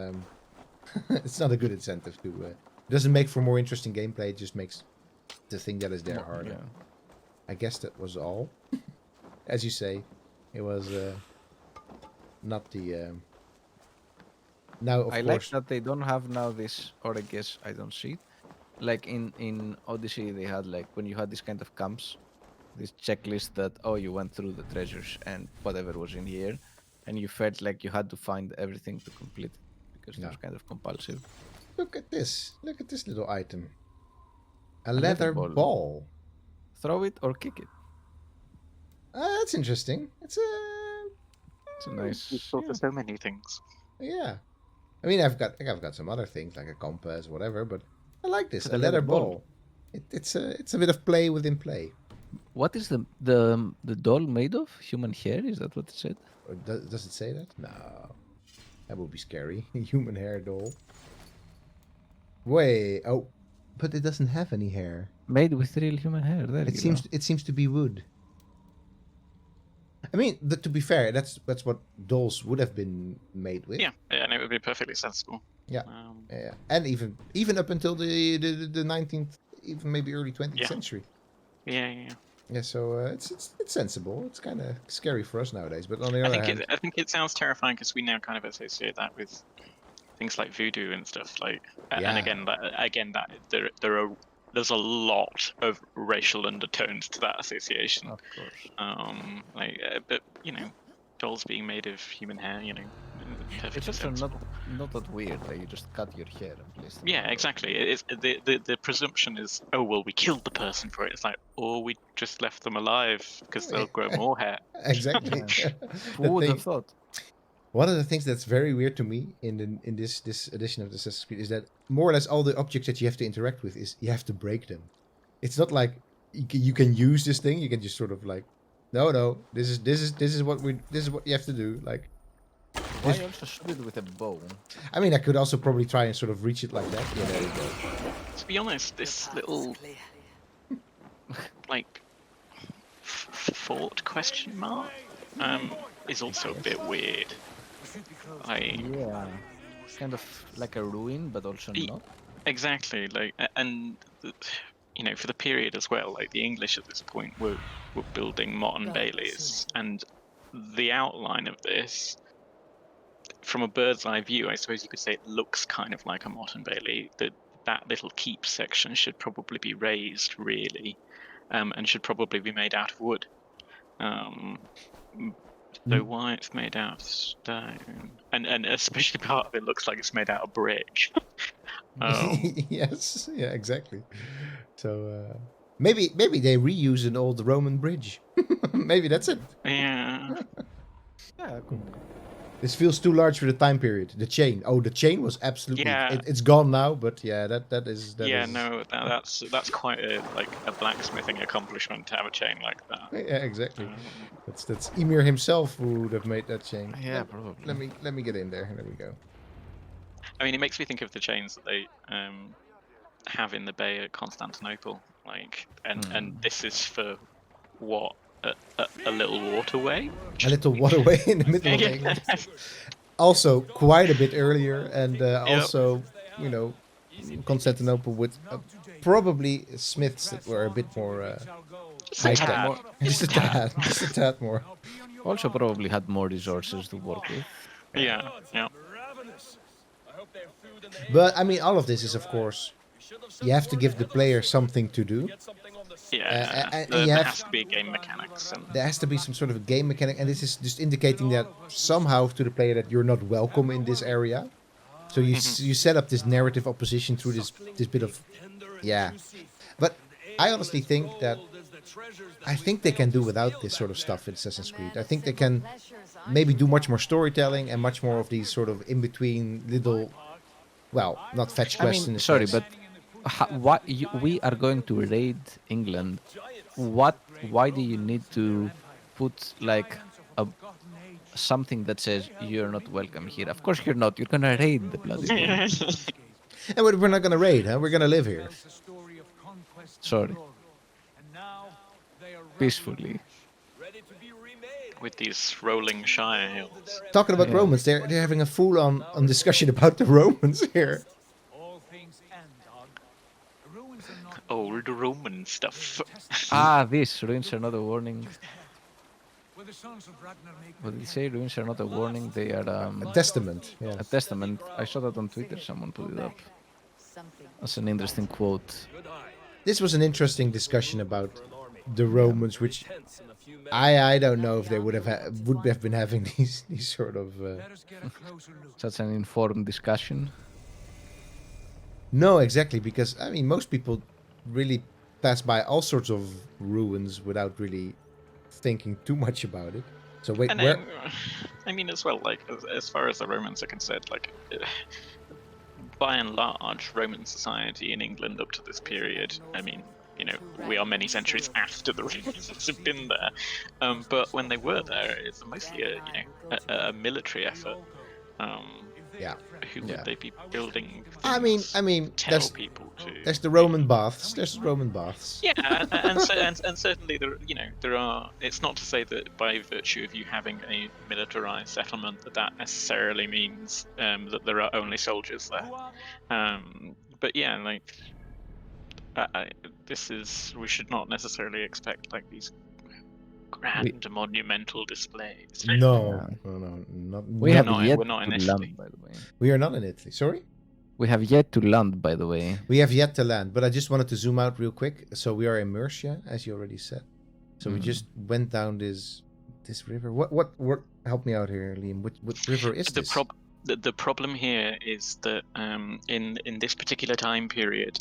it's not a good incentive to. It doesn't make for more interesting gameplay. It just makes the thing that is there harder. Yeah. I guess that was all. As you say, it was not the. Now, of I course. like that they don't have now this, or I guess I don't see it. Like in Odyssey, they had like when you had this kind of camps, this checklist that you went through the treasures and whatever was in here, and you felt like you had to find everything to complete it because it was kind of compulsive. Look at this! Look at this little item. A leather ball. Throw it or kick it. That's interesting. It's a nice. Useful for so many things. Yeah. I mean, I've got some other things like a compass, whatever, but I like this. A leather ball. It's a bit of play within play. What is the doll made of? Human hair? Is that what it said? Or does it say that? No, that would be scary. Human hair doll. Wait. Oh, but it doesn't have any hair. Made with real human hair. There It seems. Go. It seems to be wood. I mean, to be fair, that's what dolls would have been made with. Yeah, and it would be perfectly sensible. Yeah, yeah, and even up until the 19th, even maybe early 20th century. Yeah. Yeah, so it's sensible. It's kind of scary for us nowadays, but on the other hand, I think it sounds terrifying because we now kind of associate that with things like voodoo and stuff. Like, and again, there's a lot of racial undertones to that association. Of course. But dolls being made of human hair, it's also not that weird. Like you just cut your hair and place it. Yeah, exactly. It's the presumption is, oh well, we killed the person for it. It's like, or we just left them alive because they'll grow more hair. Exactly. Who would have thought? One of the things that's very weird to me in this edition of the Assassin's Creed is that more or less all the objects that you have to interact with is you have to break them. It's not like you can use this thing. You can just sort of like, no, this is what you have to do. Like, why also shoot it with a bow? I mean, I could also probably try and sort of reach it like that. Yeah, there you go. To be honest, this little like fort question mark is also a bit weird. Yeah, kind of like a ruin, but also not. Exactly, like, and for the period as well, like the English at this point were building modern baileys, and the outline of this, from a bird's eye view, I suppose you could say it looks kind of like a modern bailey. That little keep section should probably be raised, really, and should probably be made out of wood. So why it's made out of stone, and especially part of it looks like it's made out of brick. Yes, yeah, exactly. So maybe they reuse an old Roman bridge. Maybe that's it. Yeah. Yeah, cool. This feels too large for the time period. The chain. Oh, the chain was absolutely. Yeah. It's gone now, but yeah, that is. No, that's quite a blacksmithing accomplishment to have a chain like that. Yeah, exactly. That's Ymir himself who would have made that chain. Yeah, probably. Let me get in there. There we go. I mean, it makes me think of the chains that they have in the bay at Constantinople, like, and this is for what? A little waterway? A little waterway in the middle of England. Also, quite a bit earlier, and also, Constantinople with probably smiths that were a bit more high tech. Just a tad more. Also, probably had more resources to work with. Yeah. But I mean, all of this is, of course, you have to give the player something to do. Yeah, there has to be game mechanics. There has to be some sort of a game mechanic, and this is just indicating that somehow to the player that you're not welcome in this area. So you set up this narrative opposition through this bit of, But I honestly think that they can do without this sort of stuff in Assassin's Creed. I think they can maybe do much more storytelling and much more of these sort of in between little, well, not fetch quests. I mean, sorry, but. We are going to raid England. Why do you need to put like something that says you're not welcome here. Of course you're not. You're gonna raid the bloody thing. And we're not gonna raid, huh? We're gonna live here. Sorry. Peacefully. With these rolling Shire hills. Talking about Romans, they're having a full-on discussion about the Romans here. Old Roman stuff. This ruins are not a warning. What did he say? Ruins are not a warning. They are a testament. Yeah. A testament. I saw that on Twitter. Someone put it up. That's an interesting quote. This was an interesting discussion about the Romans, which I don't know if they would have been having these sort of. Such an informed discussion. No, exactly, because I mean most people really pass by all sorts of ruins without really thinking too much about it. So wait, and where? I mean, as well, like as far as the Romans are concerned, like by and large, Roman society in England up to this period, I mean, you know, we are many centuries after the Romans have been there, but when they were there, it's mostly a military effort. Yeah. Who would they be building? I mean, tell people to. There's the Roman baths. There's Roman baths. Yeah, and certainly there are. It's not to say that by virtue of you having a militarized settlement that necessarily means that there are only soldiers there. But yeah, like we should not necessarily expect like these grand monumental displays. No, not. We're not in Italy, land, by the way. We are not in Italy. Sorry. We have yet to land, by the way. We have yet to land, but I just wanted to zoom out real quick. So we are in Mercia, as you already said. So we just went down this river. What? Help me out here, Liam. What river is this? The problem here is that in this particular time period,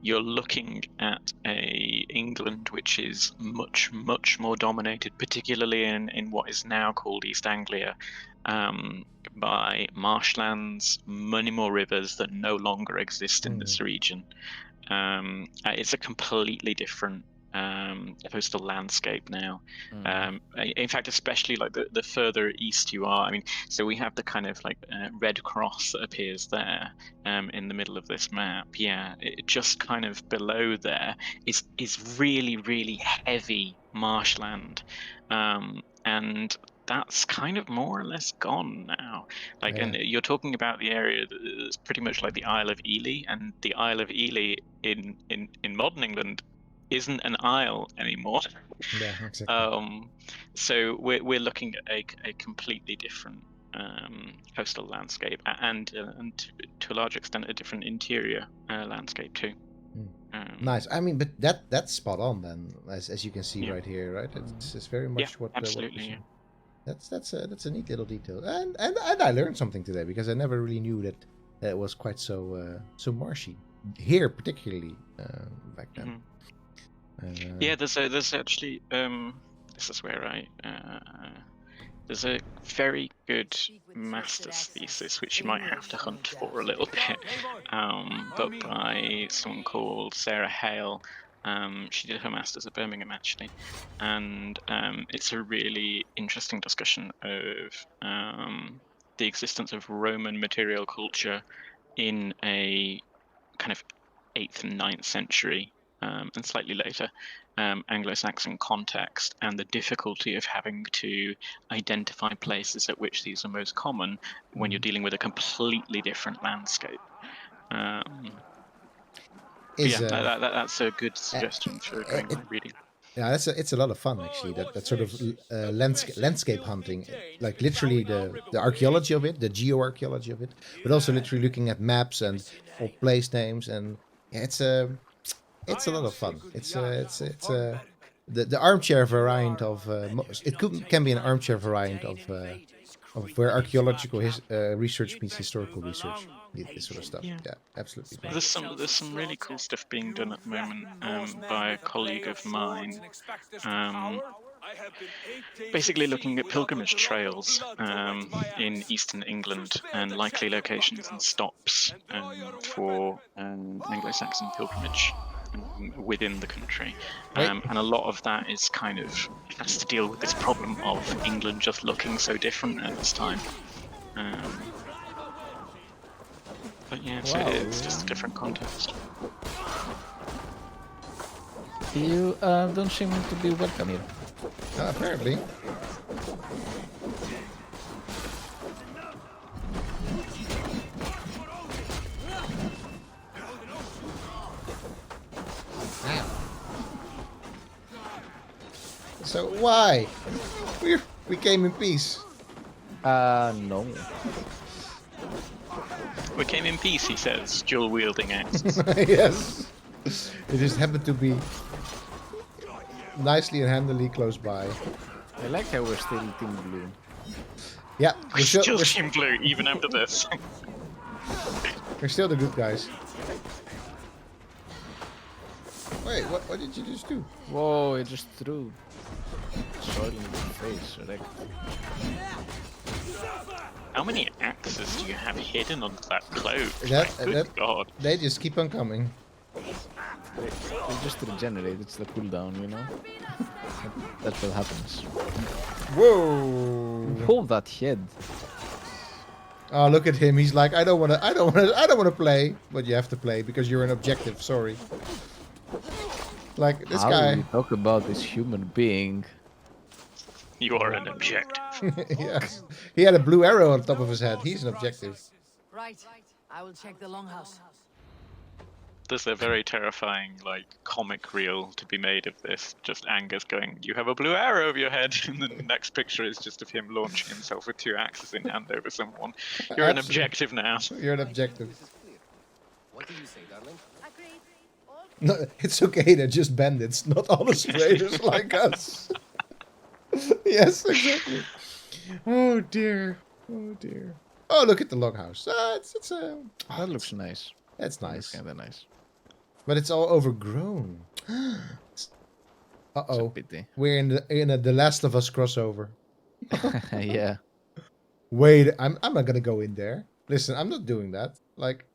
you're looking at a England which is much more dominated, particularly in what is now called East Anglia, by marshlands, many more rivers that no longer exist in this region. It's a completely different coastal landscape now. In fact, especially like the further east you are. I mean, so we have the kind of like red cross that appears there in the middle of this map. Yeah, it just kind of below there is really heavy marshland, and that's kind of more or less gone now. Like, and you're talking about the area that's pretty much like the Isle of Ely, and the Isle of Ely in modern England isn't an isle anymore. Yeah, exactly. So we're looking at a completely different coastal landscape, and to a large extent a different interior landscape too. Nice. I mean, but that's spot on then, as you can see right here, right? It's very much what. Absolutely. Yeah. That's a neat little detail, and I learned something today because I never really knew that it was quite so marshy here, particularly back then. Yeah, there's actually this is where there's a very good master's thesis which you might have to hunt for a little bit, but by someone called Sarah Hale. She did her master's at Birmingham actually, and it's a really interesting discussion of the existence of Roman material culture in a kind of 8th and 9th century and slightly later Anglo-Saxon context, and the difficulty of having to identify places at which these are most common when you're dealing with a completely different landscape. That's a good suggestion for going on reading. Yeah, it's a lot of fun actually. That sort of landscape hunting, like literally the archaeology of it, the geoarchaeology of it, but also literally looking at maps and old place names, and it's a lot of fun. It's the armchair variant of can be an armchair variant of where archaeological research meets historical research. This sort of stuff. Yeah, absolutely. There's some really cool stuff being done at the moment by a colleague of mine. Basically looking at pilgrimage trails in eastern England and likely locations and stops for Anglo-Saxon pilgrimage. within the country, and a lot of that is kind of has to deal with this problem of England just looking so different at this time. But yeah, so it's just a different context. You don't seem to be welcome here. Apparently. So why? We came in peace. No. We came in peace, he says, dual-wielding axes. Yes. It just happened to be nicely and handily close by. I like how we're still Team Blue. Yeah, we're still Team Blue, even after this. We're still the good guys. Wait, what did you just do? Whoa, it just threw soil in your face, wrecked. How many axes do you have hidden under that cloak? Good God. They just keep on coming. They just regenerate, it's the cooldown, you know? That's what happens. Whoa! Hold that head. Oh, look at him. He's like, I don't wanna play, but you have to play because you're an objective. Sorry. Like this How guy. do we talk about this human being? You are an objective. Yes. He had a blue arrow on top of his head. He's an objective. Right. I will check the longhouse. There's a very terrifying, like, comic reel to be made of this. Just Angus going, "You have a blue arrow over your head," and then the next picture is just of him launching himself with 2 axes in hand over someone. You're an objective now. You're an objective. What do you say, darling? No, it's okay. They're just bandits, not honest traders like us. Yes, exactly. Oh dear. Oh dear. Oh, look at the loghouse. That looks nice. That's nice. Kind of nice. But it's all overgrown. Uh-oh. Pity. We're in a The Last of Us crossover. Yeah. Wait, I'm not gonna go in there. Listen, I'm not doing that. Like,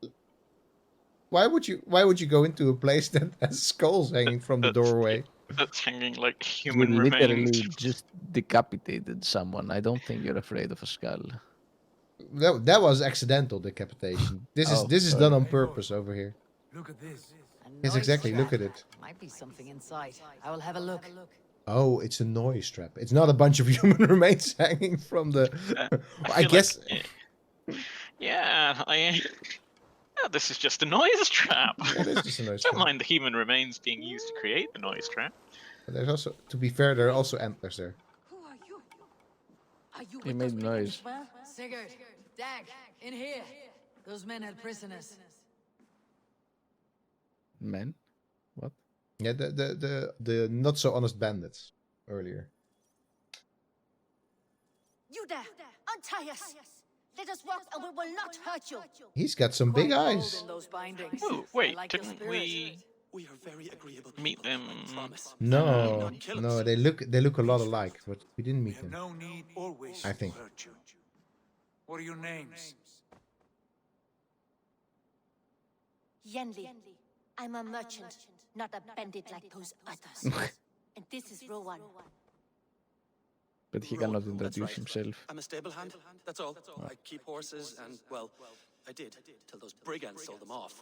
why would you go into a place that has skulls hanging from the doorway? That's hanging like You human literally remains. just decapitated someone. I don't think you're afraid of a skull. That was accidental decapitation. This is done on purpose over here. Look at this. Yes, exactly. Look at it. Might be something inside. I will have a look. Oh, it's a noise trap. It's not a bunch of human remains hanging from the. I guess. Yeah, this is just a noise trap. It is just a noise Don't trap. mind the human remains being used to create the noise trap. But there's also, to be fair, there are also antlers there. Are you He made noise. Sigurd, Dag, in here. Those men had prisoners. Men? What? Yeah, the not so honest bandits earlier. You there! Untie us! Let us walk and we will not hurt you! He's got some big eyes. Oh, wait, didn't we are very agreeable meet them? No, no, they look a lot alike, but we didn't meet them. No need or wish I think. to hurt you. What are your names? Yenli. I'm a merchant, not a bandit like those others. And this is Rowan. But he cannot introduce himself. I'm a stable hand, that's all. I keep horses and, well, I did, till those brigands sold them off.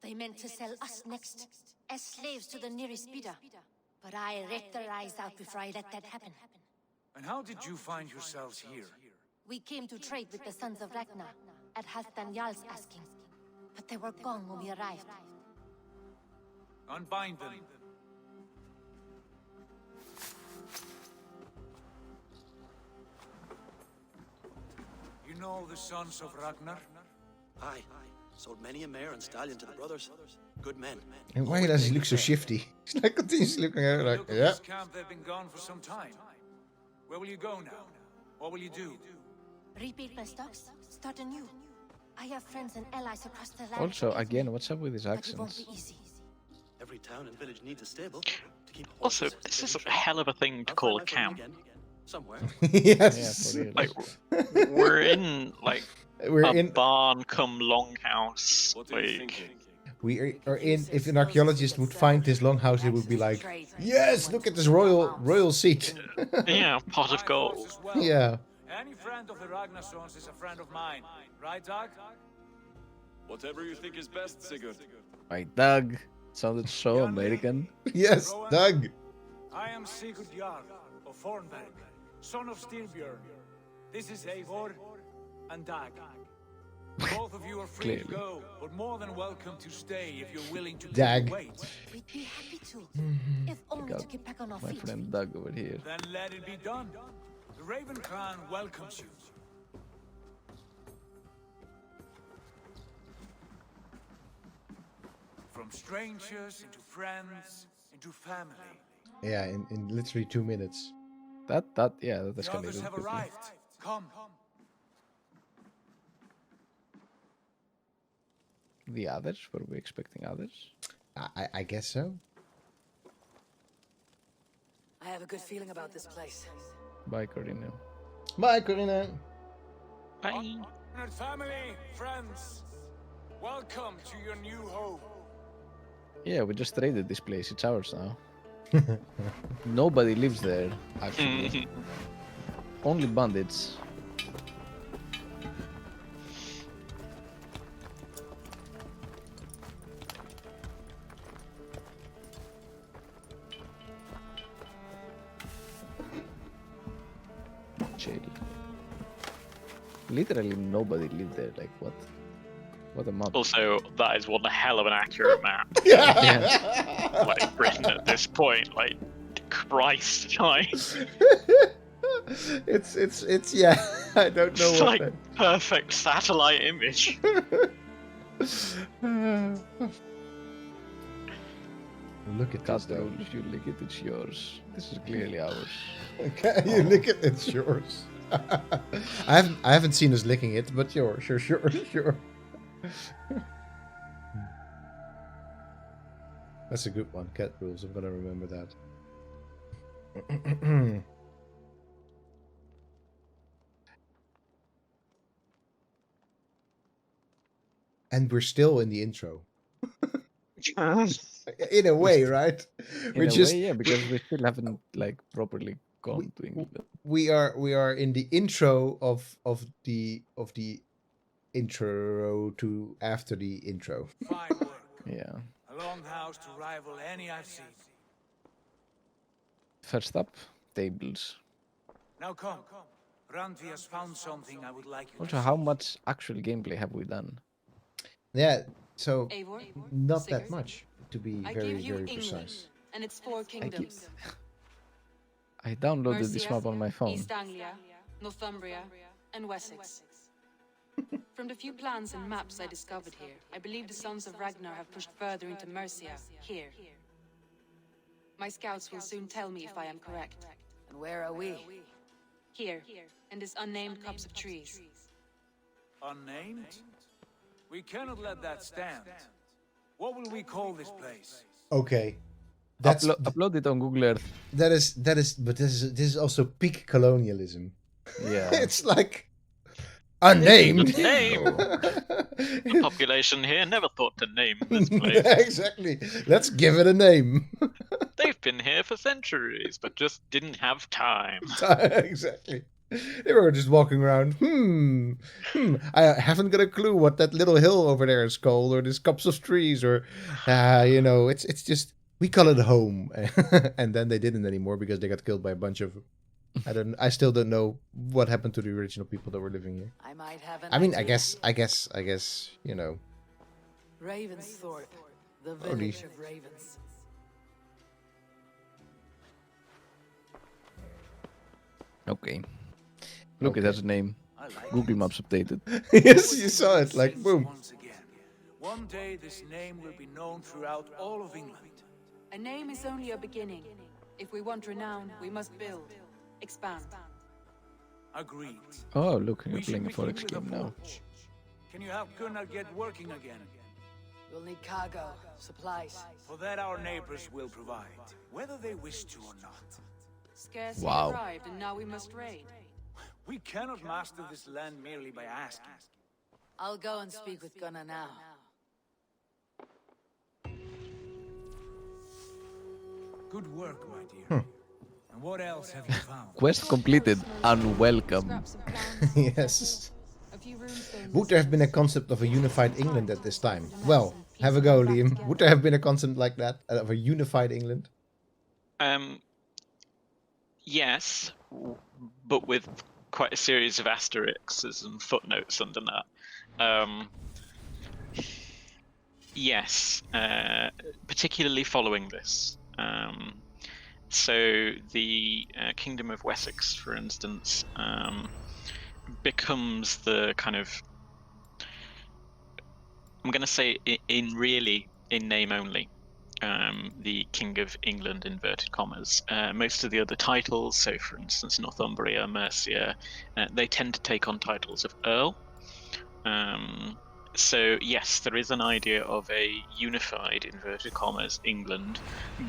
They meant to sell us next, as slaves to the nearest bidder. But I ripped their eyes out before I let that happen. And how did you find yourselves here? We came to trade with the sons of Ragnar, at Halfdan Jarl's asking. But they were gone when we arrived. Unbind them. You know the sons of Ragnar? Aye, sold many a mare and stallion to the brothers. Good men. And why does he look so shifty? He's like continuously looking at her like, Look at yeah. this camp, they've been gone for some time. Where will you go now? What will you do? Rebuild my stocks, start anew. I have friends and allies across the land. Also, again, what's up with his But it won't accents? be easy. Every town and village needs a stable to keep Also, horses this is fit a and hell of a thing to call a camp. somewhere. Yes. Yeah, for real. Like, we're in like We're a in. barn come longhouse. What are you Like, thinking? if an archaeologist would find this longhouse, it would be like, yes, look at this royal seat. Yeah, pot of gold. Yeah. Any friend of the Ragnarsons is a friend of mine, right, Doug? Whatever you think is best, Sigurd. My Doug sounded so American. Yes, Doug. I am Sigurd Jarl of Thornberg, son of Styrbjörn. This is Eivor and Dag. Both of you are free to go, but more than welcome to stay if you're willing to wait. We'd be happy to, if only to get back on our My feet. friend Doug over here. Then let it be done. The Raven Clan welcomes you. From strangers into friends into family. Yeah, in literally 2 minutes. That The others escalated have quickly. arrived. Come. The others? Were we expecting others? I guess so. I have a good feeling about this place. Bye, Corina. Bye, Corina. Bye. Honored family, friends, welcome to your new home. Yeah, we just traded this place. It's ours now. Nobody lives there, actually. Only bandits. Chill. Literally nobody lived there. Like, what? What a map. Also, that is one hell of an accurate map. Yeah. Like Britain at this point, like Christ, like it's yeah. I don't know it's what. like perfect satellite image. Look at this, though. If you lick it, it's yours. This is clearly ours. Okay, you lick it, it's yours. I haven't seen us licking it, but sure. That's a good one. Cat rules. I'm gonna remember that. And we're still in the intro. In a way, right? In a way, yeah, because we still haven't like properly gone to England. We are in the intro of the intro to after the intro. Fine work. Yeah. A longhouse to rival any I've seen. First up, tables. Now come. Randvi has found something I would like you Also, to how much actual gameplay have we done? Yeah, so Eivor, not that Sigurd, much, to be I very, give you very England precise. and its 4 kingdoms. I downloaded this Mercia, map on my phone. East Anglia, Northumbria, and Wessex. From the few plans and maps I discovered here, I believe the Sons of Ragnar have pushed further into Mercia, here. My scouts will soon tell me if I am correct. And where are we? Here, in this unnamed copse of trees. Unnamed? We cannot let that stand. What will we call this place? Okay, that's Upload it on Google Earth. that is, but this is also peak colonialism. Yeah. It's like unnamed. Name. The population here never thought to name this place. Exactly. Let's give it a name. They've been here for centuries, but just didn't have time. Exactly. They were just walking around. I haven't got a clue what that little hill over there is called, or this copse of trees, or it's just we call it home. And then they didn't anymore because they got killed by a bunch of I still don't know what happened to the original people that were living here. I might have an I mean, idea. I guess, Ravensthorpe, the Holy- village of ravens. Okay. Look, it has a name. Google Maps updated. Yes, you saw it, like boom. Once again. One day this name will be known throughout all of England. A name is only a beginning. If we want renown, we must build, expand. Agreed. Oh, look, you're We should playing a begin Forex with a game now. forge. Can you help Gunnar get working again? We'll need cargo, supplies. For that our neighbors will provide, whether they wish to or not. Scarcely Wow. arrived, and now we must raid. We cannot master this land merely by asking. I'll go and speak with Gunnar now. Good work, my dear. And what else have you found? Quest completed. Unwelcome. Scraps of plans, Yes. a few runestones. Would there have been a concept of a unified England at this time? Well, have a go, Liam. Would there have been a concept like that, of a unified England? Yes, but with quite a series of asterisks and footnotes under that. Yes, particularly following this. So the Kingdom of Wessex, for instance, becomes the kind of, I'm going to say in name only, the King of England, inverted commas. Most of the other titles, so for instance Northumbria, Mercia, they tend to take on titles of Earl. So yes, there is an idea of a unified, inverted commas, England,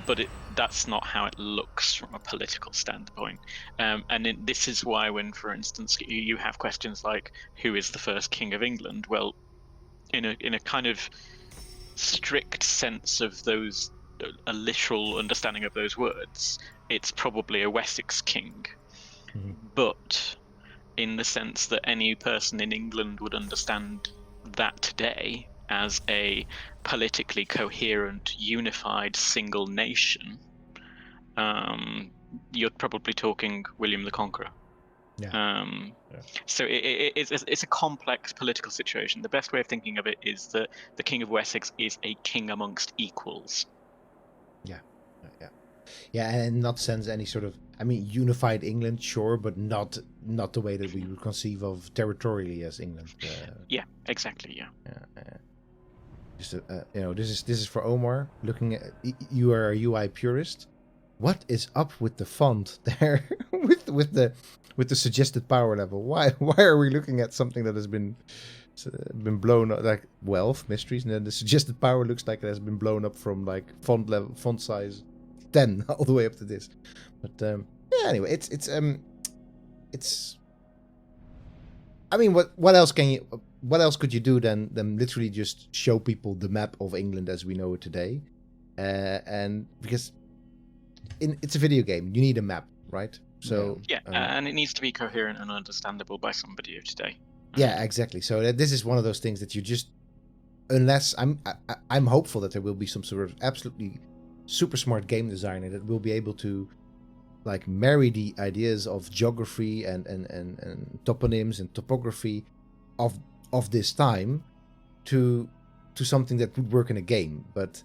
but that's not how it looks from a political standpoint. And this is why when, for instance, you have questions like, who is the first King of England? Well, in a kind of strict sense of those, a literal understanding of those words, it's probably a Wessex king. Mm-hmm. But in the sense that any person in England would understand that today as a politically coherent, unified, single nation, you're probably talking William the Conqueror. Yeah. So it's a complex political situation. The best way of thinking of it is that the King of Wessex is a king amongst equals. Yeah, and in that sense, any sort of, I mean, unified England, sure, but not the way that we would conceive of territorially as England. Yeah, exactly. Yeah. Just this is for Omar. Looking at, you are a UI purist. What is up with the font there? with the suggested power level? Why are we looking at something that has been blown up, like wealth mysteries, and then the suggested power looks like it has been blown up from like font size 10 all the way up to this. But yeah, anyway, it's I mean, what else could you do than literally just show people the map of England as we know it today? And because it's a video game, you need a map, right? So yeah, and it needs to be coherent and understandable by somebody of today. Yeah, exactly. So this is one of those things that you just, unless I'm hopeful that there will be some sort of absolutely super smart game designer that will be able to like marry the ideas of geography and toponyms and topography of this time to something that would work in a game. But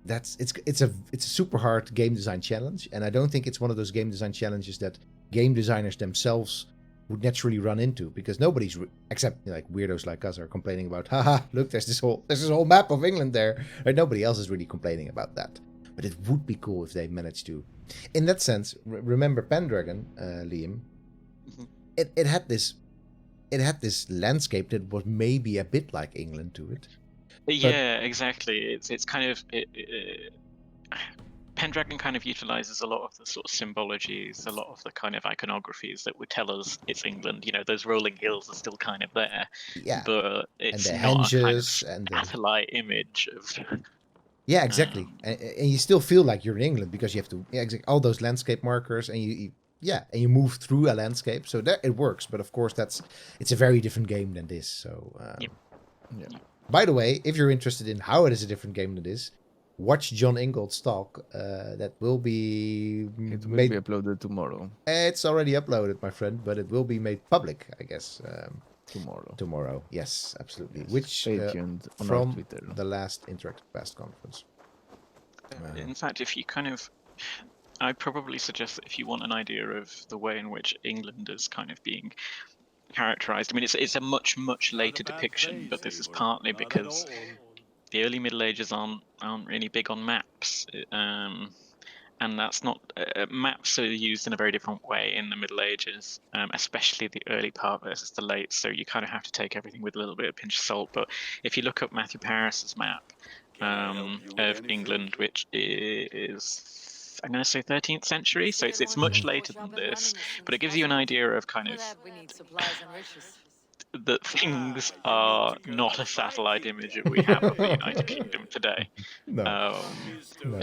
it's a super hard game design challenge, and I don't think it's one of those game design challenges that game designers themselves would naturally run into, because nobody's except like weirdos like us are complaining about, haha, look, there's this whole map of England there. Right? Nobody else is really complaining about that. But it would be cool if they managed to. In that sense, remember Pendragon, Liam? Mm-hmm. It had this landscape that was maybe a bit like England to it. Yeah, exactly. It's kind of Pendragon kind of utilizes a lot of the sort of symbologies, a lot of the kind of iconographies that would tell us it's England. You know, those rolling hills are still kind of there. Yeah. But it's and the not henges a kind of and satellite image of. Yeah, exactly. And you still feel like you're in England because you have to, all those landscape markers, and you move through a landscape, so that it works. But of course, it's a very different game than this. So, yeah. By the way, if you're interested in how it is a different game than this, watch John Ingold's talk. That will be be uploaded tomorrow. It's already uploaded, my friend, but it will be made public, I guess. Tomorrow. Yes, absolutely. Yes. Which Stay tuned on from our Twitter. The last Interactive Past conference. In fact, if you I'd probably suggest that if you want an idea of the way in which England is kind of being characterized, I mean, it's a much later depiction, but this is partly because the early Middle Ages aren't really big on maps. And that's not maps are used in a very different way in the Middle Ages, especially the early part versus the late. So you kind of have to take everything with a little bit of pinch of salt. But if you look up Matthew Paris's map of England, which is, I'm going to say 13th century, so it's much later than this, but it gives you an idea of kind of that things are not a satellite image that we have of the United Kingdom today. No. No.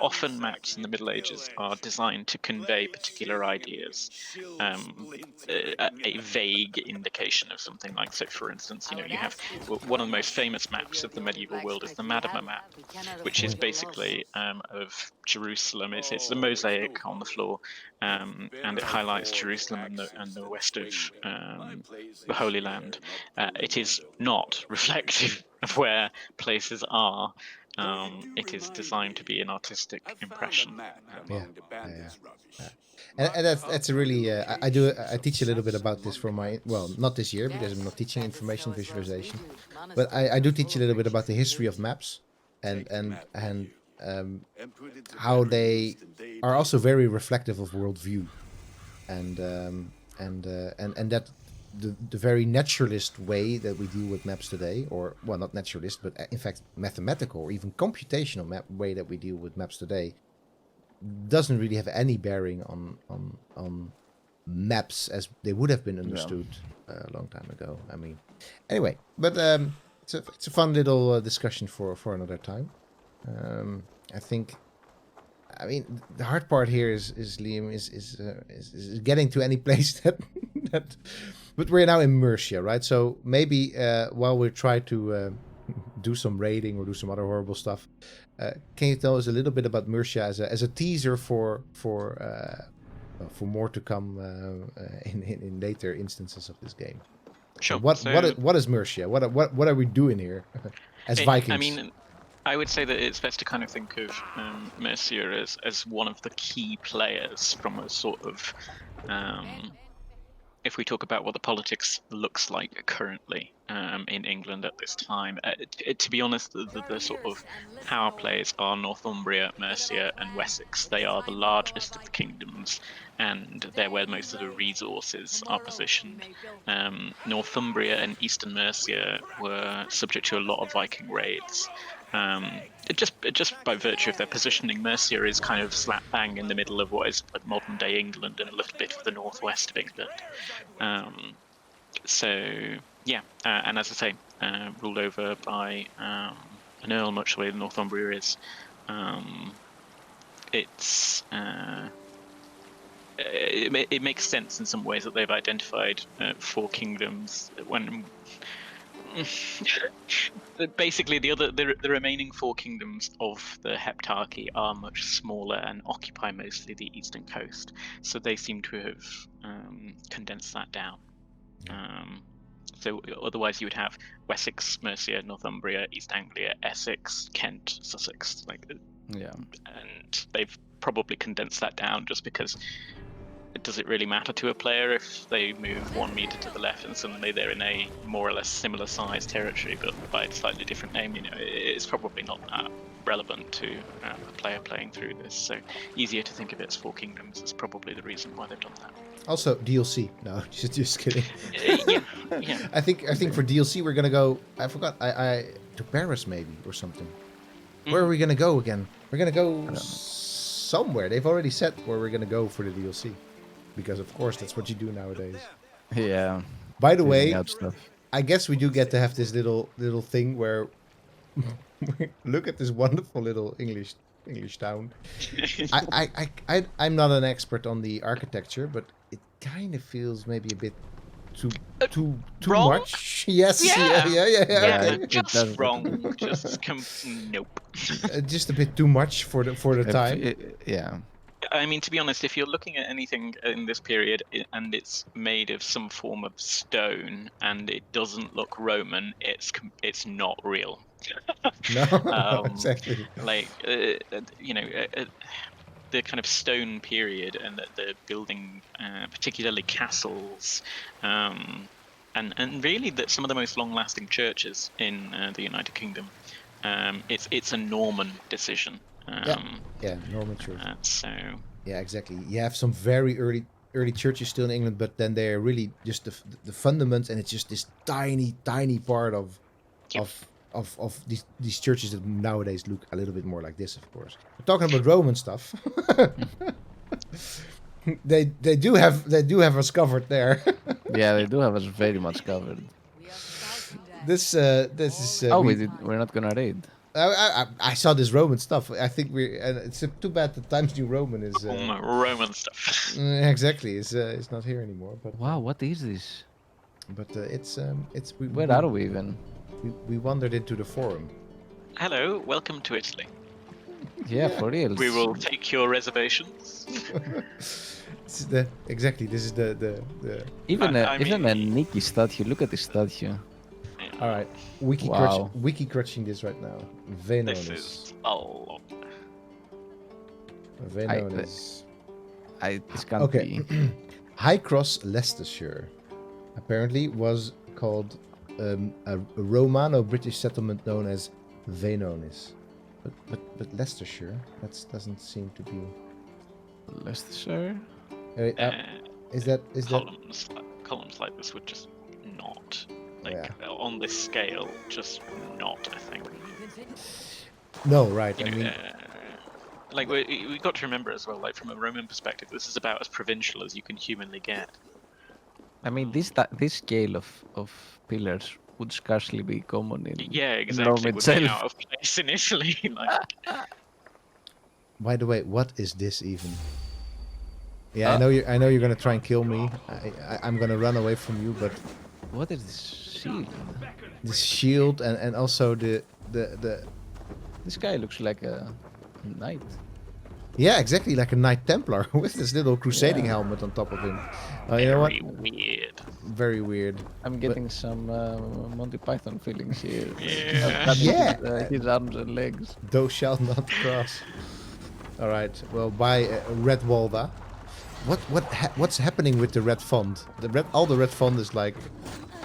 Often maps in the Middle Ages are designed to convey particular ideas, a vague indication of something like. So, for instance, you have one of the most famous maps of the medieval world is the Madama map, which is basically of Jerusalem. It's the mosaic on the floor, and it highlights Jerusalem and the west of the Holy Land. It is not reflective of where places are. It is designed to be an artistic impression. And that's a really I teach a little bit about this for my, well, not this year because I'm not teaching information visualization, but I do teach a little bit about the history of maps and how they are also very reflective of worldview, and that the very naturalist way that we deal with maps today, or well, not naturalist, but in fact mathematical or even computational way that we deal with maps today, doesn't really have any bearing on maps as they would have been understood a long time ago. I mean, anyway, but it's a fun little discussion for another time. I think. I mean, the hard part here is Liam is getting to any place that. But we're now in Mercia, right? So maybe while we try to do some raiding or do some other horrible stuff, can you tell us a little bit about Mercia as a teaser for more to come in later instances of this game? Sure. What is Mercia? What are we doing here as Vikings? I mean, I would say that it's best to kind of think of Mercia as one of the key players from a sort of. If we talk about what the politics looks like currently in England at this time, to be honest, the sort of power plays are Northumbria, Mercia, and Wessex. They are the largest of the kingdoms, and they're where most of the resources are positioned. Northumbria and Eastern Mercia were subject to a lot of Viking raids. Just by virtue of their positioning, Mercia is kind of slap bang in the middle of what is like modern day England and a little bit of the northwest of England. And as I say, ruled over by an earl, much the way Northumbria is. It makes sense in some ways that they've identified 4 kingdoms when. Basically, the remaining 4 kingdoms of the Heptarchy are much smaller and occupy mostly the eastern coast, so they seem to have condensed that down. So otherwise, you would have Wessex, Mercia, Northumbria, East Anglia, Essex, Kent, Sussex, and they've probably condensed that down just because. Does it really matter to a player if they move 1 meter to the left and suddenly they're in a more or less similar sized territory but by a slightly different name? It's probably not that relevant to a player playing through this. So easier to think of it as 4 kingdoms is probably the reason why they've done that. Also DLC. No, just kidding. Yeah. I think for DLC we're gonna go. I forgot. I to Paris maybe or something. Where are we gonna go again? We're gonna go somewhere. They've already said where we're gonna go for the DLC. Because of course that's what you do nowadays. Yeah. By the way, I guess we do get to have this little thing where look at this wonderful little English town. I'm not an expert on the architecture, but it kind of feels maybe a bit too much. Yes. Yeah. Okay. Just wrong. Nope. Just a bit too much for the time. Yeah. I mean, to be honest, if you're looking at anything in this period and it's made of some form of stone and it doesn't look Roman, it's not real. No, exactly. The kind of stone period and the building, particularly castles, and really that some of the most long-lasting churches in the United Kingdom, it's a Norman decision. Norman church. Yeah, exactly. You have some very early churches still in England, but then they're really just the fundaments, and it's just this tiny part of these churches that nowadays look a little bit more like this. Of course, we're talking about Roman stuff. They do have us covered there. Yeah, they do have us very much covered. This is. We're not gonna raid. I saw this Roman stuff. I think it's too bad that Times New Roman is. Roman stuff. Exactly, it's not here anymore. But wow, what is this? But it's. Where are we even? We wandered into the forum. Hello, welcome to Italy. Yeah, for real. We will take your reservations. This is this is the. Even a Nikki statue. Look at this statue. All right, wiki crutching this right now. Venonis. This is a lot. Venonis. This can't be. High Cross, Leicestershire, apparently was called a Romano-British settlement known as Venonis, but Leicestershire, that doesn't seem to be. Leicestershire. Is that columns like this would just not. On this scale, just not a thing. No, right. We got to remember as well, like from a Roman perspective, this is about as provincial as you can humanly get. I mean, this scale of pillars would scarcely be common in. Yeah, exactly. Rome Would be itself. out of place initially. By the way, what is this even? Yeah, I know you're gonna try and kill me. I'm gonna run away from you, but. What is this shield? This shield and also the. This guy looks like a knight. Yeah, exactly, like a Knight Templar with this little crusading helmet on top of him. You know what? Weird. Very weird. I'm getting some Monty Python feelings here. Yeah. His arms and legs. Thou shalt not cross. All right. Well, by Red Walda. What's happening with the red font? All the red font is like,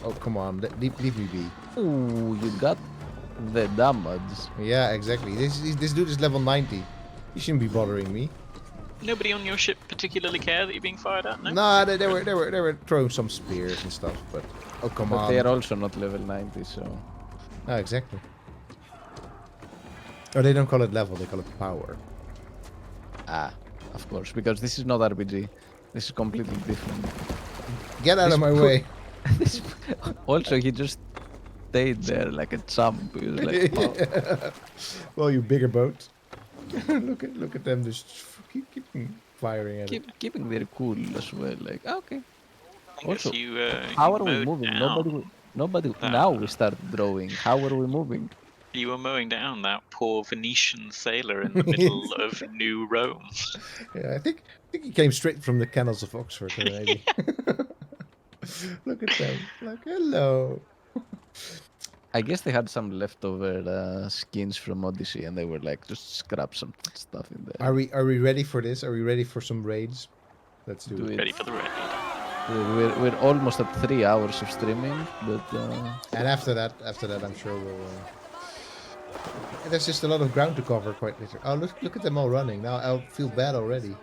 oh come on, leave me be. Ooh, you got the damage. Yeah, exactly. This dude is level 90. He shouldn't be bothering me. Nobody on your ship particularly care that you're being fired at, no? Nah, they were throwing some spears and stuff, but oh come on. But they are also not level 90, so. Ah, exactly. Or they don't call it level, they call it power. Ah, of course, because this is not RPG. This is completely different. Get out of my way. Also, he just stayed there like a chump. He was like, oh. Well, you bigger boat. look at them just keeping firing at it. Keeping their cool as well. Like, okay. Also, you, how are we moving? Nobody. Now we start drawing. How are we moving? You were mowing down that poor Venetian sailor in the middle of New Rome. Yeah, I think he came straight from the canals of Oxford already. Look at them. Like, hello. I guess they had some leftover skins from Odyssey, and they were like, just scrap some stuff in there. Are we ready for this? Are we ready for some raids? Let's do it. Ready for the raid. We're almost at 3 hours of streaming, but. And after that, I'm sure we'll. There's just a lot of ground to cover quite later. Oh, look at them all running. Now I feel bad already.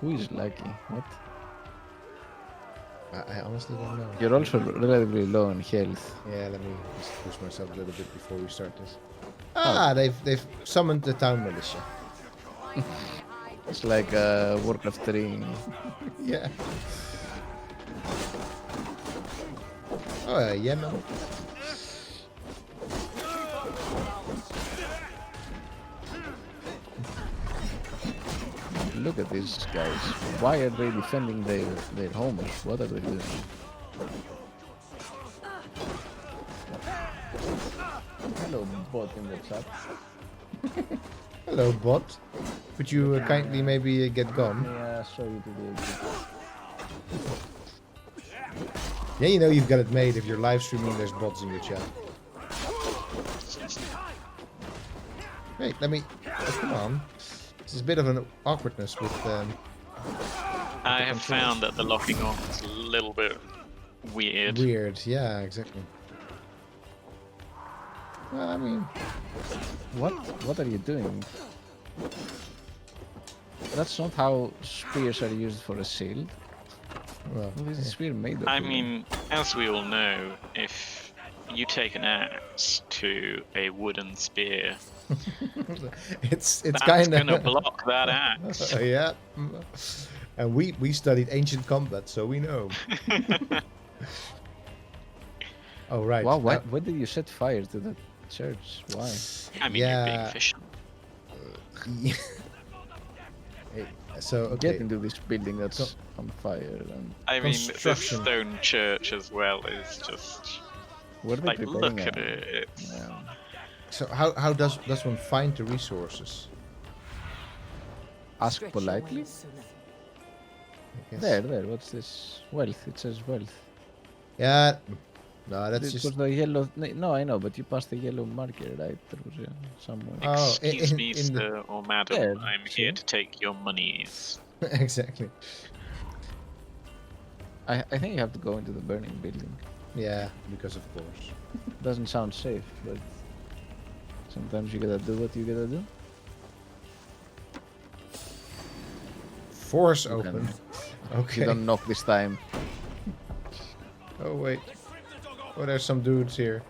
Who is lucky? What? I honestly don't know. You're also relatively low on health. Yeah, let me just push myself a little bit before we start this. Ah, they've summoned the town militia. It's like Warcraft 3. Yeah. Oh, yeah, man. Look at these guys. Why are they defending their homes? What are they doing? Hello, bot in the chat. Hello, bot. Could you kindly maybe get gone? Yeah, show you to do it. Yeah, you know you've got it made if you're live streaming. There's bots in your chat. Wait, let me. Oh, come on. There's a bit of an awkwardness with. I have found that the locking on is a little bit weird. Weird, yeah, exactly. Well, I mean, what are you doing? That's not how spears are used for a shield. Well, what is a spear made of? I mean, as we all know, if you take an axe to a wooden spear. it's That's kind of gonna block that axe. yeah. And we studied ancient combat, so we know. Oh right. Wow, why did you set fire to the church? Why? I mean, you're being efficient. Hey, so okay. Get into this building that's on fire. And I mean, this stone church as well is just like, look at it. Yeah. So how does one find the resources? Ask politely. There. What's this? Wealth. It says wealth. Yeah. No, that's this just. Was the yellow. No, I know, but you passed the yellow marker, right? There was somewhere. Oh, Excuse me, sir or madam. I'm here to take your monies. Exactly. I think you have to go into the burning building. Yeah, because of course. Doesn't sound safe, but sometimes you gotta do what you gotta do. Force open. Okay. You don't knock this time. Oh wait. Oh, there's some dudes here.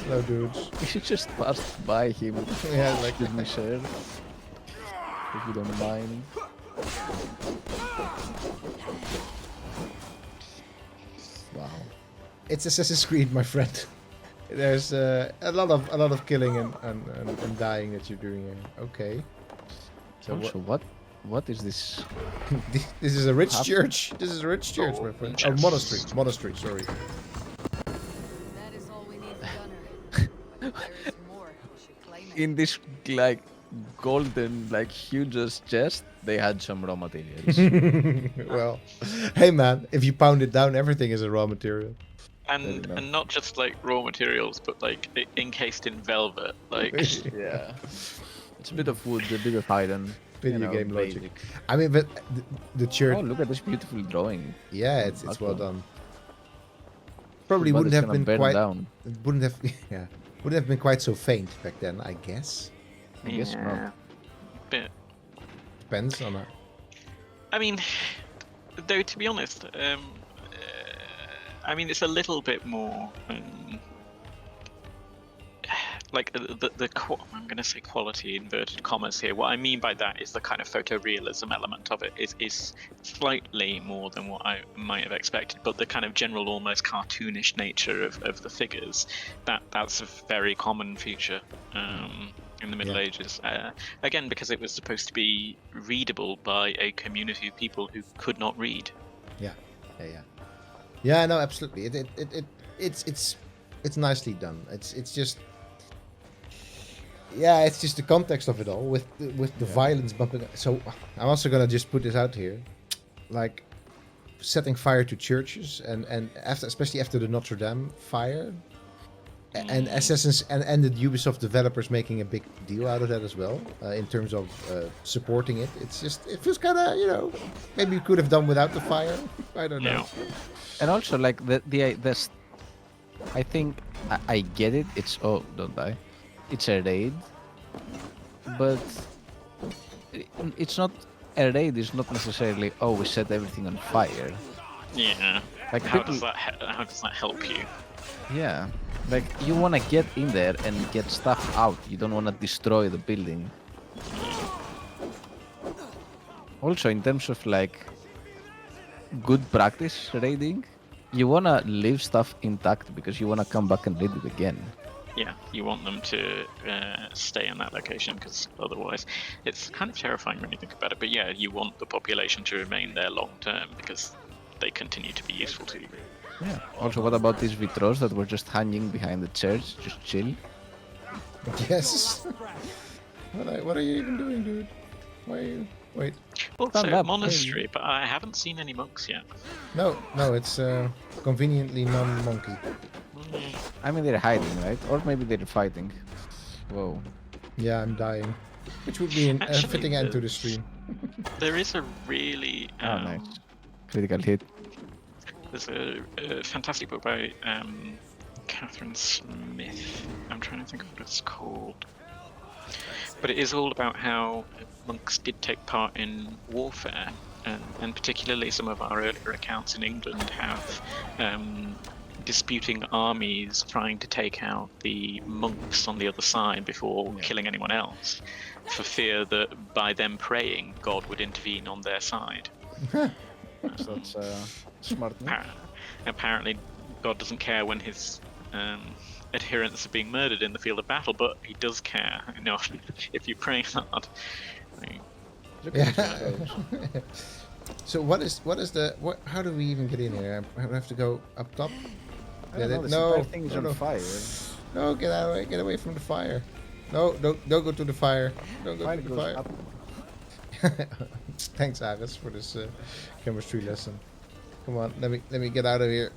Hello, dudes. You should just pass by him. Yeah, like give me share. If you don't mind. Wow. It's Assassin's Creed, my friend. There's a lot of killing and dying that you're doing here. Okay. So also, what is this? This is a rich church. This is a rich church, my friend. Oh, monastery. Monastery. Sorry. That is all we need, Gunner. But there is more. We should claim it. In this like golden, like huge chest, they had some raw materials. Well, hey man, if you pound it down, everything is a raw material. And not just like raw materials, but like encased in velvet. Like yeah, it's a bit of wood, a bit of iron. Video game logic. I mean, but the church. Oh, look at this beautiful drawing. Yeah, it's well done. Probably wouldn't have been quite. Down. Wouldn't have been quite so faint back then, I guess. I guess not. Bit. Depends on it. I mean, though, to be honest, I mean, it's a little bit more like I'm going to say quality inverted commas here. What I mean by that is the kind of photorealism element of it is slightly more than what I might have expected, but the kind of general almost cartoonish nature of the figures, that's a very common feature in the Middle Ages. Again, because it was supposed to be readable by a community of people who could not read. Yeah, no, absolutely. It's nicely done. It's just. Yeah, it's just the context of it all with the violence bumping. So I'm also gonna just put this out here, like setting fire to churches and especially after the Notre Dame fire, and Assassins and the Ubisoft developers making a big deal out of that as well in terms of supporting it. It's just it feels kind of maybe you could have done without the fire. I don't know. And also like this, I think I get it. It's don't die. It's a raid, but it's not a raid. It's not necessarily we set everything on fire. Yeah. Like how does that help you? Yeah, like you want to get in there and get stuff out. You don't want to destroy the building. Also, in terms of like good practice raiding, you want to leave stuff intact because you want to come back and raid it again. Yeah, you want them to stay in that location because otherwise it's kind of terrifying when you think about it. But yeah, you want the population to remain there long term because they continue to be useful to you. Yeah. Also, what about these vitros that were just hanging behind the church, just chill? Yes. What are you even doing, dude? Why are you... Wait. Also, monastery, but I haven't seen any monks yet. No, it's conveniently non-monkey. I mean, they're hiding, right? Or maybe they're fighting. Whoa. Yeah, I'm dying. Which would be a fitting end to the stream. There is a really... nice. Critical hit. There's a fantastic book by Catherine Smith. I'm trying to think of what it's called. But it is all about how monks did take part in warfare, and particularly some of our earlier accounts in England have disputing armies trying to take out the monks on the other side before killing anyone else, for fear that by them praying, God would intervene on their side. So that's smart move. Apparently, God doesn't care when his adherents are being murdered in the field of battle, but he does care, if you pray hard. Yeah. So how do we even get in here? I have to go up top? I don't know, this entire thing is on fire. No, get away from the fire. No, don't go to the fire. Don't go to the fire. Thanks, Aris, for this chemistry lesson. Come on, let me get out of here.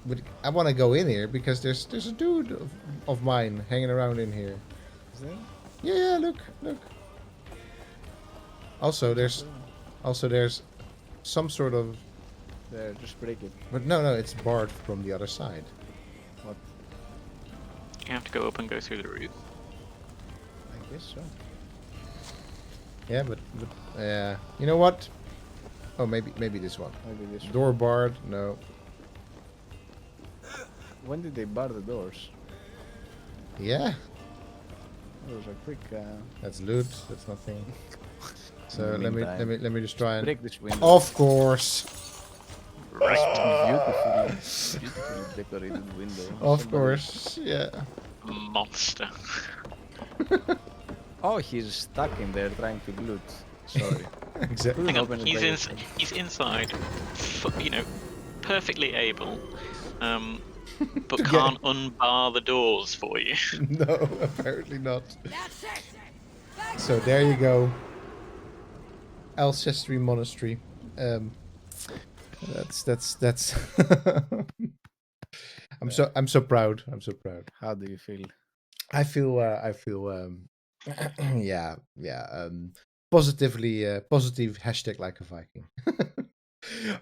But I want to go in here because there's a dude of mine hanging around in here. Is there? Yeah, look. Also, there's some sort of. There, just break it. But no, it's barred from the other side. What? You have to go up and go through the roof. I guess so. Yeah, but you know what? Oh, maybe this one. Maybe this one. Door barred? No. When did they bar the doors? Yeah. Those are quick. That's loot. That's nothing. So let me just try and break this window. Of course. Beautifully decorated window. Of course, yeah. Monster. Oh, he's stuck in there trying to loot. Sorry. Exactly. Hang on, he's inside, perfectly able, but can't unbar the doors for you. No, apparently not. So there you go. Alcestry Monastery. That's I'm so proud. How do you feel? I feel positively positive # like a Viking.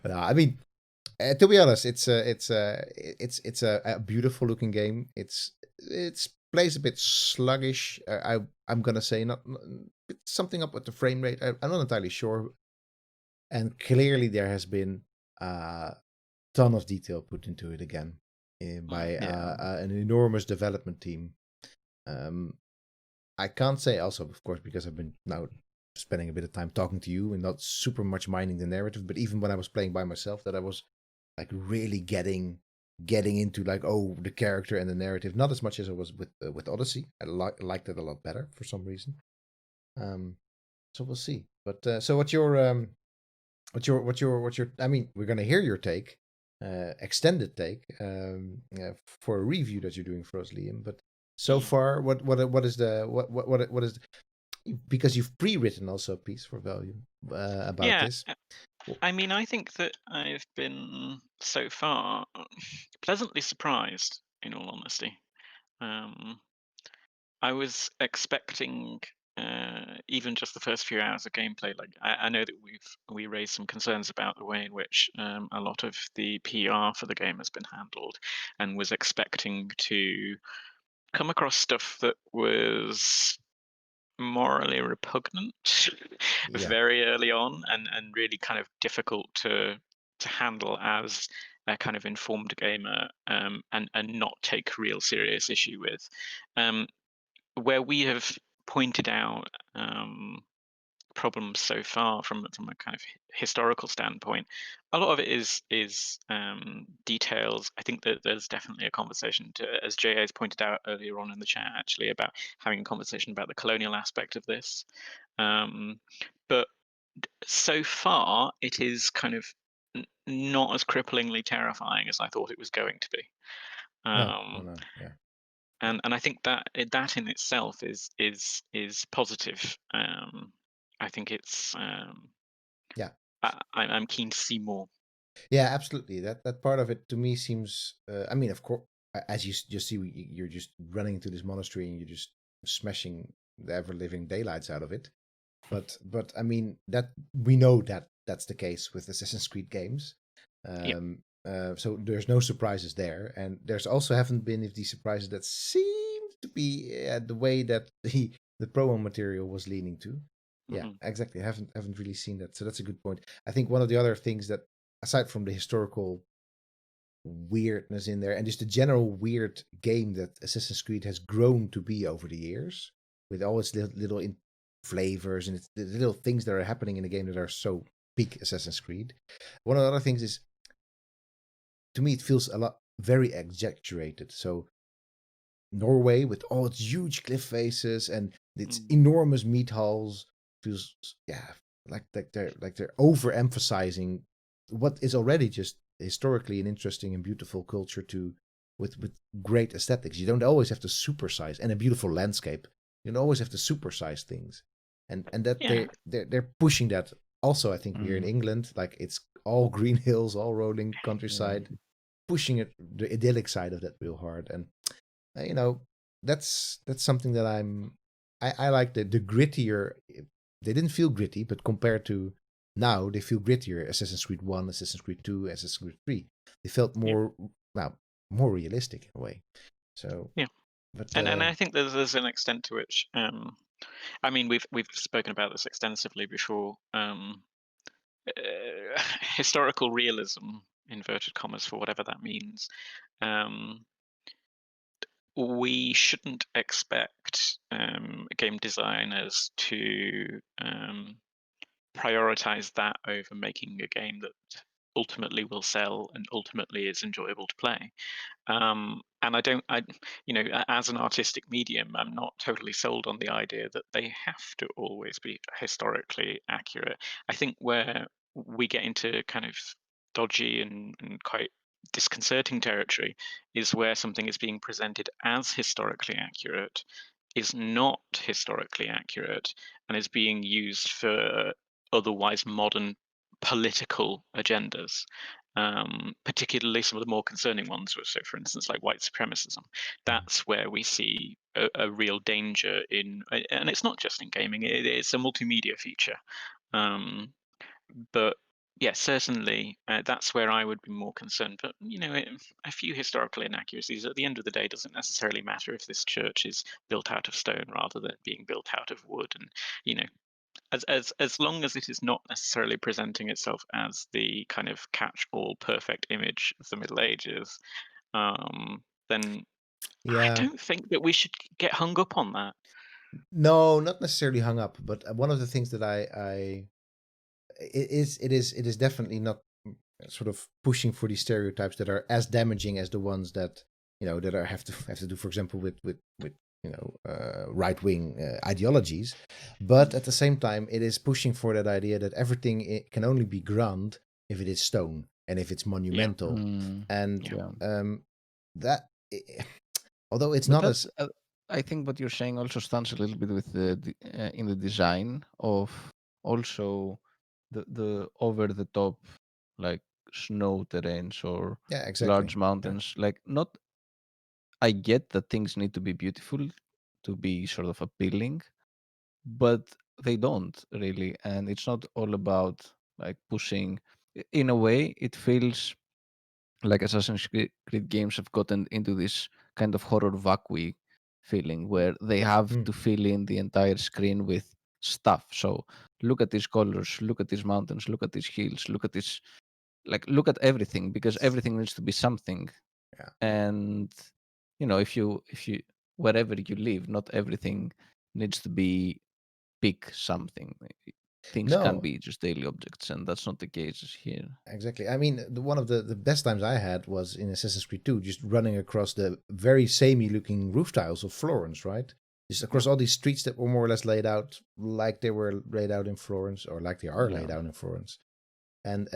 No, I mean, to be honest, it's a beautiful looking game. It's plays a bit sluggish. I'm gonna say not something up with the frame rate. I'm not entirely sure. And clearly there has been a ton of detail put into it again by an enormous development team. I can't say also, of course, because I've been now spending a bit of time talking to you and not super much minding the narrative, but even when I was playing by myself, that I was like really getting into like, oh, the character and the narrative, not as much as I was with Odyssey. I liked it a lot better for some reason. So we'll see. But so what's your I mean, we're gonna hear your take, extended take, for a review that you're doing for us, Liam. But so far, what is the because you've pre-written also a piece for Value about this. I mean, I think that I've been so far pleasantly surprised, in all honesty. I was expecting even just the first few hours of gameplay. Like I know that we raised some concerns about the way in which a lot of the PR for the game has been handled, and was expecting to come across stuff that was morally repugnant very early on, and really kind of difficult to handle as a kind of informed gamer, and not take real serious issue with. Where we have pointed out problems so far from a kind of historical standpoint, a lot of it is details. I think that there's definitely a conversation as JA has pointed out earlier on in the chat, actually, about having a conversation about the colonial aspect of this. But so far, it is kind of not as cripplingly terrifying as I thought it was going to be. No, yeah. And I think that in itself is positive. I think it's I'm keen to see more. Yeah, absolutely. That part of it to me seems. I mean, of course, as you just see, you're just running into this monastery and you're just smashing the ever living daylights out of it. But I mean that we know that that's the case with Assassin's Creed games. So there's no surprises there, and there's also haven't been these surprises that seem to be the way that the promo material was leaning to. Yeah, exactly. I haven't really seen that, so that's a good point. I think one of the other things that, aside from the historical weirdness in there, and just the general weird game that Assassin's Creed has grown to be over the years, with all its little flavors and the little things that are happening in the game that are so peak Assassin's Creed. One of the other things is, to me, it feels a lot very exaggerated. So Norway with all its huge cliff faces and its enormous meat halls feels, like they're overemphasizing what is already just historically an interesting and beautiful culture with great aesthetics. You don't always have to supersize, and a beautiful landscape. You don't always have to supersize things, and that they're pushing that. Also, I think here in England, like it's all green hills, all rolling countryside, pushing it the idyllic side of that real hard. And that's something that I like the grittier. They didn't feel gritty, but compared to now, they feel grittier. Assassin's Creed 1, Assassin's Creed 2, Assassin's Creed 3. They felt more more realistic in a way. So but and I think there's an extent to which I mean we've spoken about this extensively before. Historical realism, inverted commas, for whatever that means. We shouldn't expect game designers to prioritize that over making a game that ultimately will sell and ultimately is enjoyable to play. And as an artistic medium, I'm not totally sold on the idea that they have to always be historically accurate. I think where we get into kind of dodgy and quite disconcerting territory is where something is being presented as historically accurate, is not historically accurate, and is being used for otherwise modern political agendas. Particularly some of the more concerning ones. So, for instance, like white supremacism. That's where we see a real danger in, and it's not just in gaming. It's a multimedia feature. But yeah, certainly that's where I would be more concerned. But a few historical inaccuracies at the end of the day doesn't necessarily matter if this church is built out of stone rather than being built out of wood, and as long as it is not necessarily presenting itself as the kind of catch-all perfect image of the Middle Ages, then I don't think that we should get hung up on that. No, not necessarily hung up, but one of the things that it is definitely not sort of pushing for these stereotypes that are as damaging as the ones that that have to do, for example, with right-wing ideologies, but at the same time, it is pushing for that idea that everything can only be grand if it is stone and if it's monumental, and that although it's But not as I think what you're saying also stands a little bit with in the design of also the over the top like snow terrains or large mountains. Like not, I get that things need to be beautiful to be sort of appealing, but they don't really, and it's not all about like pushing. In a way, it feels like Assassin's Creed games have gotten into this kind of horror vacui feeling where they have to fill in the entire screen with stuff. So look at these colors, look at these mountains, look at these hills, look at this, like look at everything, because everything needs to be something. And if you wherever you live, not everything needs to be big something. Things can be just daily objects, and that's not the case here. Exactly. I mean, one of the best times I had was in Assassin's Creed 2, just running across the very samey looking roof tiles of Florence, right? Just across all these streets that were more or less laid out like they were laid out in Florence, or like they are laid out in Florence. And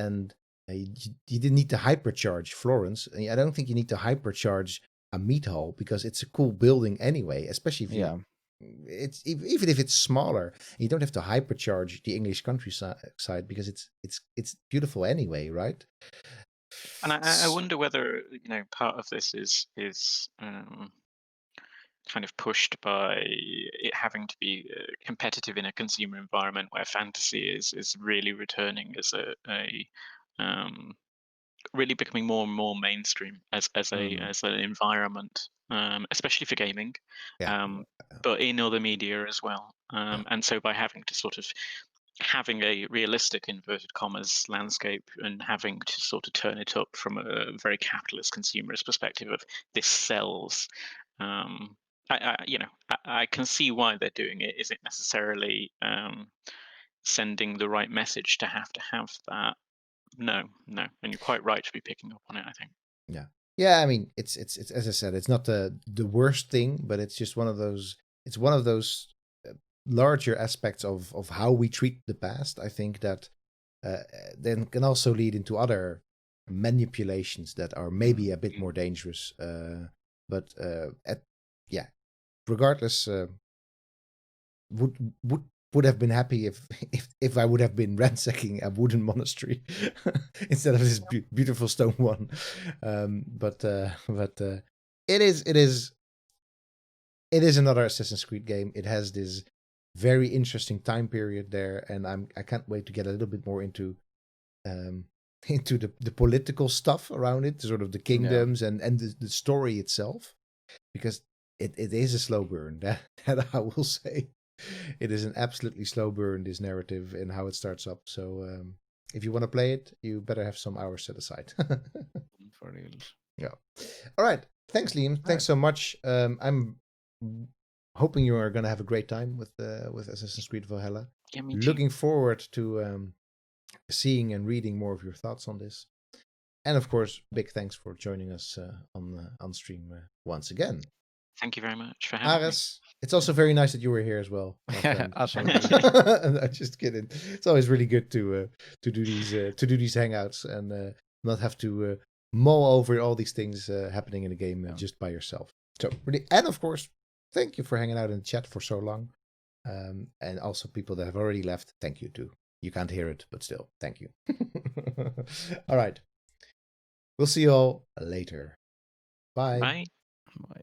you didn't need to hypercharge Florence. I don't think you need to hypercharge a meat hall because it's a cool building anyway, especially if it's even if it's smaller. You don't have to hypercharge the English countryside because it's beautiful anyway, right? And I wonder whether part of this is kind of pushed by it having to be competitive in a consumer environment where fantasy is really returning as a really becoming more and more mainstream as an environment, especially for gaming, but in other media as well. And so by having to sort of having a realistic inverted commas landscape and having to sort of turn it up from a very capitalist consumerist perspective of this sells. I can see why they're doing it. Is it necessarily sending the right message to have that? No. And you're quite right to be picking up on it, I think. Yeah. I mean, it's as I said, it's not the worst thing, but it's just one of those. It's one of those larger aspects of how we treat the past. I think that then can also lead into other manipulations that are maybe a bit more dangerous. But regardless, would have been happy if I would have been ransacking a wooden monastery instead of this beautiful stone one. But it is another Assassin's Creed game. It has this very interesting time period there, and I can't wait to get a little bit more into the political stuff around it, sort of the kingdoms and the story itself, because it is a slow burn. That I will say. It is an absolutely slow burn, this narrative and how it starts up. So if you want to play it, you better have some hours set aside. For real. Yeah. All right. Thanks, Liam. Thanks so much. I'm hoping you are going to have a great time with Assassin's Creed Valhalla. Yeah, me too. Looking forward to seeing and reading more of your thoughts on this. And of course, big thanks for joining us on stream once again. Thank you very much for having Aris, it's also very nice that you were here as well. Awesome. I'm just kidding. It's always really good to do these hangouts and not have to mull over all these things happening in the game just by yourself. So really, and of course, thank you for hanging out in the chat for so long, and also people that have already left. Thank you too. You can't hear it, but still, thank you. All right, we'll see you all later. Bye. Bye. Bye.